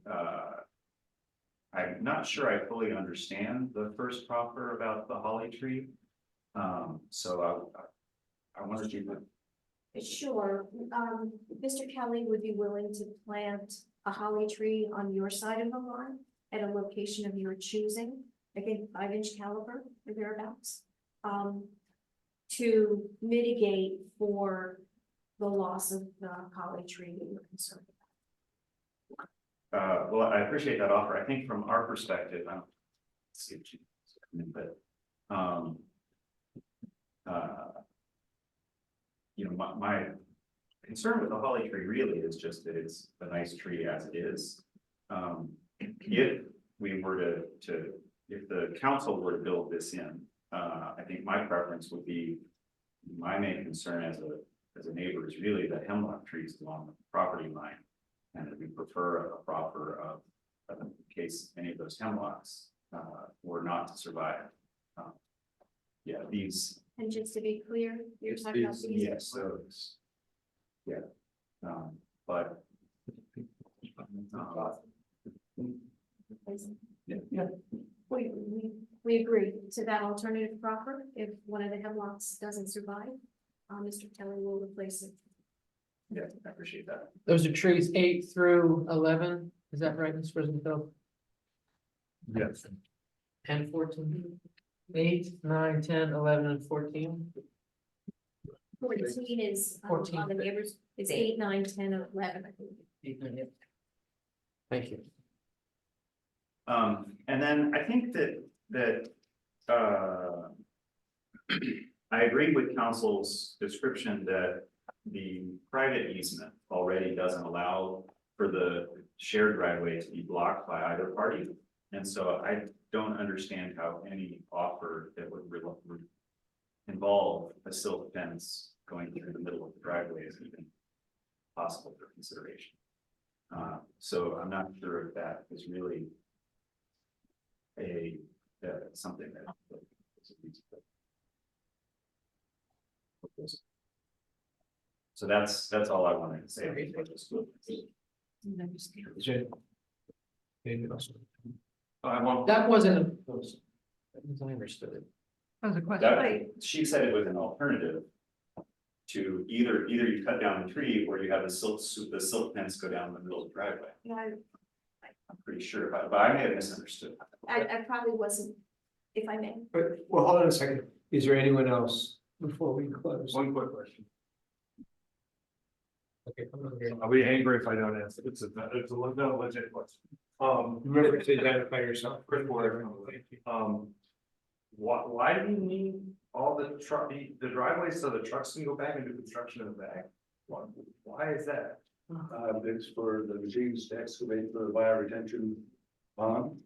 I'm not sure I fully understand the first proffer about the holly tree. So I wonder if you could. Sure, Mr. Kelly would be willing to plant a holly tree on your side of the lawn at a location of your choosing, again, 5-inch caliber or thereabouts. To mitigate for the loss of the holly tree that you're concerned about. Well, I appreciate that offer. I think from our perspective, I don't see what you, but, my concern with the holly tree really is just that it's a nice tree as it is. If we were if the council were to build this in, I think my preference would be, my main concern as a neighbor is really the hemlock trees along the property line. And that we prefer a proffer of, in case any of those hemlocks, were not to survive. Yeah, these. And just to be clear, you're talking about these. Yes, those. Yeah, but. Yeah. We agree to that alternative proffer. If one of the hemlocks doesn't survive, Mr. Kelly will replace it. Yeah, I appreciate that. Those are trees 8 through 11, is that right, Ms. Rosenfeld? Yes. And 14? 8, 9, 10, 11, and 14? 14 is, 14. on the neighbors, it's 8, 9, 10, and 11, I think. 8, 9, 10. Thank you. And then I think I agree with council's description that the private easement already doesn't allow for the shared driveway to be blocked by either party. And so I don't understand how any offer that would involve a silt fence going through the middle of the driveway is even possible for consideration. So I'm not sure if that is really something that. So that's all I wanted to say. That wasn't. As I understood it. That was a question. She said it was an alternative to either you cut down the tree or you have the silt fence go down the middle of the driveway. Yeah, I'm pretty sure, but I may have misunderstood. I probably wasn't, if I may. Well, hold on a second. Is there anyone else before we close? One quick question. Okay, I'll be angry if I don't answer. It's a legit question. Remember to identify yourself. Chris Porter. Why do you need all the driveways so the trucks can go back and do construction in the back? Why is that? It's for the machines to excavate for the bioretention pond.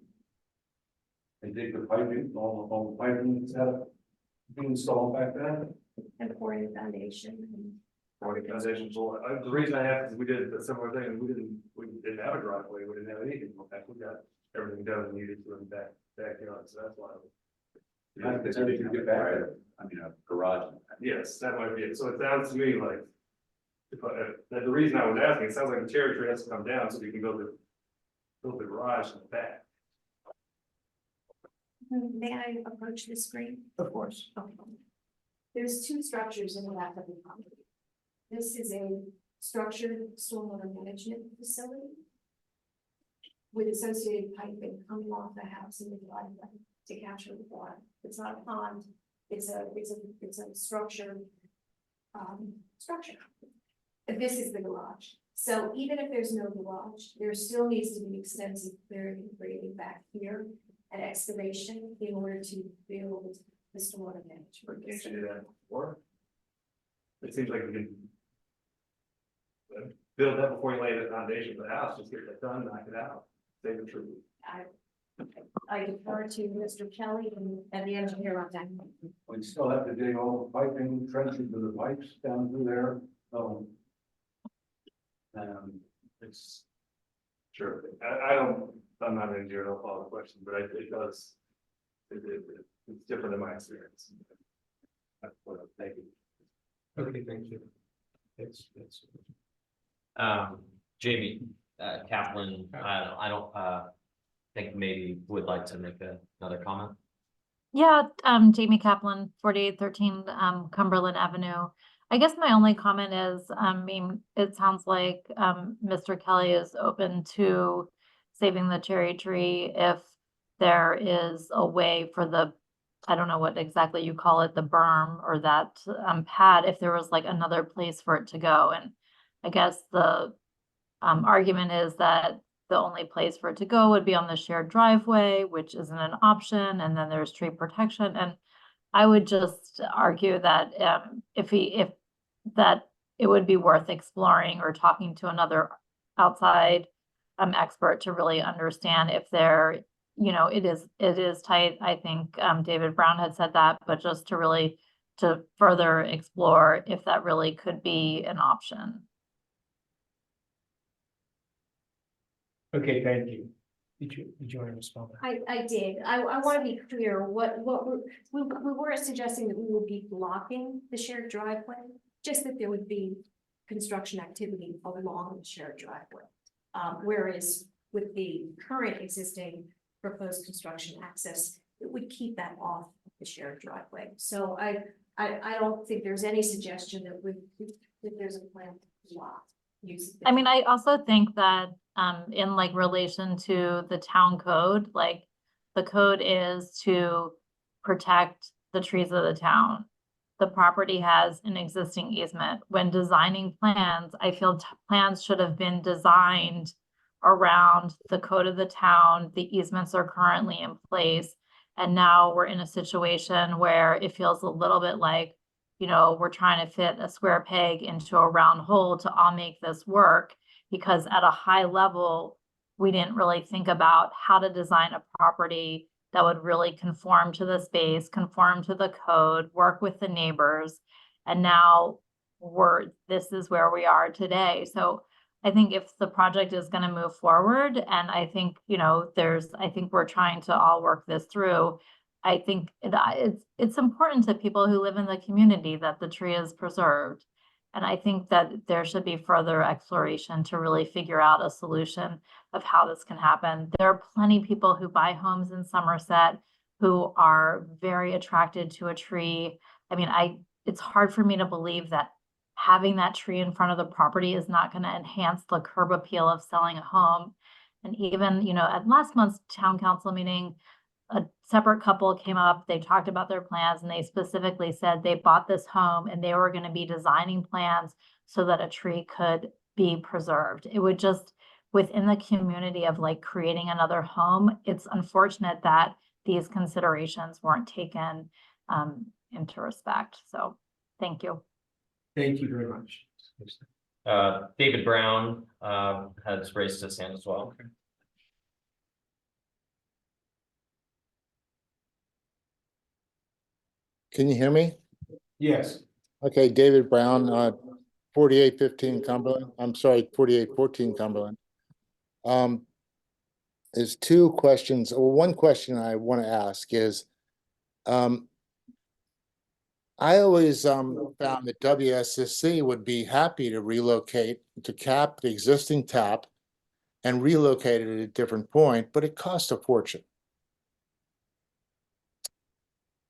They dig the piping, all the piping set up, being installed back there. And pouring the foundation. Organization, so the reason I asked is we did a similar thing, we didn't have a driveway, we didn't have anything, we got everything done and needed to in the backyard, so that's why. I mean, a garage. Yes, that might be it, so it sounds to me like. The reason I was asking, it sounds like the cherry tree has to come down so we can build the garage in the back. May I approach the screen? Of course. Okay. There's two structures in the back of the property. This is a structured stormwater management facility with associated piping coming off the house in the driveway to capture the water. It's not a pond, it's a structured structure. This is the garage. So even if there's no garage, there still needs to be extensive clearing and grading back here and excavation in order to build the stormwater management. Can't you do that before? It seems like we can build that before you lay the foundation for the house, just get it done, knock it out, save the tree. I defer to Mr. Kelly and the engineer on that. We still have to dig all the piping, trenches to the pipes down through there, It's sure, I'm not an engineer, I'll follow the question, but it does. It's different than my experience. Thank you. Okay, thank you. It's. Jamie, Kaplan, I don't think maybe would like to make another comment. Yeah, Jamie Kaplan, 4813 Cumberland Avenue. I guess my only comment is, I mean, it sounds like Mr. Kelly is open to saving the cherry tree if there is a way for the, I don't know what exactly you call it, the berm or that pad, if there was like another place for it to go. And I guess the argument is that the only place for it to go would be on the shared driveway, which isn't an option, and then there's tree protection. And I would just argue that if that it would be worth exploring or talking to another outside expert to really understand if there you know, it is tight. I think David Brown had said that, but just to really to further explore if that really could be an option. Okay, thank you. Did you want to respond? I did. I want to be clear, we weren't suggesting that we would be blocking the shared driveway, just that there would be construction activity along the shared driveway. Whereas with the current existing proposed construction access, it would keep that off the shared driveway. So I don't think there's any suggestion that there's a plan to block use. I mean, I also think that in like relation to the town code, like the code is to protect the trees of the town. The property has an existing easement. When designing plans, I feel plans should have been designed around the code of the town. The easements are currently in place. And now we're in a situation where it feels a little bit like, you know, we're trying to fit a square peg into a round hole to all make this work, because at a high level, we didn't really think about how to design a property that would really conform to the space, conform to the code, work with the neighbors. And now this is where we are today. So I think if the project is going to move forward, and I think, you know, I think we're trying to all work this through. I think it's important to people who live in the community that the tree is preserved. And I think that there should be further exploration to really figure out a solution of how this can happen. There are plenty of people who buy homes in Somerset who are very attracted to a tree. I mean, it's hard for me to believe that having that tree in front of the property is not going to enhance the curb appeal of selling a home. And even, you know, at last month's town council meeting, a separate couple came up, they talked about their plans, and they specifically said they bought this home and they were going to be designing plans so that a tree could be preserved. It would just, within the community of like creating another home, it's unfortunate that these considerations weren't taken into respect. So thank you. Thank you very much. David Brown has raised his hand as well. Can you hear me? Yes. Okay, David Brown, 4815 Cumberland. I'm sorry, 4814 Cumberland. There's two questions. Well, one question I want to ask is, I always found that WSSC would be happy to relocate, to cap the existing tap and relocate it at a different point, but it costs a fortune.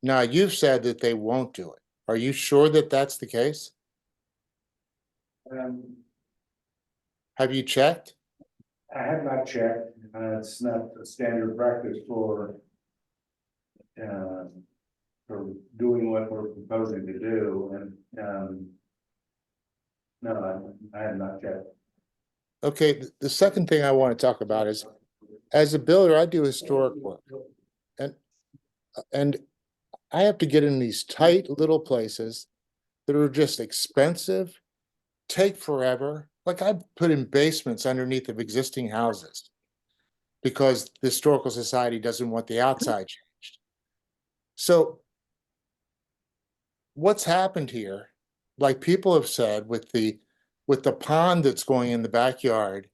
Now, you've said that they won't do it. Are you sure that that's the case? Have you checked? I have not checked. It's not a standard practice for doing what we're proposing to do, and no, I have not checked. Okay, the second thing I want to talk about is, as a builder, I do historic work, and I have to get in these tight little places that are just expensive, take forever. Like I put in basements underneath of existing houses because the Historical Society doesn't want the outside changed. So what's happened here, like people have said, with the pond that's going in the backyard,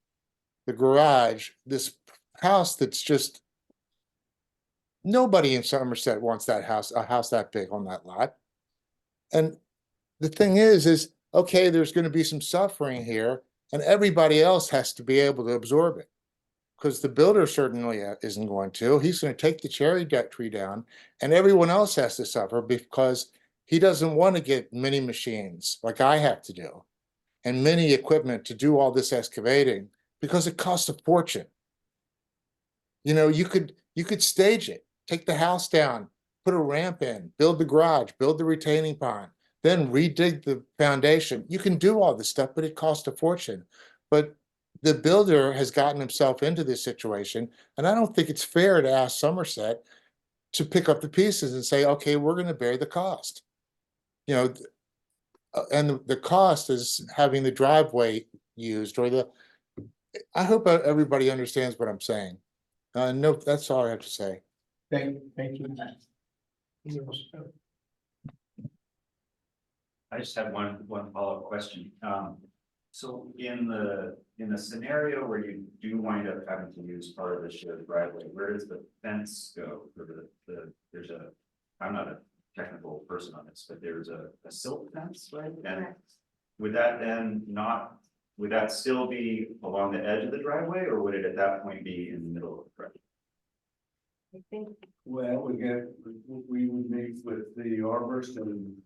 the garage, this house that's just, nobody in Somerset wants that house, a house that big on that lot. And the thing is okay, there's going to be some suffering here, and everybody else has to be able to absorb it, because the builder certainly isn't going to. He's going to take the cherry tree down, and everyone else has to suffer because he doesn't want to get many machines like I have to do and many equipment to do all this excavating, because it costs a fortune. You know, you could stage it, take the house down, put a ramp in, build the garage, build the retaining pond, then redig the foundation. You can do all this stuff, but it costs a fortune. But the builder has gotten himself into this situation, and I don't think it's fair to ask Somerset to pick up the pieces and say, okay, we're going to bear the cost. You know, and the cost is having the driveway used, or I hope everybody understands what I'm saying. Nope, that's all I have to say. Thank you. I just have one follow-up question. So in the scenario where you do wind up having to use part of the shared driveway, where does the fence go? Or there's a, I'm not a technical person on this, but there's a silt fence, right? And would that then would that still be along the edge of the driveway, or would it at that point be in the middle of the driveway? I think Well, we would meet with the arborist and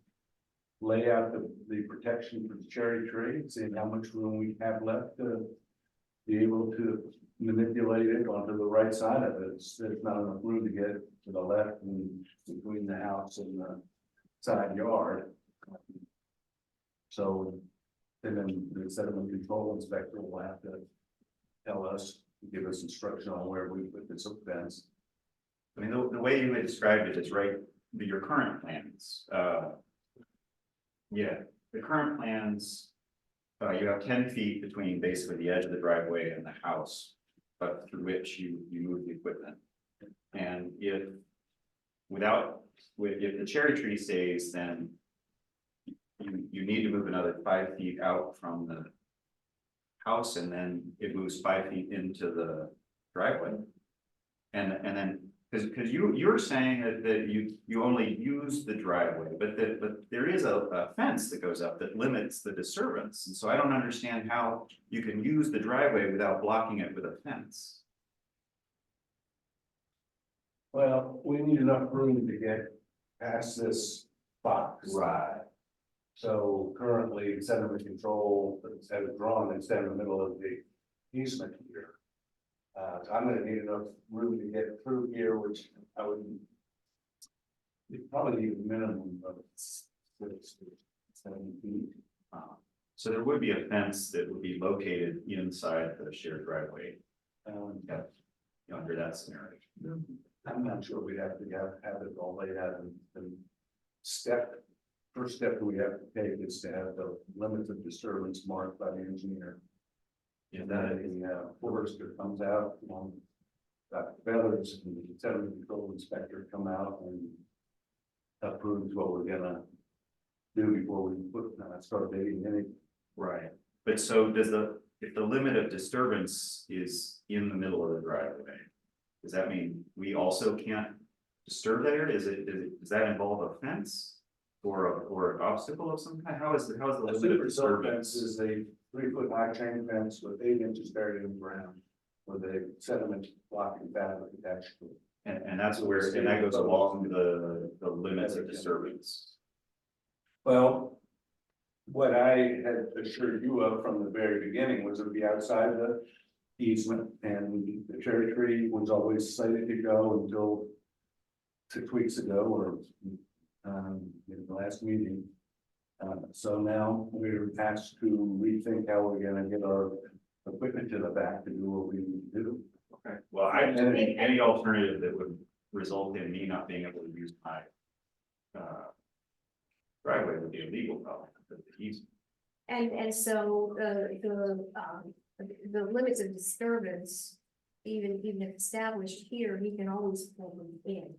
lay out the protection for the cherry tree, see how much room we have left to be able to manipulate it onto the right side of it. There's not enough room to get to the left and between the house and the side yard. So then the sediment control inspector will have to tell us, give us instruction on where we put this fence. I mean, the way you had described it is right, your current plans, yeah, the current plans, you have 10 feet between basically the edge of the driveway and the house, but through which you move the equipment. And if the cherry tree stays, then you need to move another 5 feet out from the house, and then it moves 5 feet into the driveway. And then because you're saying that you only use the driveway, but there is a fence that goes up that limits the disturbance. And so I don't understand how you can use the driveway without blocking it with a fence. Well, we need enough room to get past this box. Right. So currently, sediment control has drawn instead of the middle of the easement here. So I'm gonna need enough room to get through here, which I would. You'd probably need a minimum of 6 to 7 feet. So there would be a fence that would be located inside the shared driveway. Under that scenario. I'm not sure we'd have to have it all laid out and first step we have to take is to have the limits of disturbance marked by the engineer. And then the forester comes out, Dr. Feathers and the sediment control inspector come out and approves what we're gonna do before we start digging any. Right, but so if the limit of disturbance is in the middle of the driveway, does that mean we also can't disturb that area? Does that involve a fence or an obstacle of some kind? How is the limit of disturbance? Is a 3-foot high chain fence with 8 inches buried in the ground with a sediment blocking fabric attached to it. And that's where, and that goes along the limits of disturbance. Well, what I had assured you of from the very beginning was it would be outside the easement, and the cherry tree was always slated to go until 6 weeks ago, or in the last meeting. So now we're asked to rethink how we're gonna get our equipment to the back to do what we need to do. Okay. Well, I think any alternative that would result in me not being able to use my driveway would be illegal, probably. And so the limits of disturbance, even if established here, he can always pull them in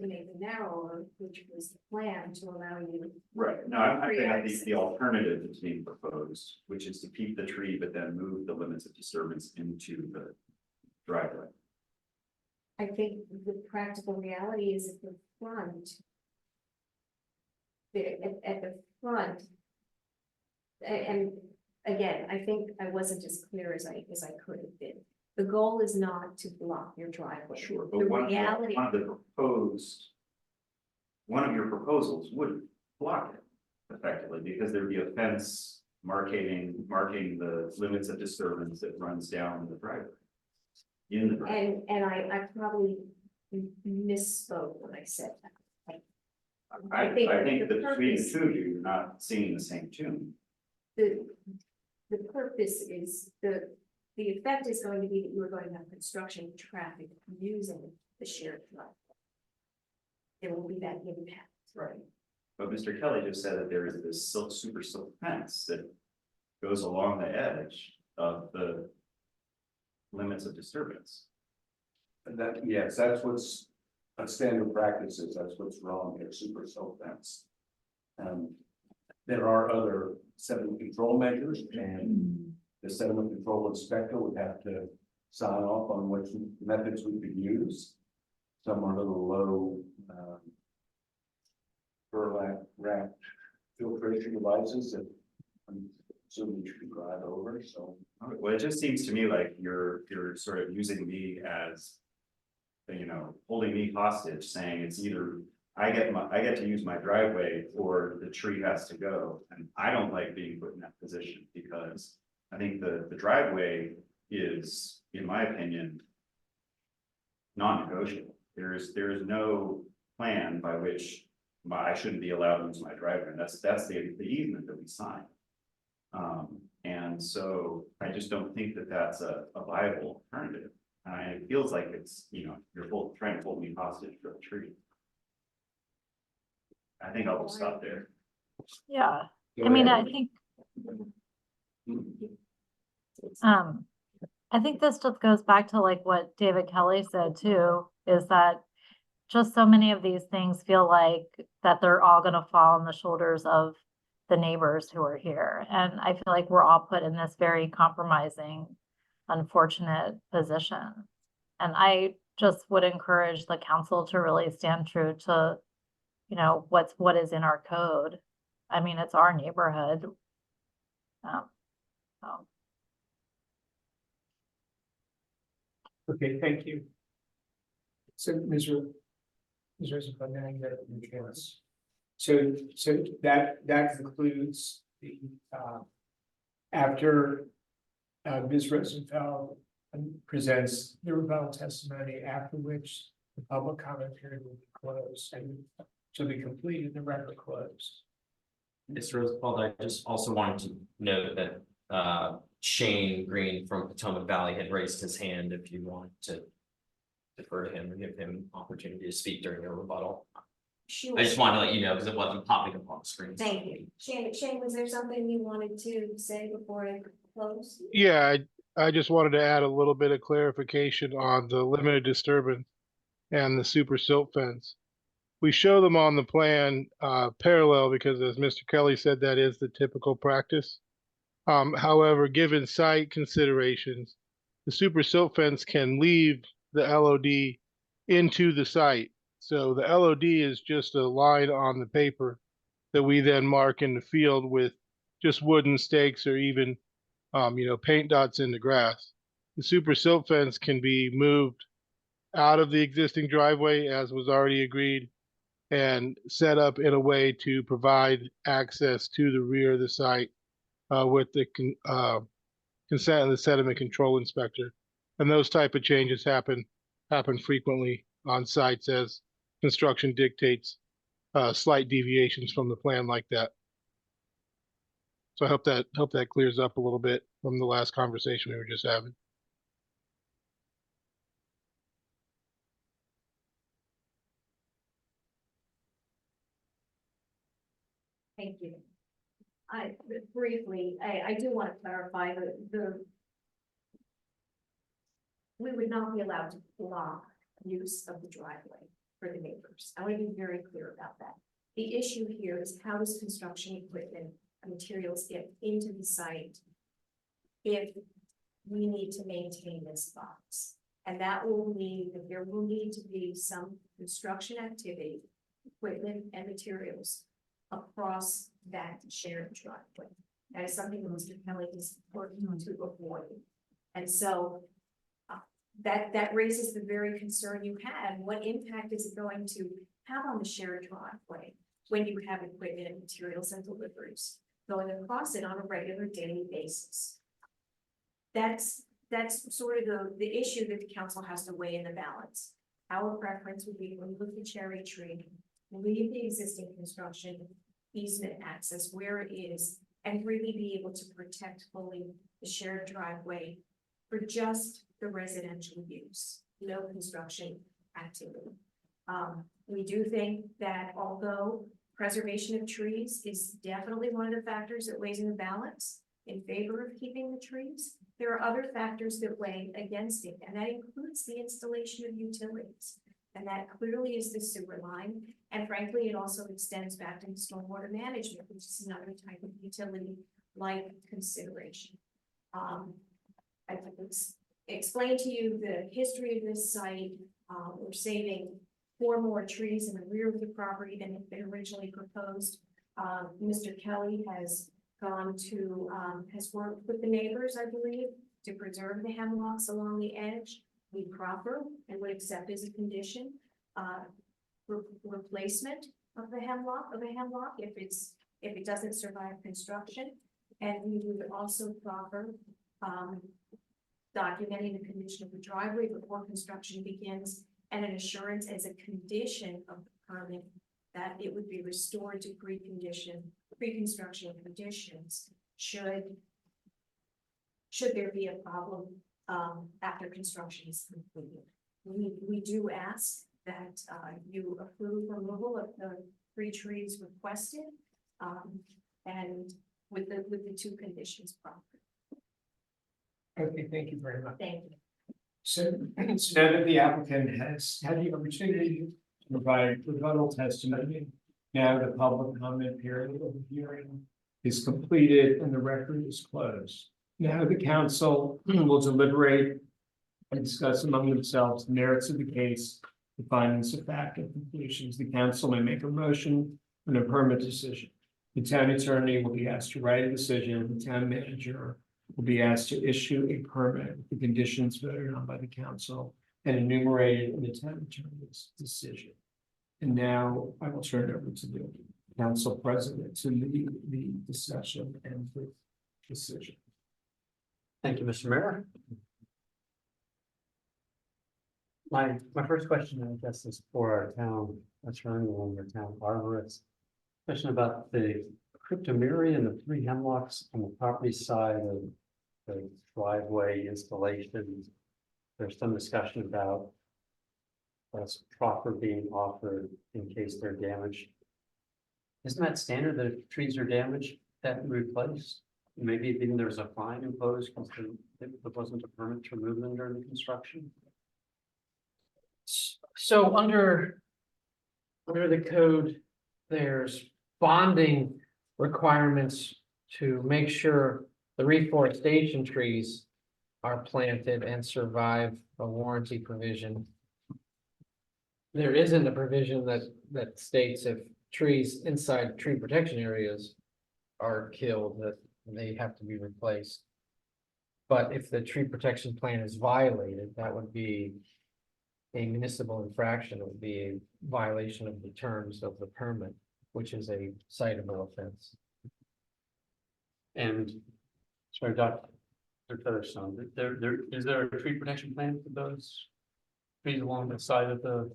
to make it narrower, which was the plan to allow you. Right, no, I'm thinking of the alternative that's being proposed, which is to keep the tree, but then move the limits of disturbance into the driveway. I think the practical reality is at the front. At the front. And again, I think I wasn't as clear as I could have been. The goal is not to block your driveway. Sure, The but one reality. of your proposals would block it effectively, because there'd be a fence marking the limits of disturbance that runs down the driveway. In the driveway. And I probably misspoke when I said that. I think that between the purpose- two of you, you're not singing the same tune. The purpose is, the effect is going to be that you are going to have construction traffic using the shared driveway. There will be that impact. Right. But Mr. Kelly just said that there is this super silk fence that goes along the edge of the limits of disturbance. That, yes, that's what's a standard practices, that's what's wrong here, super silt fence. There are other sediment control measures, and the sediment control inspector would have to sign off on which methods we could use. Some are a little low, burlap wrapped filtration devices that I'm assuming you can drive over, so. Well, it just seems to me like you're sort of using me as, you know, holding me hostage, saying it's either I get to use my driveway or the tree has to go. And I don't like being put in that position because I think the driveway is, in my opinion, non-negotiable. There is no plan by which I shouldn't be allowed to use my driveway. That's the easement that we signed. And so I just don't think that that's a viable alternative. It feels like it's, you know, you're both trying to hold me hostage for a tree. I think I'll stop there. Yeah, Go I mean, ahead. I think this just goes back to like what David Kelly said too, is that just so many of these things feel like that they're all gonna fall on the shoulders of the neighbors who are here. And I feel like we're all put in this very compromising, unfortunate position. And I just would encourage the council to really stand true to, you know, what is in our code. I mean, it's our neighborhood. So. Okay, thank you. So, Ms. Rosenfeld, now you have the chance. So that concludes the, after Ms. Rosenfeld presents the rebuttal testimony, after which the public comment period will be closed and shall be completed, the record closed. Mr. Rosenfeld, I just also wanted to note that Shane Green from Potomac Valley had raised his hand if you want to defer to him and give him opportunity to speak during your rebuttal. Sure. I just wanted to let you know because it wasn't popping up on the screen. Thank you. Shane, was there something you wanted to say before I close? Yeah, I just wanted to add a little bit of clarification on the limited disturbance and the super silt fence. We show them on the plan parallel because, as Mr. Kelly said, that is the typical practice. However, given site considerations, the super silt fence can leave the LOD into the site. So the LOD is just a line on the paper that we then mark in the field with just wooden stakes or even, paint dots in the grass. The super silt fence can be moved out of the existing driveway, as was already agreed, and set up in a way to provide access to the rear of the site with the consent of the sediment control inspector. And those type of changes happen frequently on sites as construction dictates slight deviations from the plan like that. So I hope that clears up a little bit from the last conversation we were just having. Thank you. Briefly, I do want to clarify we would not be allowed to block use of the driveway for the neighbors. I want to be very clear about that. The issue here is how does construction equipment and materials get into the site if we need to maintain this box? And that will mean that there will need to be some construction activity, equipment and materials across that shared driveway. That is something that Mr. Kelly is working to avoid. And so that raises the very concern you had. What impact is it going to have on the shared driveway when you have equipment and materials and deliveries going across it on a regular daily basis? That's sort of the issue that the council has to weigh in the balance. Our preference would be when we look at Cherry Tree, leave the existing construction easement access where it is and really be able to protect fully the shared driveway for just the residential use, no construction activity. We do think that although preservation of trees is definitely one of the factors that weighs in the balance in favor of keeping the trees, There are other factors that weigh against it, and that includes the installation of utilities. And that clearly is the sewer line, and frankly, it also extends back to stormwater management, which is another type of utility-like consideration. I think it's explained to you the history of this site. We're saving 4 more trees in the rear of the property than had been originally proposed. Mr. Kelly has gone to, has worked with the neighbors, I believe, to preserve the hemlocks along the edge. We proffer and would accept as a condition, replacement of the hemlock, if it doesn't survive construction. And we would also proffer, documenting the condition of the driveway before construction begins, and an assurance as a condition of the permit that it would be restored to pre-construction conditions should there be a problem after construction is completed. We do ask that you approve removal of the 3 trees requested, and with the 2 conditions proper. Okay, thank you very much. Thank you. So now that the applicant has had the opportunity to provide rebuttal testimony, now the public comment period of the hearing is completed and the record is closed. Now the council will deliberate and discuss among themselves the merits of the case, the findings of fact and conclusions. The council may make a motion on a permit decision. The town attorney will be asked to write a decision. The town manager will be asked to issue a permit with the conditions voted on by the council and enumerated in the town attorney's decision. And now I will turn it over to the council president to lead the discussion and the decision. Thank you, Mr. Mayor. My first question, I guess, is for our town attorney and our town arborist. Question about the cryptomeria and the 3 hemlocks on the property side of the driveway installation. There's some discussion about proper being offered in case they're damaged. Isn't that standard that if trees are damaged, that we replace? Maybe even there's a fine imposed because there wasn't a permit to remove them during the construction. So under the code, there's bonding requirements to make sure the reforestation trees are planted and survive a warranty provision. There isn't a provision that states if trees inside tree protection areas are killed, that they have to be replaced. But if the tree protection plan is violated, that would be a municipal infraction. It would be a violation of the terms of the permit, which is a citable offense. And sorry, Dr. Featherstone, is there a tree protection plan for those trees along the side of the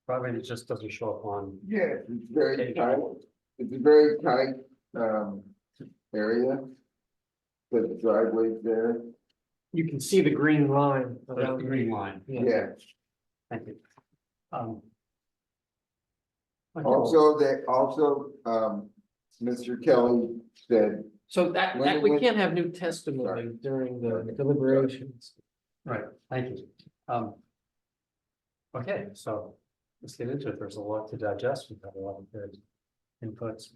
property? It just doesn't show up on. Yeah, it's very tight. It's a very tight area. The driveway's there. You can see the green line. The green line. Yeah. Thank you. Also, Mr. Kelly said. So that we can't have new testimony during the deliberations. Right, thank you. Okay, so let's get into it. There's a lot to digest. We've had a lot of good inputs.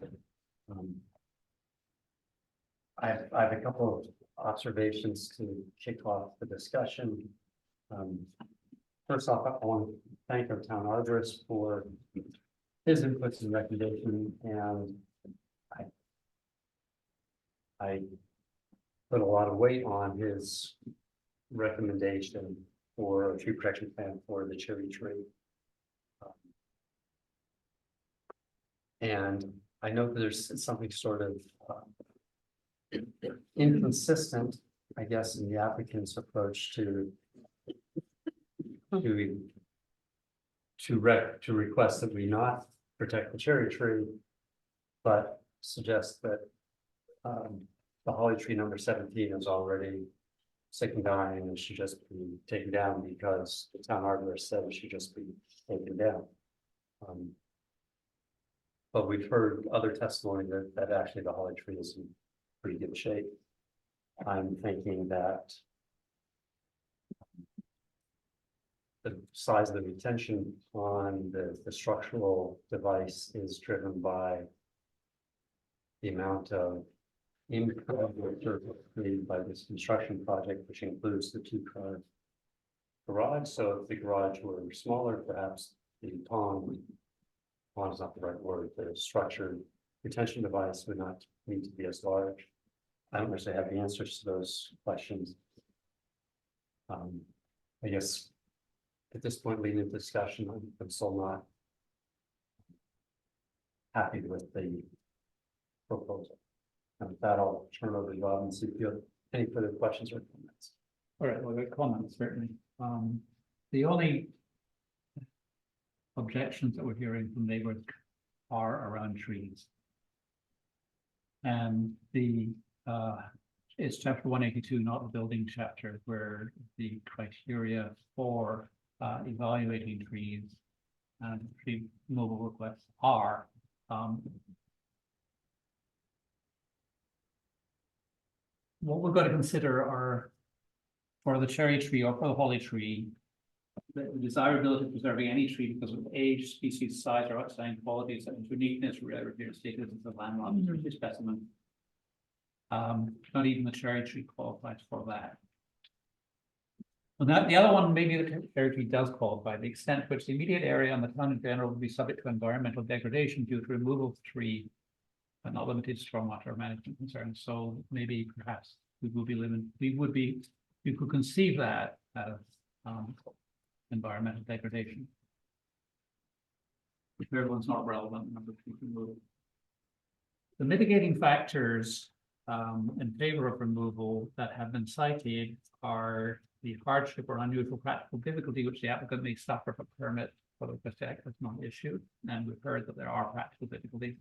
I have a couple of observations to kick off the discussion. First off, I want to thank our town arborist for his inputs and recommendation, and I put a lot of weight on his recommendation for a tree protection plan for the cherry tree. And I know that there's something sort of inconsistent, I guess, in the applicant's approach to request that we not protect the cherry tree, but suggest that the holly tree number 17 is already sick and dying and should just be taken down because the town arborist said it should just be taken down. But we've heard other testimony that actually the holly tree is in pretty good shape. I'm thinking that the size of the retention on the structural device is driven by the amount of income created by this construction project, which includes the 2-car garage. So if the garage were smaller, perhaps the pond is not the right word, the structured retention device would not need to be as large. I don't necessarily have the answers to those questions. I guess at this point, leading the discussion, I'm still not happy with the proposal. And with that, I'll turn over to Rob and see if you have any further questions or comments. All right, well, good comments, certainly. The only objections that we're hearing from neighbors are around trees. And it's chapter 182, not the building chapter, where the criteria for evaluating trees and tree removal requests are. What we're going to consider are, for the cherry tree or for the holly tree, the desirability of preserving any tree because of age, species, size, or outstanding qualities and uniqueness, rarity, or status as a landmark specimen. Not even the cherry tree qualifies for that. Well, the other one, maybe the cherry tree does qualify, the extent to which the immediate area and the town in general will be subject to environmental degradation due to removal of the tree, but not limited to stormwater management concerns. So maybe perhaps we could conceive that as environmental degradation. The third one's not relevant, number 2 removal. The mitigating factors in favor of removal that have been cited are the hardship or unusual practical difficulty which the applicant may suffer if a permit for the project is not issued. And we've heard that there are practical difficulties.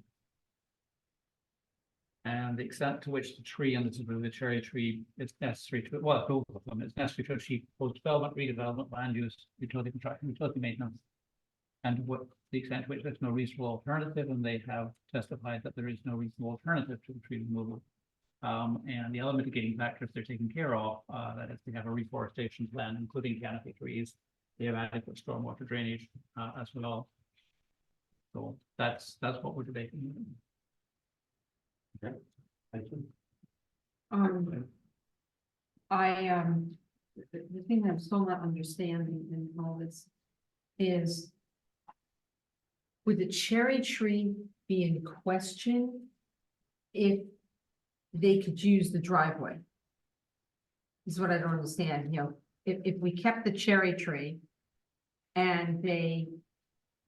And the extent to which the tree, and this is really the cherry tree, is necessary to, well, both of them, it's necessary to achieve both development, redevelopment, land use, utility construction, utility maintenance. And what the extent to which there's no reasonable alternative, and they have testified that there is no reasonable alternative to the tree removal. And the other mitigating factors they're taking care of, that is, they have a reforestation plan, including canopy trees. They have adequate stormwater drainage as well. So that's what we're debating. Okay, thank you. The thing that I'm still not understanding in all this is, would the cherry tree be in question if they could use the driveway? Is what I don't understand, you know, if we kept the cherry tree and they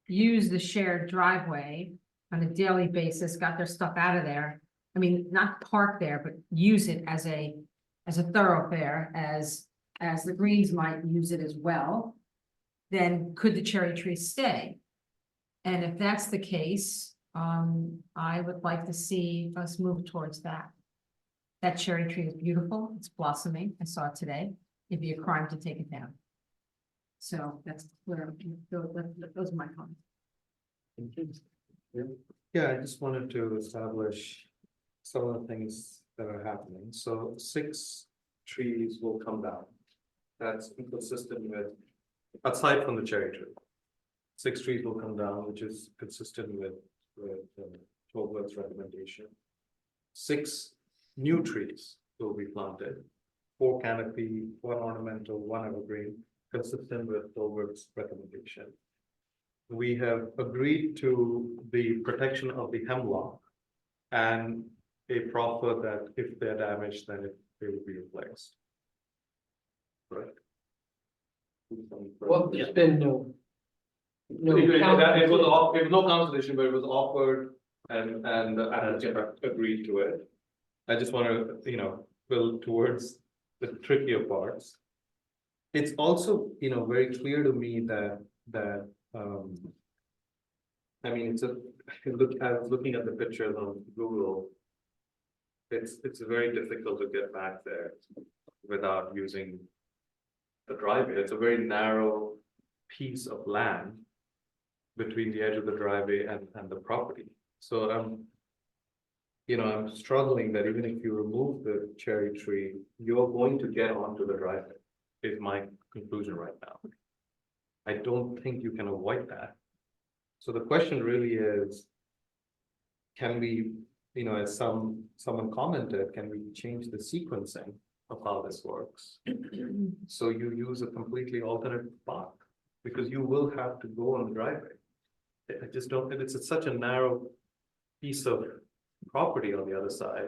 use the shared driveway on a daily basis, got their stuff out of there. I mean, not park there, but use it as a thoroughfare, as the Greens might use it as well. Then could the cherry tree stay? And if that's the case, I would like to see us move towards that. That cherry tree is beautiful. It's blossoming. I saw it today. It'd be a crime to take it down. So that's where those are my comments. Yeah, I just wanted to establish some of the things that are happening. So 6 trees will come down. That's consistent with, aside from the cherry tree. 6 trees will come down, which is consistent with Tolbert's recommendation. 6 new trees will be planted. 4 canopy, 1 ornamental, 1 evergreen, consistent with Tolbert's recommendation. We have agreed to the protection of the hemlock and a proffer that if they're damaged, then they will be replaced. Correct? Well, there's been no. It was no consultation, but it was offered and agreed to it. I just want to, build towards the trickier parts. It's also, very clear to me that I mean, I was looking at the pictures on Google. It's very difficult to get back there without using the driveway. It's a very narrow piece of land between the edge of the driveway and the property. So I'm struggling that even if you remove the cherry tree, you're going to get onto the driveway, is my conclusion right now. I don't think you can avoid that. So the question really is, can we, as someone commented, can we change the sequencing of how this works? So you use a completely alternate path, because you will have to go on the driveway. I just don't, it's such a narrow piece of property on the other side.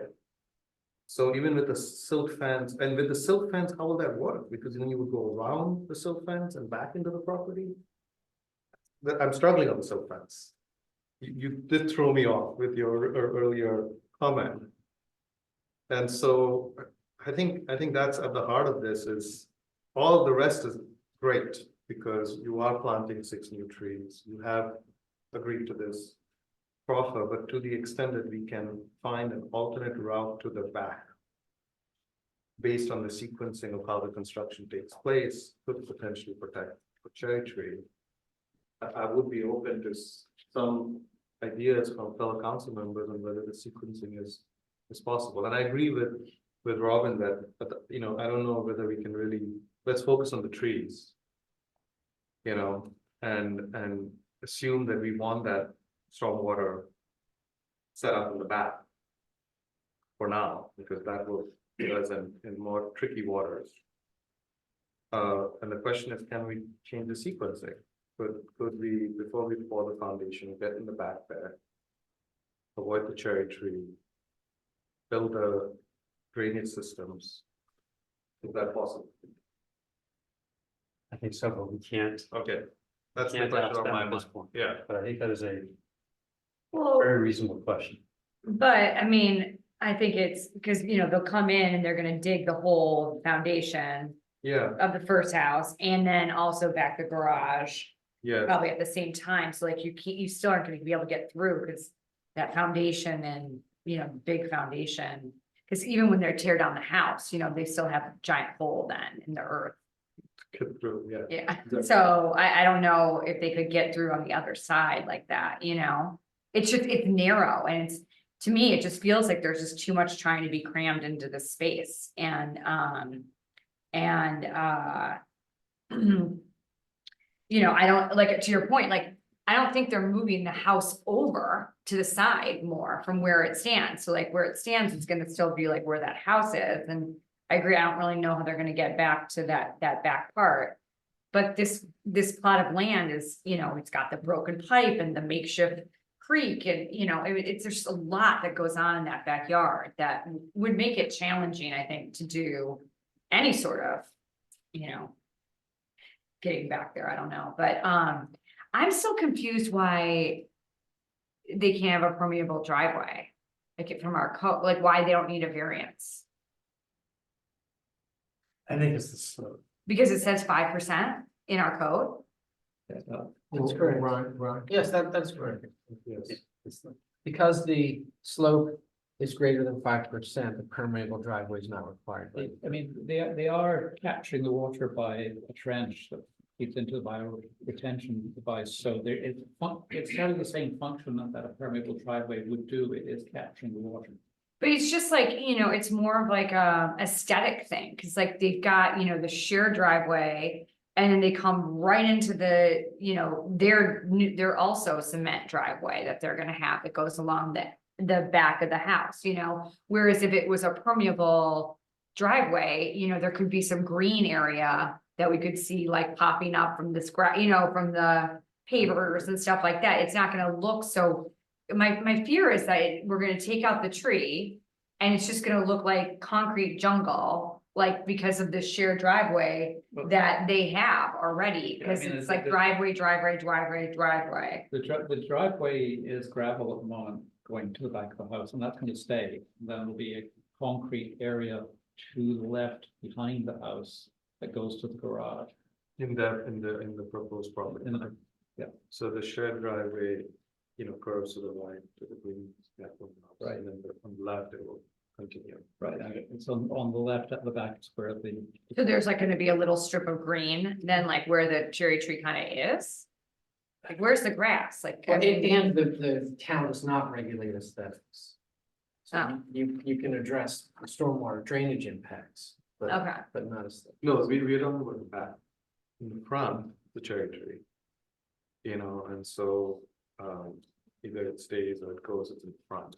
So even with the silt fence, and with the silt fence, how will that work? Because then you would go around the silt fence and back into the property. I'm struggling on the silt fence. You did throw me off with your earlier comment. And so I think that's at the heart of this. Is all of the rest is great, because you are planting 6 new trees. You have agreed to this proffer, but to the extent that we can find an alternate route to the back, based on the sequencing of how the construction takes place, could potentially protect the cherry tree. I would be open to some ideas from fellow council members on whether the sequencing is possible. And I agree with Robin that, I don't know whether we can really, let's focus on the trees, and assume that we want that stormwater set up in the back for now, because that will put us in more tricky waters. And the question is, can we change the sequencing? Could we, before we pour the foundation, get in the back there, avoid the cherry tree, build the drainage systems? Is that possible? I think so, but we can't. Okay, that's the Can't question ask on that my at this mind. point. Yeah. But I think that is a Well, very reasonable question. but I mean, I think it's because, they'll come in and they're gonna dig the whole foundation Yeah, of the first house and then also back the garage. yeah. Probably at the same time, so like you still aren't gonna be able to get through, because that foundation and, big foundation. Cause even when they're tear down the house, they still have a giant hole then in the earth. Get through, yeah. Yeah, Exactly. so I don't know if they could get through on the other side like that, It's just, it's narrow, and to me, it just feels like there's just too much trying to be crammed into the space, and I don't, like, to your point, like, I don't think they're moving the house over to the side more from where it stands. So like where it stands, it's gonna still be like where that house is. And I agree, I don't really know how they're gonna get back to that back part. But this plot of land is, it's got the broken pipe and the makeshift creek, and it's there's a lot that goes on in that backyard that would make it challenging, I think, to do any sort of, getting back there. I don't know, but I'm still confused why they can't have a permeable driveway, like from our code, like why they don't need a variance. I think it's the slope. Because it says 5% in our code. That's correct. Ron? Yes, that's correct. Yes. Because the slope is greater than 5%, the permeable driveway is not required. I mean, they are capturing the water by a trench that feeds into the bio retention device, so it's kind of the same function that a permeable driveway would do. It is capturing the water. But it's just like, it's more of like a aesthetic thing, because like they've got, the shared driveway. And then they come right into the, they're also a cement driveway that they're gonna have that goes along the back of the house, Whereas if it was a permeable driveway, there could be some green area that we could see like popping up from the from the pavers and stuff like that. It's not gonna look so, my fear is that we're gonna take out the tree and it's just gonna look like concrete jungle, like because of the shared driveway that they have already, because it's like driveway. The driveway is gravel at the moment going to the back of the house, and that's going to stay. And then there'll be a concrete area to the left behind the house that goes to the garage. In the proposed property. Yeah. So the shared driveway, curves to the right to the green. Right. And then on the left, it will continue. Right, and it's on the left at the back is where the. So there's like gonna be a little strip of green, then like where the cherry tree kind of is? Like, where's the grass? Like, I mean, And the town does not regulate aesthetics. Oh. You can address stormwater drainage impacts, Okay. but not as. No, we're talking about the back, in the front, the cherry tree. You know, and so, either it stays or it goes, it's in front.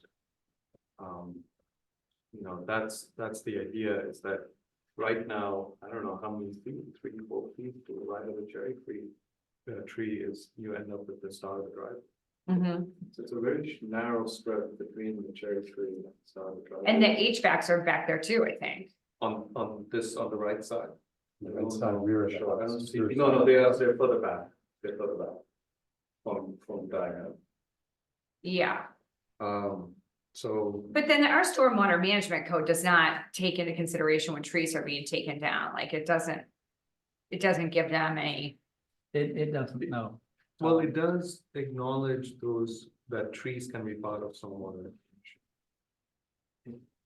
You know, that's the idea, is that right now, I don't know how many feet, 3, 4 feet to the right of the cherry tree is, you end up at the start of the drive. Mhm. So it's a very narrow strip between the cherry tree and the start of the drive. And the HVACs are back there too, I think. On the right side. The right side, rear of the Sure, I don't house. see, no, they're further back, from diagram. Yeah. So, But then our stormwater management code does not take into consideration when trees are being taken down, like it doesn't give them a, It doesn't, no. well, it does acknowledge that trees can be part of stormwater.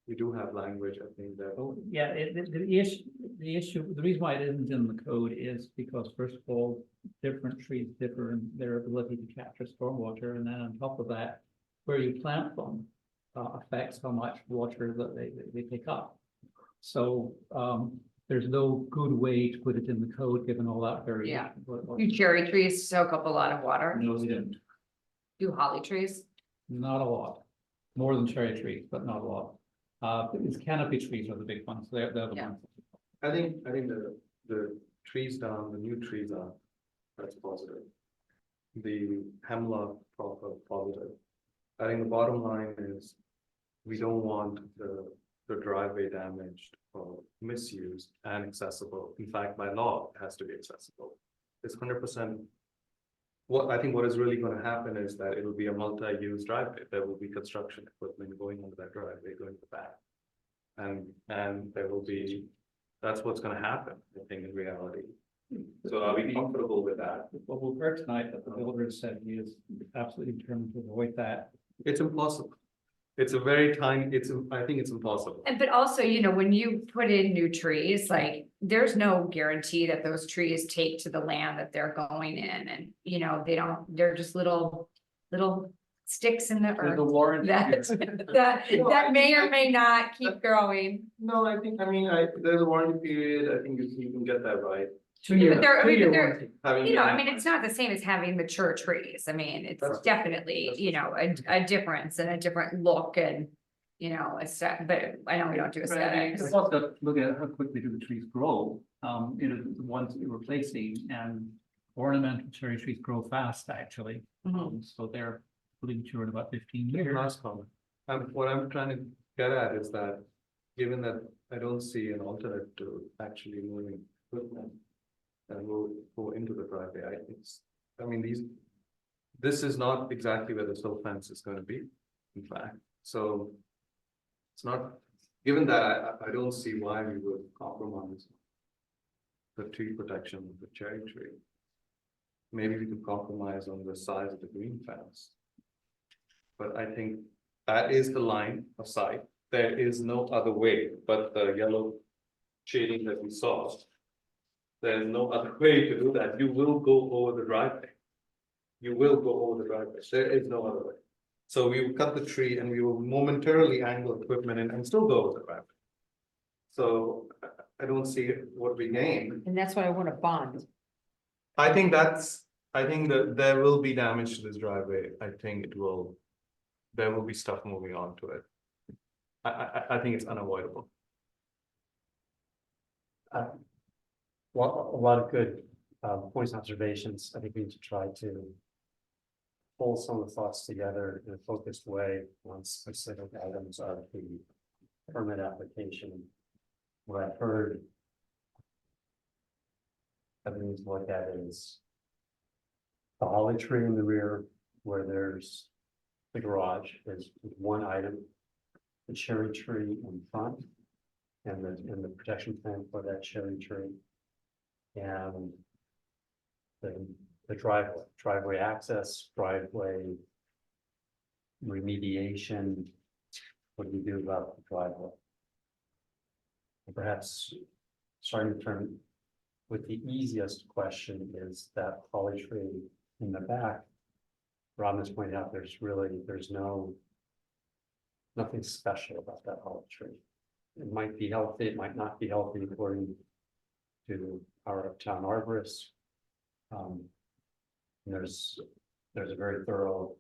We do have language, I think, that. Oh, yeah, the issue, the reason why it isn't in the code is because first of all, different trees differ in their ability to capture stormwater, and then on top of that, where you plant them affects how much water that they pick up. So, there's no good way to put it in the code, given all that variation. do cherry trees soak up a lot of water? No, they didn't. Do holly trees? Not a lot, more than cherry trees, but not a lot. It's canopy trees are the big ones, they're the Yeah. ones. I think the trees down, the new trees are, that's positive. The hemlock proper positive. I think the bottom line is, we don't want the driveway damaged or misused and accessible. In fact, by law, it has to be accessible. It's 100%. What is really gonna happen is that it'll be a multi-use driveway. There will be construction equipment going onto that driveway, going to the back. And there will be, that's what's gonna happen, I think, in reality. So are we comfortable with that? What we've heard tonight, that the builder has said he is absolutely determined to avoid that. It's impossible. It's a I think it's impossible. And but also, when you put in new trees, like, there's no guarantee that those trees take to the land that they're going in, and, they're just little sticks in the There's a earth warranty. that may or may not keep growing. No, there's a warranty period. I think you can get that right. 2 year, But they're- I mean, 2 year but they're- warranty. It's not the same as having mature trees. I mean, it's That's- definitely, a difference and a different look and, but I know we don't do aesthetics. It's also look at how quickly do the trees grow, the ones that you're replacing, and ornamental cherry trees grow fast, actually. Mhm. So they're fully mature in about 15 Very years. last comment. What I'm trying to get at is that, given that I don't see an alternate to actually moving equipment and will go into the driveway, this is not exactly where the silt fence is gonna be, in fact, so. It's not, given that, I don't see why we would compromise the tree protection of the cherry tree. Maybe we could compromise on the size of the green fence. But I think that is the line of sight. There is no other way but the yellow shading that we saw. There's no other way to do that. You will go over the driveway. You will go over the driveway. There is no other way. So we will cut the tree and we will momentarily angle equipment and still go over the driveway. So I don't see what we gain. And that's why I want a bond. I think that there will be damage to this driveway. I think there will be stuff moving on to it. I think it's unavoidable. Well, a lot of good points and observations. I think we need to try to pull some of the thoughts together in a focused way on specific items of the permit application. What I've heard that we need to look at is the holly tree in the rear where there's the garage is one item, the cherry tree in front, and the protection plan for that cherry tree. And the driveway access, driveway remediation. What do you do about the driveway? And perhaps starting to turn with the easiest question is that holly tree in the back. Robin has pointed out there's no nothing special about that olive tree. It might be healthy, it might not be healthy according to our town arborist. There's a very thorough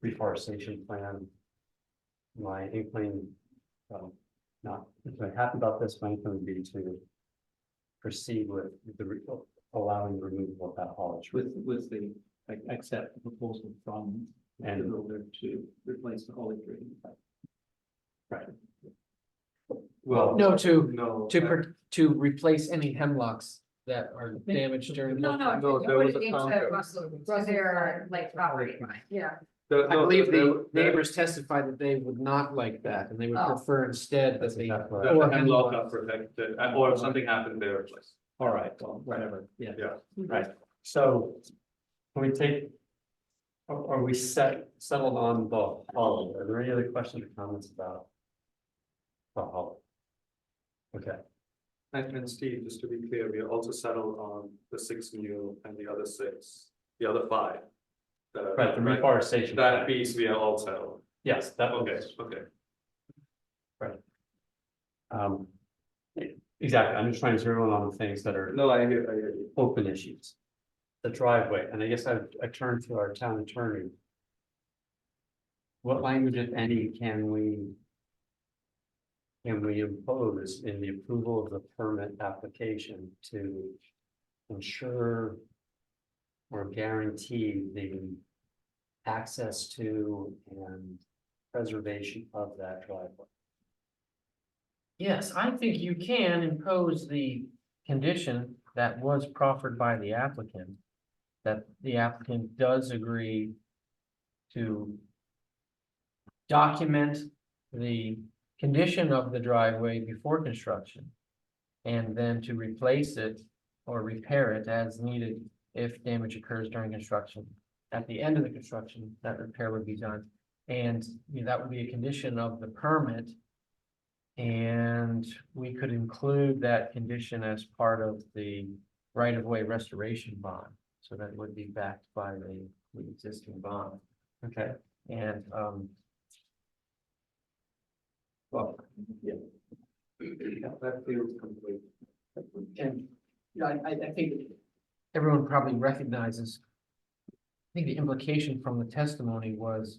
reforestation plan. My inkling, not very happy about this, my inkling would be to proceed with allowing the removal of that olive tree. With the, like, accept the proposal from the builder to replace the olive tree. Right. Well, No, to replace any hemlocks that are damaged during. No, there was a counter. Their like property, yeah. I believe the neighbors testified that they would not like that, and they would prefer instead that they. Or hemlock are protected, or if something happened, they replace. All right, well, whatever, yeah. Yeah. Right, so can we take, are we settled on the olive? Are there any other questions or comments about the olive? Okay, And Steve, just to be clear, we are also settled on the 6 new and the other 6, the other 5. right, the reforestation. That piece we are all settled. Yes, that, Okay, okay. exactly, I'm just trying to zero in on the things that are No, I hear you. open issues. The driveway, and I guess I turn to our town attorney. What language, if any, can we impose in the approval of the permit application to ensure or guarantee the access to and preservation of that driveway? Yes, I think you can impose the condition that was proffered by the applicant. That the applicant does agree to document the condition of the driveway before construction. And then to replace it or repair it as needed if damage occurs during construction. At the end of the construction, that repair would be done. And that would be a condition of the permit. And we could include that condition as part of the right-of-way restoration bond. So that would be backed by the existing bond. Okay, And, well, Yeah, that feels complete. and, I think everyone probably recognizes. I think the implication from the testimony was.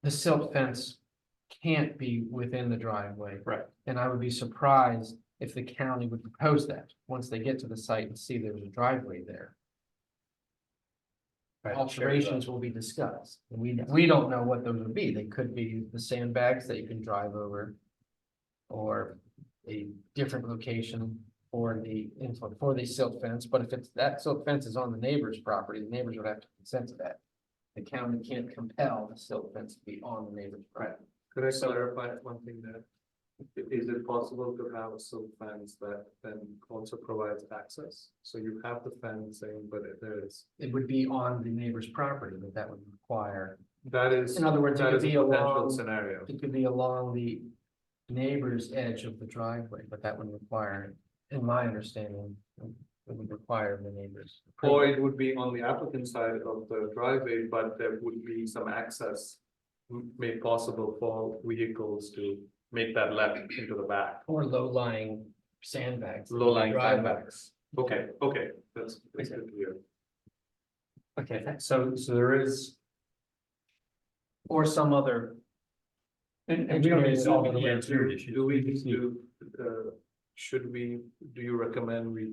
The silt fence can't be within the driveway. right. And I would be surprised if the county would propose that, once they get to the site and see there's a driveway there. Right, Alterations will be discussed, and we don't know what those would be, they could be the sandbags that you can drive over. Or a different location for the silt fence, but if it's, that silt fence is on the neighbor's property, the neighbors would have to consent to that. The county can't compel the silt fence to be on the neighbor's property. Could I clarify one thing there? Is it possible to have a silk fence that then also provides access? So you have the fencing, but if there is. It would be on the neighbor's property, but that would require, That is. in other words, it that could is a be potential along, scenario. it could be along the neighbor's edge of the driveway, but that would require, in my understanding, it would require the neighbor's. Or it would be on the applicant side of the driveway, but there would be some access made possible for vehicles to make that left into the back. Or low-lying sandbags. Low-lying Driveway. sandbags. Okay, okay, that's good to hear. Okay, so there is. Or some other. And we don't need to solve the Yeah, weird do issues. we need to, should we, do you recommend we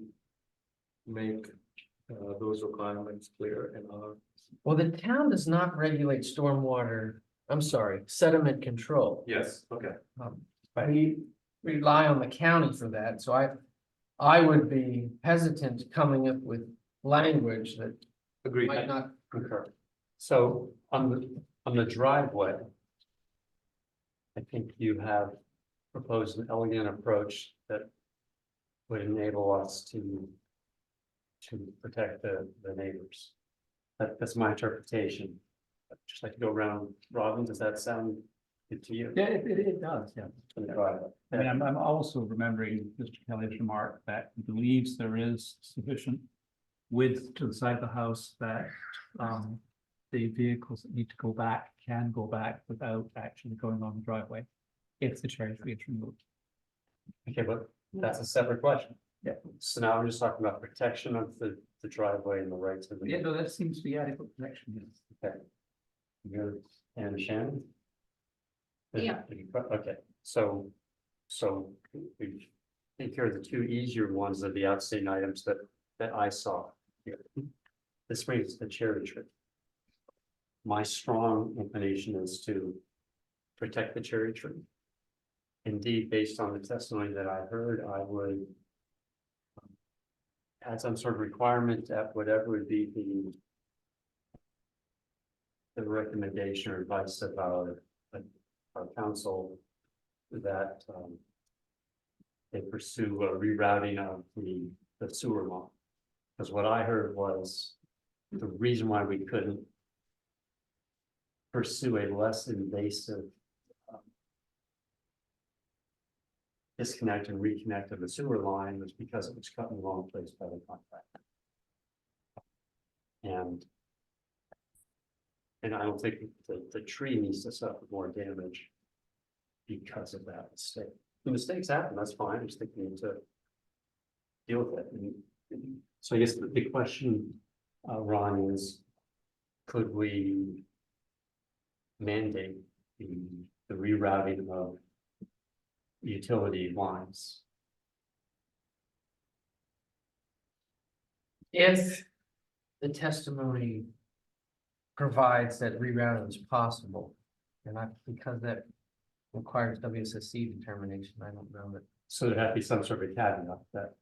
make those requirements clear in our? Well, the town does not regulate stormwater, I'm sorry, sediment control. Yes, okay. We rely on the county for that, so I would be hesitant coming up with language that Agreed. might not Concur. So on the driveway. I think you have proposed an elegant approach that would enable us to protect the neighbors. That's my interpretation. I'd just like to go around, Robin, does that sound good to you? Yeah, it does, yeah. For the driveway. I mean, I'm also remembering Mr. Kelly's remark that he believes there is sufficient width to the side of the house that the vehicles that need to go back can go back without actually going on the driveway. If the cherry tree is removed. Okay, but that's a separate question. Yeah. So now we're just talking about protection of the driveway and the rights of the. Yeah, no, that seems to be adequate protection, yes. Okay. Good, and Shannon? Yeah. Okay, so we think here are the two easier ones of the outstanding items that I saw here. This brings the cherry tree. My strong inclination is to protect the cherry tree. Indeed, based on the testimony that I heard, I would add some sort of requirement that whatever would be the recommendation or advice of our council that they pursue a rerouting of the sewer line. Because what I heard was the reason why we couldn't pursue a less invasive disconnect and reconnect of the sewer line was because it was cut in the wrong place by the contractor. And I don't think the tree needs to suffer more damage because of that mistake. The mistakes happen, that's fine, I just think we need to deal with it. And so I guess the big question, Ron, is could we mandate the rerouting of utility lines? If the testimony provides that rerouting is possible, and because that requires WSSC determination, I don't know that. So there had to be some sort of a caveat that.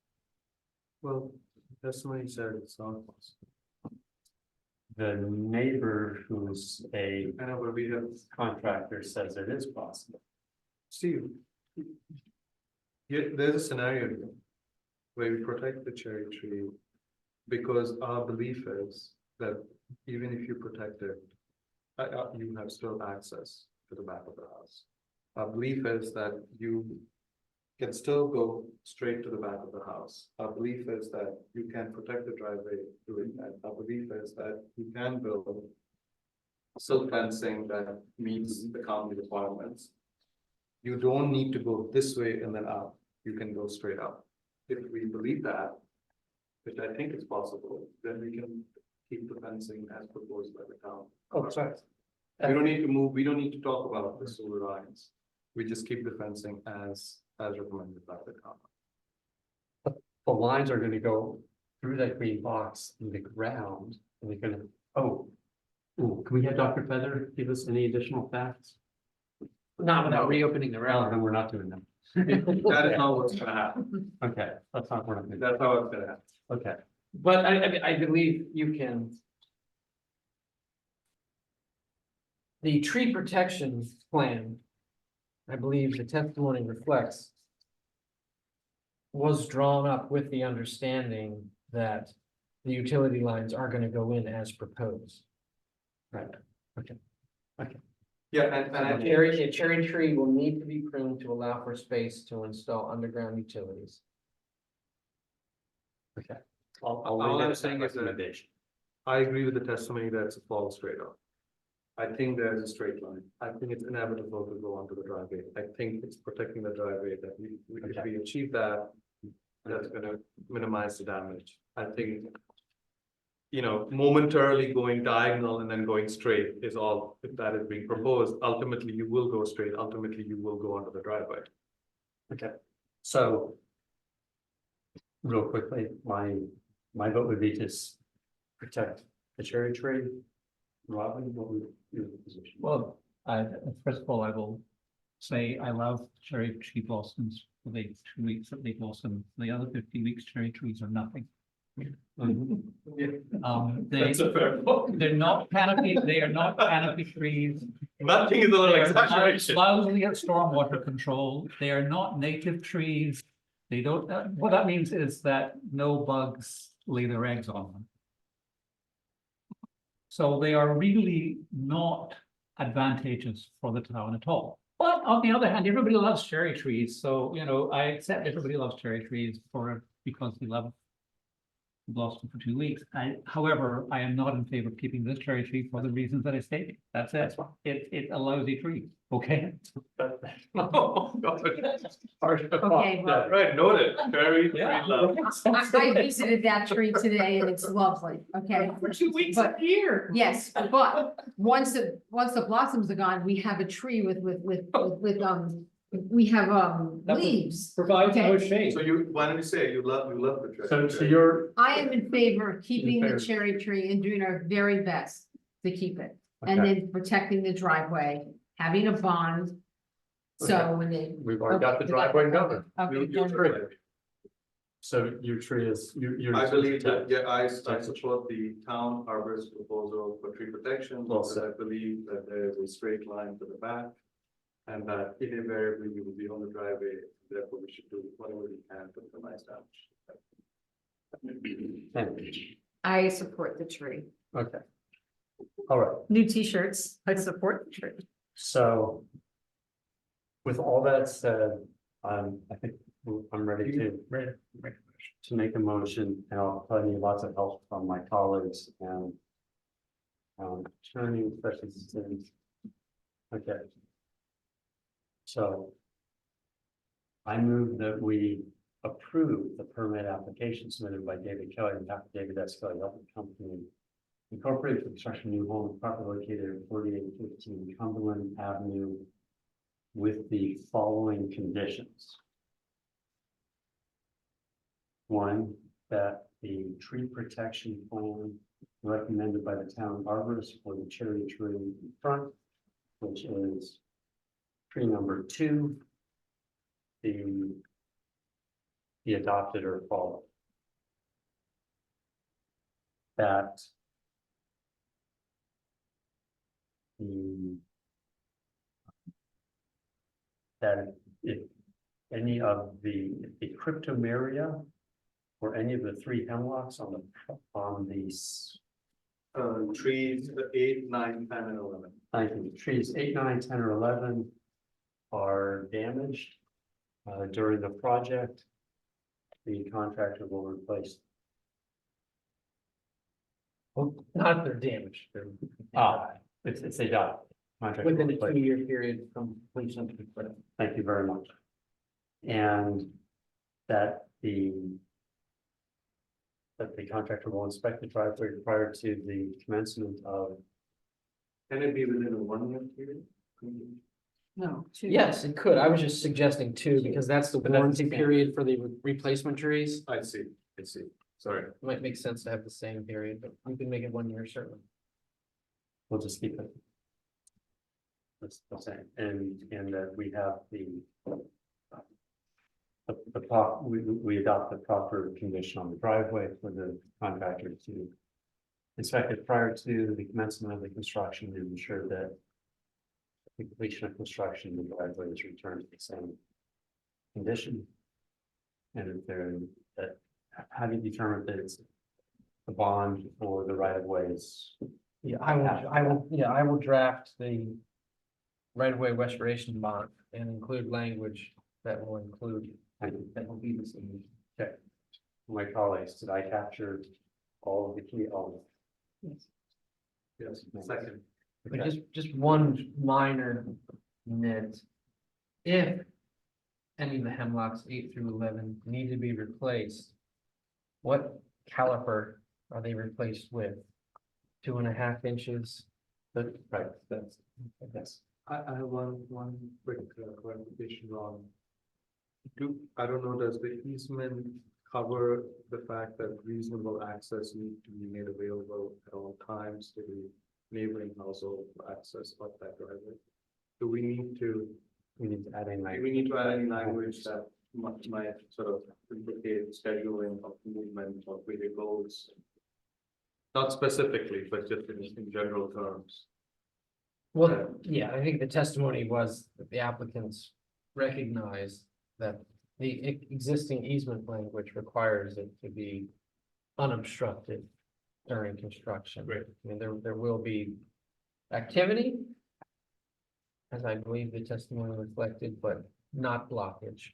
Well, testimony said it's not possible. The neighbor who's a I know, but we have, contractor says it is possible. Steve. There's a scenario here where we protect the cherry tree because our belief is that even if you protect it, you have still access to the back of the house. Our belief is that you can still go straight to the back of the house. Our belief is that you can protect the driveway doing that. Our belief is that you can build silk fencing that meets the county requirements. You don't need to go this way and then up. You can go straight up. If we believe that, which I think is possible, then we can keep the fencing as proposed by the town. Oh, sorry. We don't need to move, we don't need to talk about the sewer lines. We just keep the fencing as recommended by the town. The lines are gonna go through that green box in the ground, and they're gonna, Ooh, can we have Dr. Feather give us any additional facts? not without reopening the No, round. then we're not doing that. That is not what's gonna happen. Okay, that's not what I'm doing. That's how it's gonna happen. Okay, But I believe you can. The tree protection plan, I believe the testimony reflects, was drawn up with the understanding that the utility lines are gonna go in as proposed. right, okay. Yeah, and I A think, cherry tree will need to be pruned to allow for space to install underground utilities. Okay. all leave it I'm at saying is that recommendation. I agree with the testimony that it's a fall straight up. I think there's a straight line. I think it's inevitable to go onto the driveway. I think it's protecting the driveway that if we achieve that, that's gonna minimize the damage. I think. Momentarily going diagonal and then going straight is all, if that is being proposed, ultimately you will go straight, ultimately you will go onto the driveway. Okay, so. Real quickly, my vote would be to protect the cherry tree. Robin, what would your position? Well, first of all, I will say I love cherry tree blossoms for the 2 weeks that they blossom. The other 50 weeks, cherry trees are nothing. That's a fair point. They're not canopy, they are not canopy trees. Nothing is a little They are exaggeration. lousy at stormwater control. They are not native trees. They don't, what that means is that no bugs lay their eggs on them. So they are really not advantageous for the town at all. But on the other hand, everybody loves cherry trees, so I accept everybody loves cherry trees because they love We've lost them for 2 weeks. However, I am not in favor of keeping this cherry tree for the reasons that I stated. That's it. It's a lousy tree, okay? Okay, well, Right, noted, very, Yeah. I visited that tree today and it's lovely, okay? For 2 weeks But- a year. Yes, but once the blossoms are gone, we have a tree with, we have, leaves. Provides no shade. So you, why don't you say you love the treasure? So you're, I am in favor of keeping the favor. cherry tree and doing our very best to keep it. And Okay. then protecting the driveway, having a bond. So when they. we've already got the driveway covered. Okay, You're then- correct. So your tree is, you're. I believe that, yeah, I support the town arborist proposal for tree protection, Well because I believe that there is a straight line to the back. And that invariably you will be on the driveway, therefore we should do whatever we can to minimize damage. I support the tree. Okay. All right, New t-shirts, I support the tree. so. With all that said, I think I'm ready to make a motion, and I'll probably need lots of help from my colleagues and. Attorney, especially since. Okay. So. I move that we approve the permit application submitted by David Kelly and Dr. David S. Kelly Electric Company. Incorporated for construction of new home property located at 4815 Cumberland Avenue. With the following conditions. One, that the tree protection plan recommended by the town arborist for the cherry tree in front, which is tree number 2, be adopted or followed. That if any of the cryptomeria or any of the 3 hemlocks on these Trees 8, 9, 10, and 11. I think trees 8, 9, 10, or 11 are damaged during the project. The contractor will replace. Well, not if they're damaged, they're. It's a die. Contractor will Within a replace. 2-year period from completion. Thank you very much. And that the contractor will inspect the driveway prior to the commencement of. Can it be within a 1-year period? No. 2. Yes, it could. I was just suggesting 2 because that's the But that's warranty the- period for the replacement trees. I see, sorry. Might make sense to have the same period, but you can make it 1 year certainly. We'll just keep it. That's the same, and that we have we adopt the proper condition on the driveway for the contractor to inspect it prior to the commencement of the construction and ensure that the completion of construction, the driveway is returned to the same condition. And if there, that, how do you determine that it's the bond or the right of ways? Yeah, I will draft the right of way restoration bond and include language that will include, that will be the same. Okay. My colleagues, did I capture all of the key elements? Yes, second. But just one minor nit. If any of the hemlocks 8 through 11 need to be replaced, what caliper are they replaced with? 2.5 inches? Right, that's, I have one quick clarification, Ron. I don't know, does the easement cover the fact that reasonable access need to be made available at all times to the neighboring household for access of that driveway? Do we need to add in do we need to add any language that might sort of implicate scheduling of movement of vehicles? Not specifically, but just in general terms. Well, yeah, I think the testimony was that the applicants recognize that the existing easement language requires it to be unobstructed during construction. Right. I mean, there will be activity, as I believe the testimony reflected, but not blockage.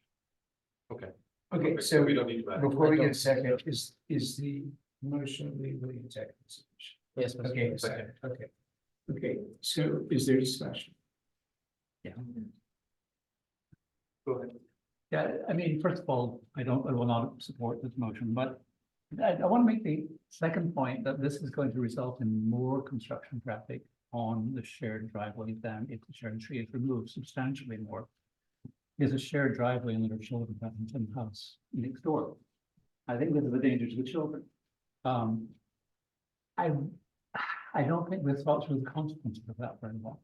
Okay. Okay, so we don't need to add. before we get a second, is the Motion, we will executive session. Yes, Mr. Okay, Mayor. second, okay. Okay, so is there discussion? Yeah. Go ahead. Yeah, I mean, first of all, I will not support this motion, but I want to make the second point that this is going to result in more construction traffic on the shared driveway than if the shared tree is removed, substantially more. There's a shared driveway and there are children in the house next door. I think this is a danger to the children. I don't think we've thought through the consequences of that very well.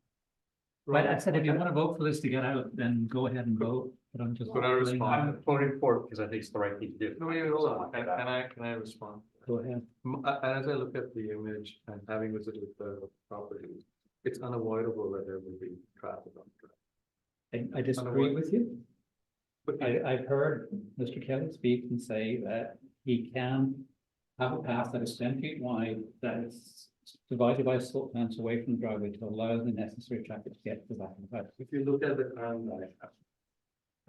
But I said, if you want to vote for this to get out, then go ahead and vote, but I'm just. Could I respond? I'm voting for it because I think it's the right thing to do. No, wait, hold on. Can I respond? Go ahead. As I look at the image and having visited the property, it's unavoidable that there will be traffic on the drive. I disagree with you. I've heard Mr. Kelly speak and say that he can have a path that is 10 feet wide, that is divided by silt fence away from the driveway to allow the necessary traffic to get to the back of the house. If you look at the current,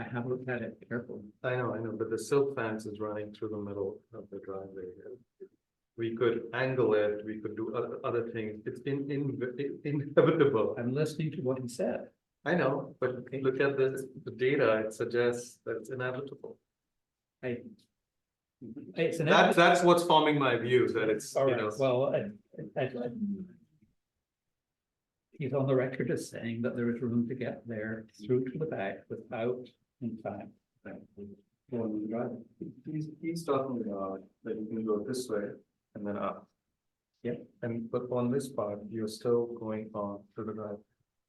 I have looked at it carefully. I know, but the silk fence is running through the middle of the driveway. We could angle it, we could do other things. It's inevitable. I'm listening to what he said. I know, but look at the data, it suggests that it's inevitable. It's an. That's what's forming my view, that it's, All you right, know. well, he's on the record as saying that there is room to get there through to the back without, in fact, going the driveway. He's talking about that you can go this way and then up. Yep. But on this part, you're still going on to the drive.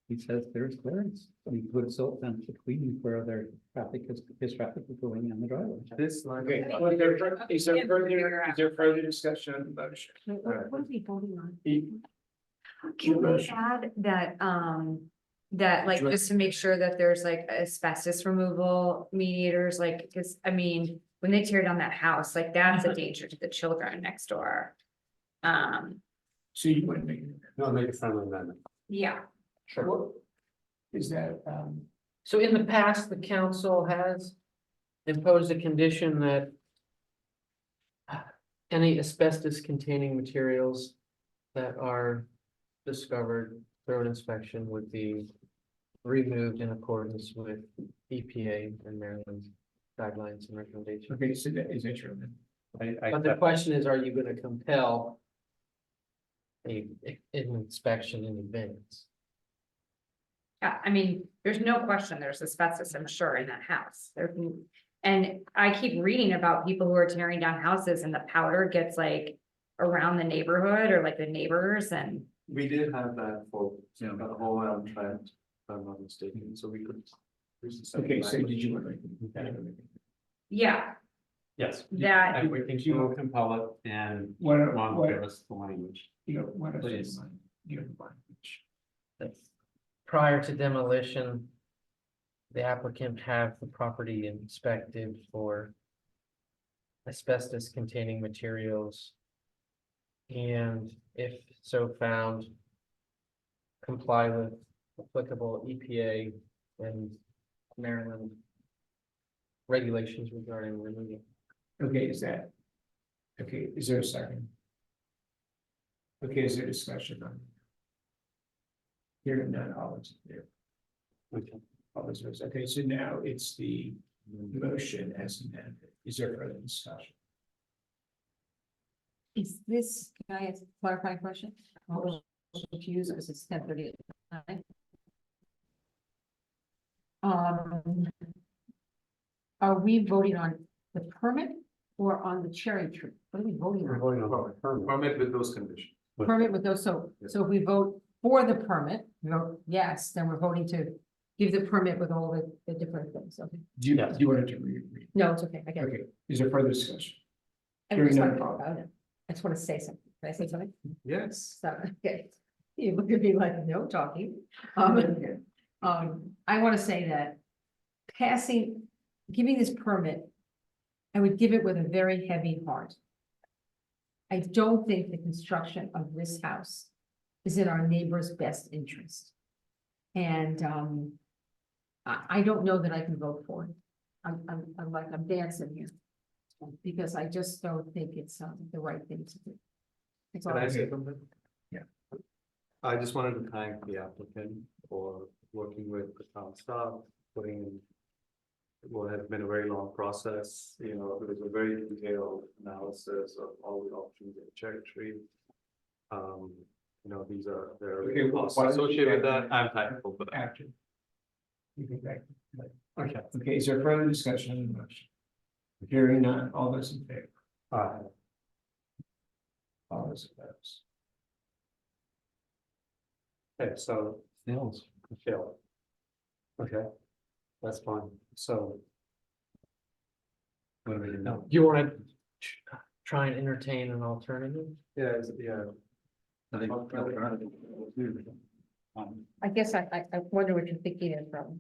He says there's clearance. We put a silt fence between where their traffic is traffic is going in the driveway. This line. Okay, well, is there further discussion on the motion? What are we voting on? E- Can we add that, that like, just to make sure that there's like asbestos removal mediators, like, cause I mean, when they tear down that house, like, that's a danger to the children next door. So you want to make, No, make a friendly amendment. Yeah. what is that, So in the past, the council has imposed a condition that any asbestos containing materials that are discovered through an inspection would be removed in accordance with EPA and Maryland guidelines and recommendations. okay, so that is that true? But the question is, are you gonna compel an inspection in advance? Yeah, I mean, there's no question there's asbestos, I'm sure, in that house. And I keep reading about people who are tearing down houses and the powder gets like around the neighborhood or like the neighbors and. We did have that for, you know, the whole Trent, if I'm not mistaken, so we could. Okay, so did you want to? Yeah, Yes. That- And we can you compel it and What, Ron will what, give us the language. you know, what Please. is your language? Prior to demolition, the applicant have the property inspected for asbestos containing materials. And if so found, comply with applicable EPA and Maryland regulations regarding removal. Okay, is that? Okay, is there a second? Okay, is there discussion on? Hearing none, all is there. Okay. All those votes, okay, so now it's the motion as amended. Is there further discussion? Is this, can I ask a clarifying question? I'm a little confused because it's 10:30 at night. Are we voting on the permit or on the cherry tree? What are we voting We're on? voting on the permit. Permit with those conditions. Permit with those, so if we vote for the permit, we vote yes, then we're voting to give the permit with all the different things, okay? Do you, do you want it to read? No, it's okay, I get it. Okay, is there further discussion? I just Hearing want to none. talk about it. I just want to say something. Can I say something? Yes. So, okay. You look at me like, no talking. I want to say that giving this permit, I would give it with a very heavy heart. I don't think the construction of this house is in our neighbor's best interest. And, I don't know that I can vote for it. I'm dancing here. Because I just don't think it's the right thing to do. It's Can I all- say something? Yeah. I just wanted to thank the applicant for working with the town staff, putting in what has been a very long process, you know, it was a very detailed analysis of all the options in Cherry Tree. You know, there Okay, are well, costs why don't you associated with get- that, I'm thankful for that. Action. You can back. Okay, is there further discussion on the motion? Hearing none, all those in favor? Aye. All those opposed? Okay, so fails. Okay, that's fine. So what do we do now? You wanna try and entertain an alternative? Yeah. I think. I guess I wonder what you're thinking it from.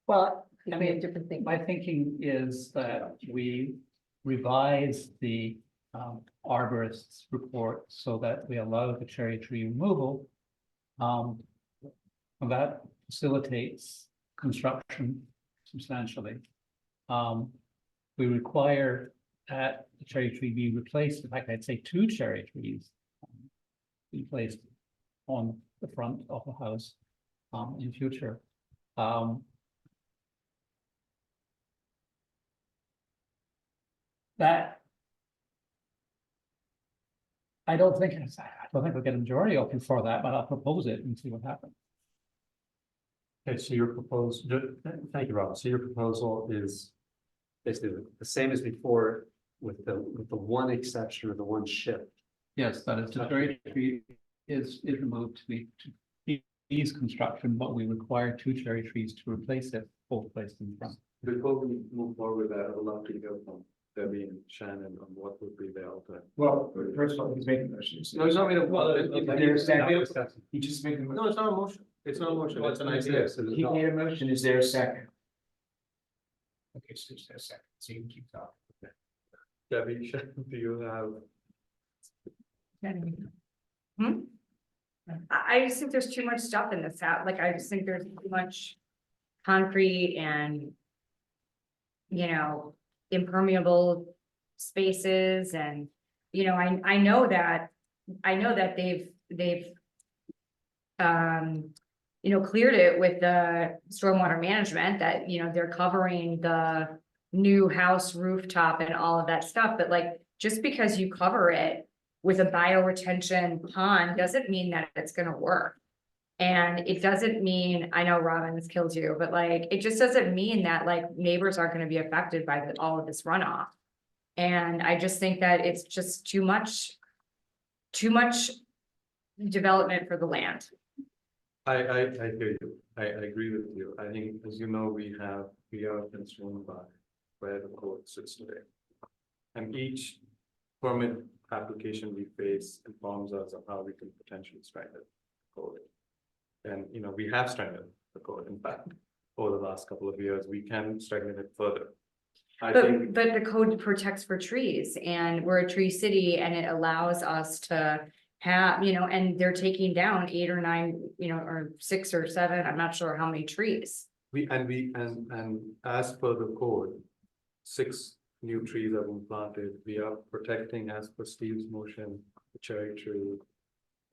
Well, We I have mean, different things. my thinking is that we revise the arborist's report so that we allow the cherry tree removal. And that facilitates construction substantially. We require that the cherry tree be replaced, in fact, I'd say 2 cherry trees be placed on the front of the house in future. That I don't think we'll get a majority open for that, but I'll propose it and see what happens. Okay, so your proposal, thank you, Rob. So your proposal is basically the same as before with the one exception or the one shift. Yes, that is, the cherry tree is removed to ease construction, but we require 2 cherry trees to replace it, both placed in front. Before we move forward with that, I would love to hear from Debbie and Shannon on what would be the alternative. Well, first of all, he's making motions. No, it's not made a. There's second. He just made the motion. No, it's not a motion. It's not a motion. It's an idea. So He made a motion. Is there a second? Okay, so there's a second. So you can keep talking. Debbie, Shannon, do you have? I just think there's too much stuff in this app, like, I just think there's too much concrete and, you know, impermeable spaces and, you know, I know that they've you know, cleared it with the stormwater management that, you know, they're covering the new house rooftop and all of that stuff, but like, just because you cover it with a bioretention pond doesn't mean that it's gonna work. And it doesn't mean, I know Robin, this kills you, but like, it just doesn't mean that like neighbors aren't gonna be affected by all of this runoff. And I just think that it's just too much development for the land. I hear you. I agree with you. I think, as you know, we are concerned by where the code sits today. And each permit application we face informs us of how we can potentially strengthen the code. And, you know, we have strengthened the code. In fact, over the last couple of years, we can strengthen it further. I think, But the code protects for trees and we're a tree city and it allows us to have, you know, and they're taking down 8 or 9, you know, or 6 or 7, I'm not sure how many trees. and as per the code, 6 new trees have been planted. We are protecting, as per Steve's motion, the cherry tree.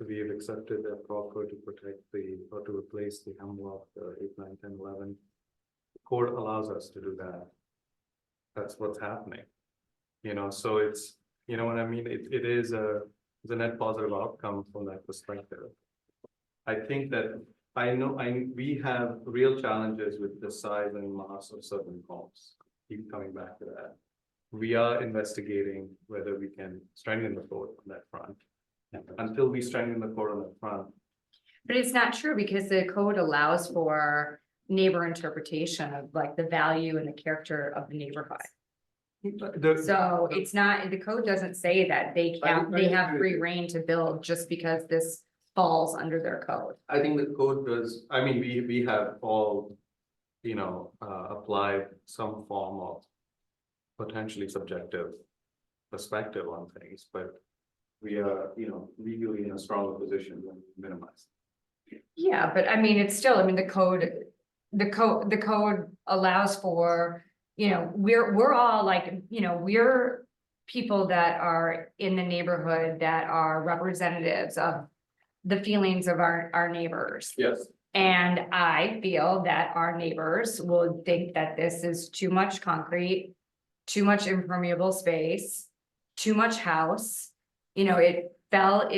We have accepted that proffer to protect or to replace the hemlock, 8, 9, 10, 11. The code allows us to do that. That's what's happening. You know, so it's, you know what I mean? It is it's a net positive outcome from that perspective. I think that we have real challenges with the size and mass of certain homes. Keep coming back to that. We are investigating whether we can strengthen the code on that front. Until we strengthen the code on that front. But it's not true because the code allows for neighbor interpretation of like the value and the character of the neighborhood. So it's not, the code doesn't say that they have free reign to build just because this falls under their code. I think the code does, I mean, we have all, you know, applied some form of potentially subjective perspective on things, but we are, you know, legally in a stronger position than minimize. Yeah, but I mean, it's still, I mean, the code allows for you know, we're all like, you know, we're people that are in the neighborhood that are representatives of the feelings of our neighbors. Yes. And I feel that our neighbors will think that this is too much concrete, too much impermeable space, too much house. You know, it fell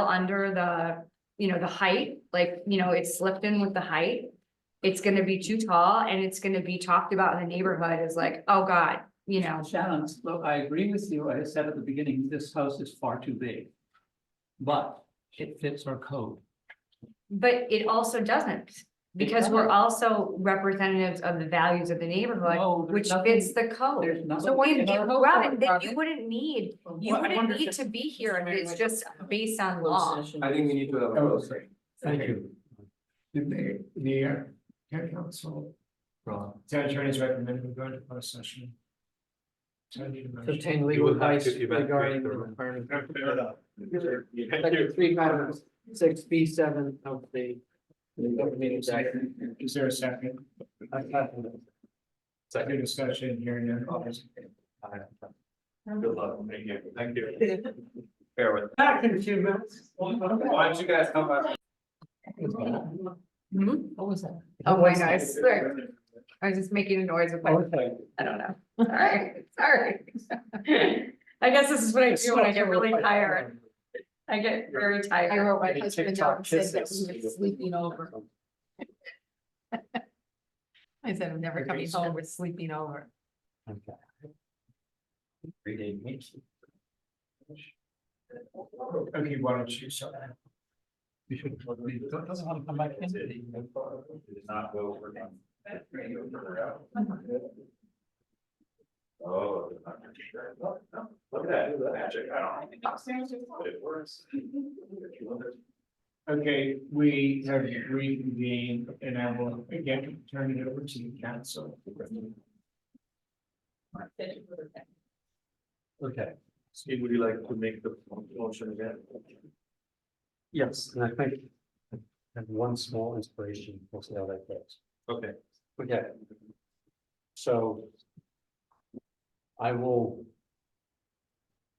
under the, you know, the height, like, you know, it slipped in with the height. It's gonna be too tall and it's gonna be talked about in the neighborhood as like, oh God, you know. Shannon, look, I agree with you. I said at the beginning, this house is far too big. But it fits our code. But it also doesn't, because we're also representatives of the values of the neighborhood, No, there's which nothing- fits the code. there's nothing So when in you, our code, Robin, then you Robin. wouldn't need, you Well, I wouldn't wonder need if- to be here if it's just based on law. I think we need to have a close session. Thank you. The town council, town attorney's recommended we go into closed session. To obtain legal advice regarding the requirement. Section 356B7 of the. Open Meetings Act. Is there a second? Second discussion, hearing none, all those in favor? Good luck. Thank you. Bear with. Back in a few minutes. Why don't you guys come back? What was that? Oh my gosh, sorry. I was just making a noise with my, I don't know, sorry. I guess this is what I do when I get really tired. I get very tired. I wrote my husband down and said that we were sleeping over. I said, I'm never coming home, we're sleeping over. Okay, why don't you start? We should, doesn't want to come back in. Did not go for them. Oh. Look at that, the magic, I don't think it works. Okay, we have reconvened and I will again turn it over to the council. Okay, Steve, would you like to make the motion again? yes, and I think I have one small inspiration, we'll see how that goes. Okay. Okay. So I will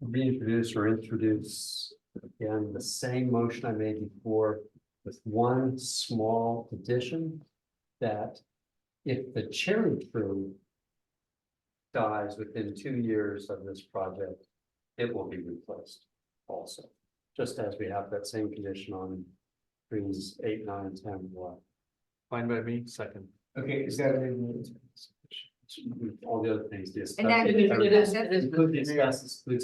reintroduce or introduce again the same motion I made before with one small addition that if the cherry tree dies within 2 years of this project, it will be replaced also, just as we have that same condition on trees 8, 9, 10, 11. Fine by me, second. Okay, is that All the other things, this. And that Includes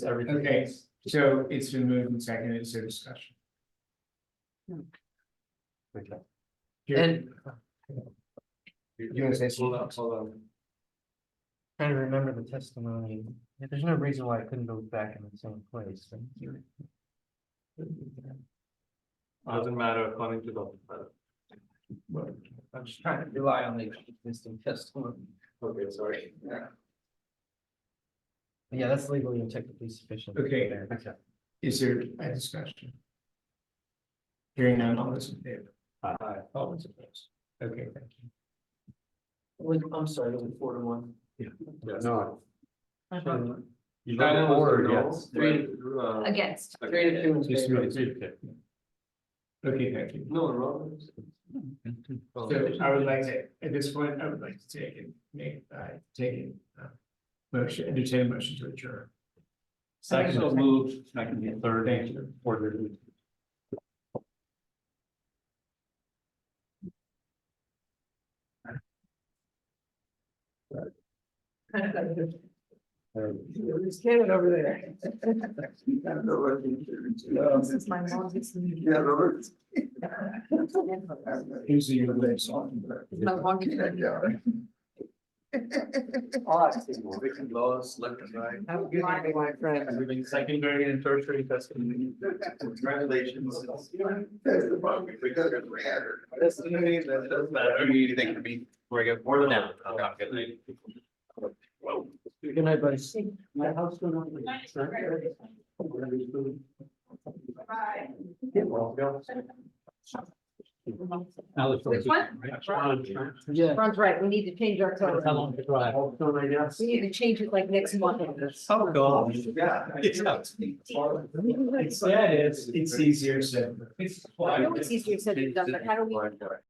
everything. okay, else. so it's been moved and seconded, is there discussion? Okay. And- You want to say something? Hold on. Trying to remember the testimony. Yeah, there's no reason why I couldn't go back in the same place. Doesn't matter according to the. Well, I'm just trying to rely on the existing testimony. Okay, sorry. Yeah, that's legally and technically sufficient. Okay. Okay. Is there a discussion? Hearing none, all those in favor? Aye. All those opposed? Okay, thank you. I'm sorry, it was 4-1. No. You Shannon voted was for the or no, against? Against. 3-2. Just Okay. Okay, thank you. No, Robin. So I would like to, at this point, I would like to motion, entertain a motion to adjourn. Second, so moved, second, third. Thank you. Order. There's Canada over there. This is my longest. Yeah, Robert. Usually your legs on. My longest. Laws, left and right. Have a good evening, my friend. Moving secondary and tertiary testing. Congratulations. That's the problem, because we had her. That doesn't matter. Anything to be, we're good, more than that. Good night. Good night, buddy. My house went up. Bye. Yeah, well, go. Alex, Which one? Yeah. Ron's right, we need to change our code. How long to drive? We need to change it like next month. Oh, God. Yeah. It's easier said. I know it's easier said than done, but how do we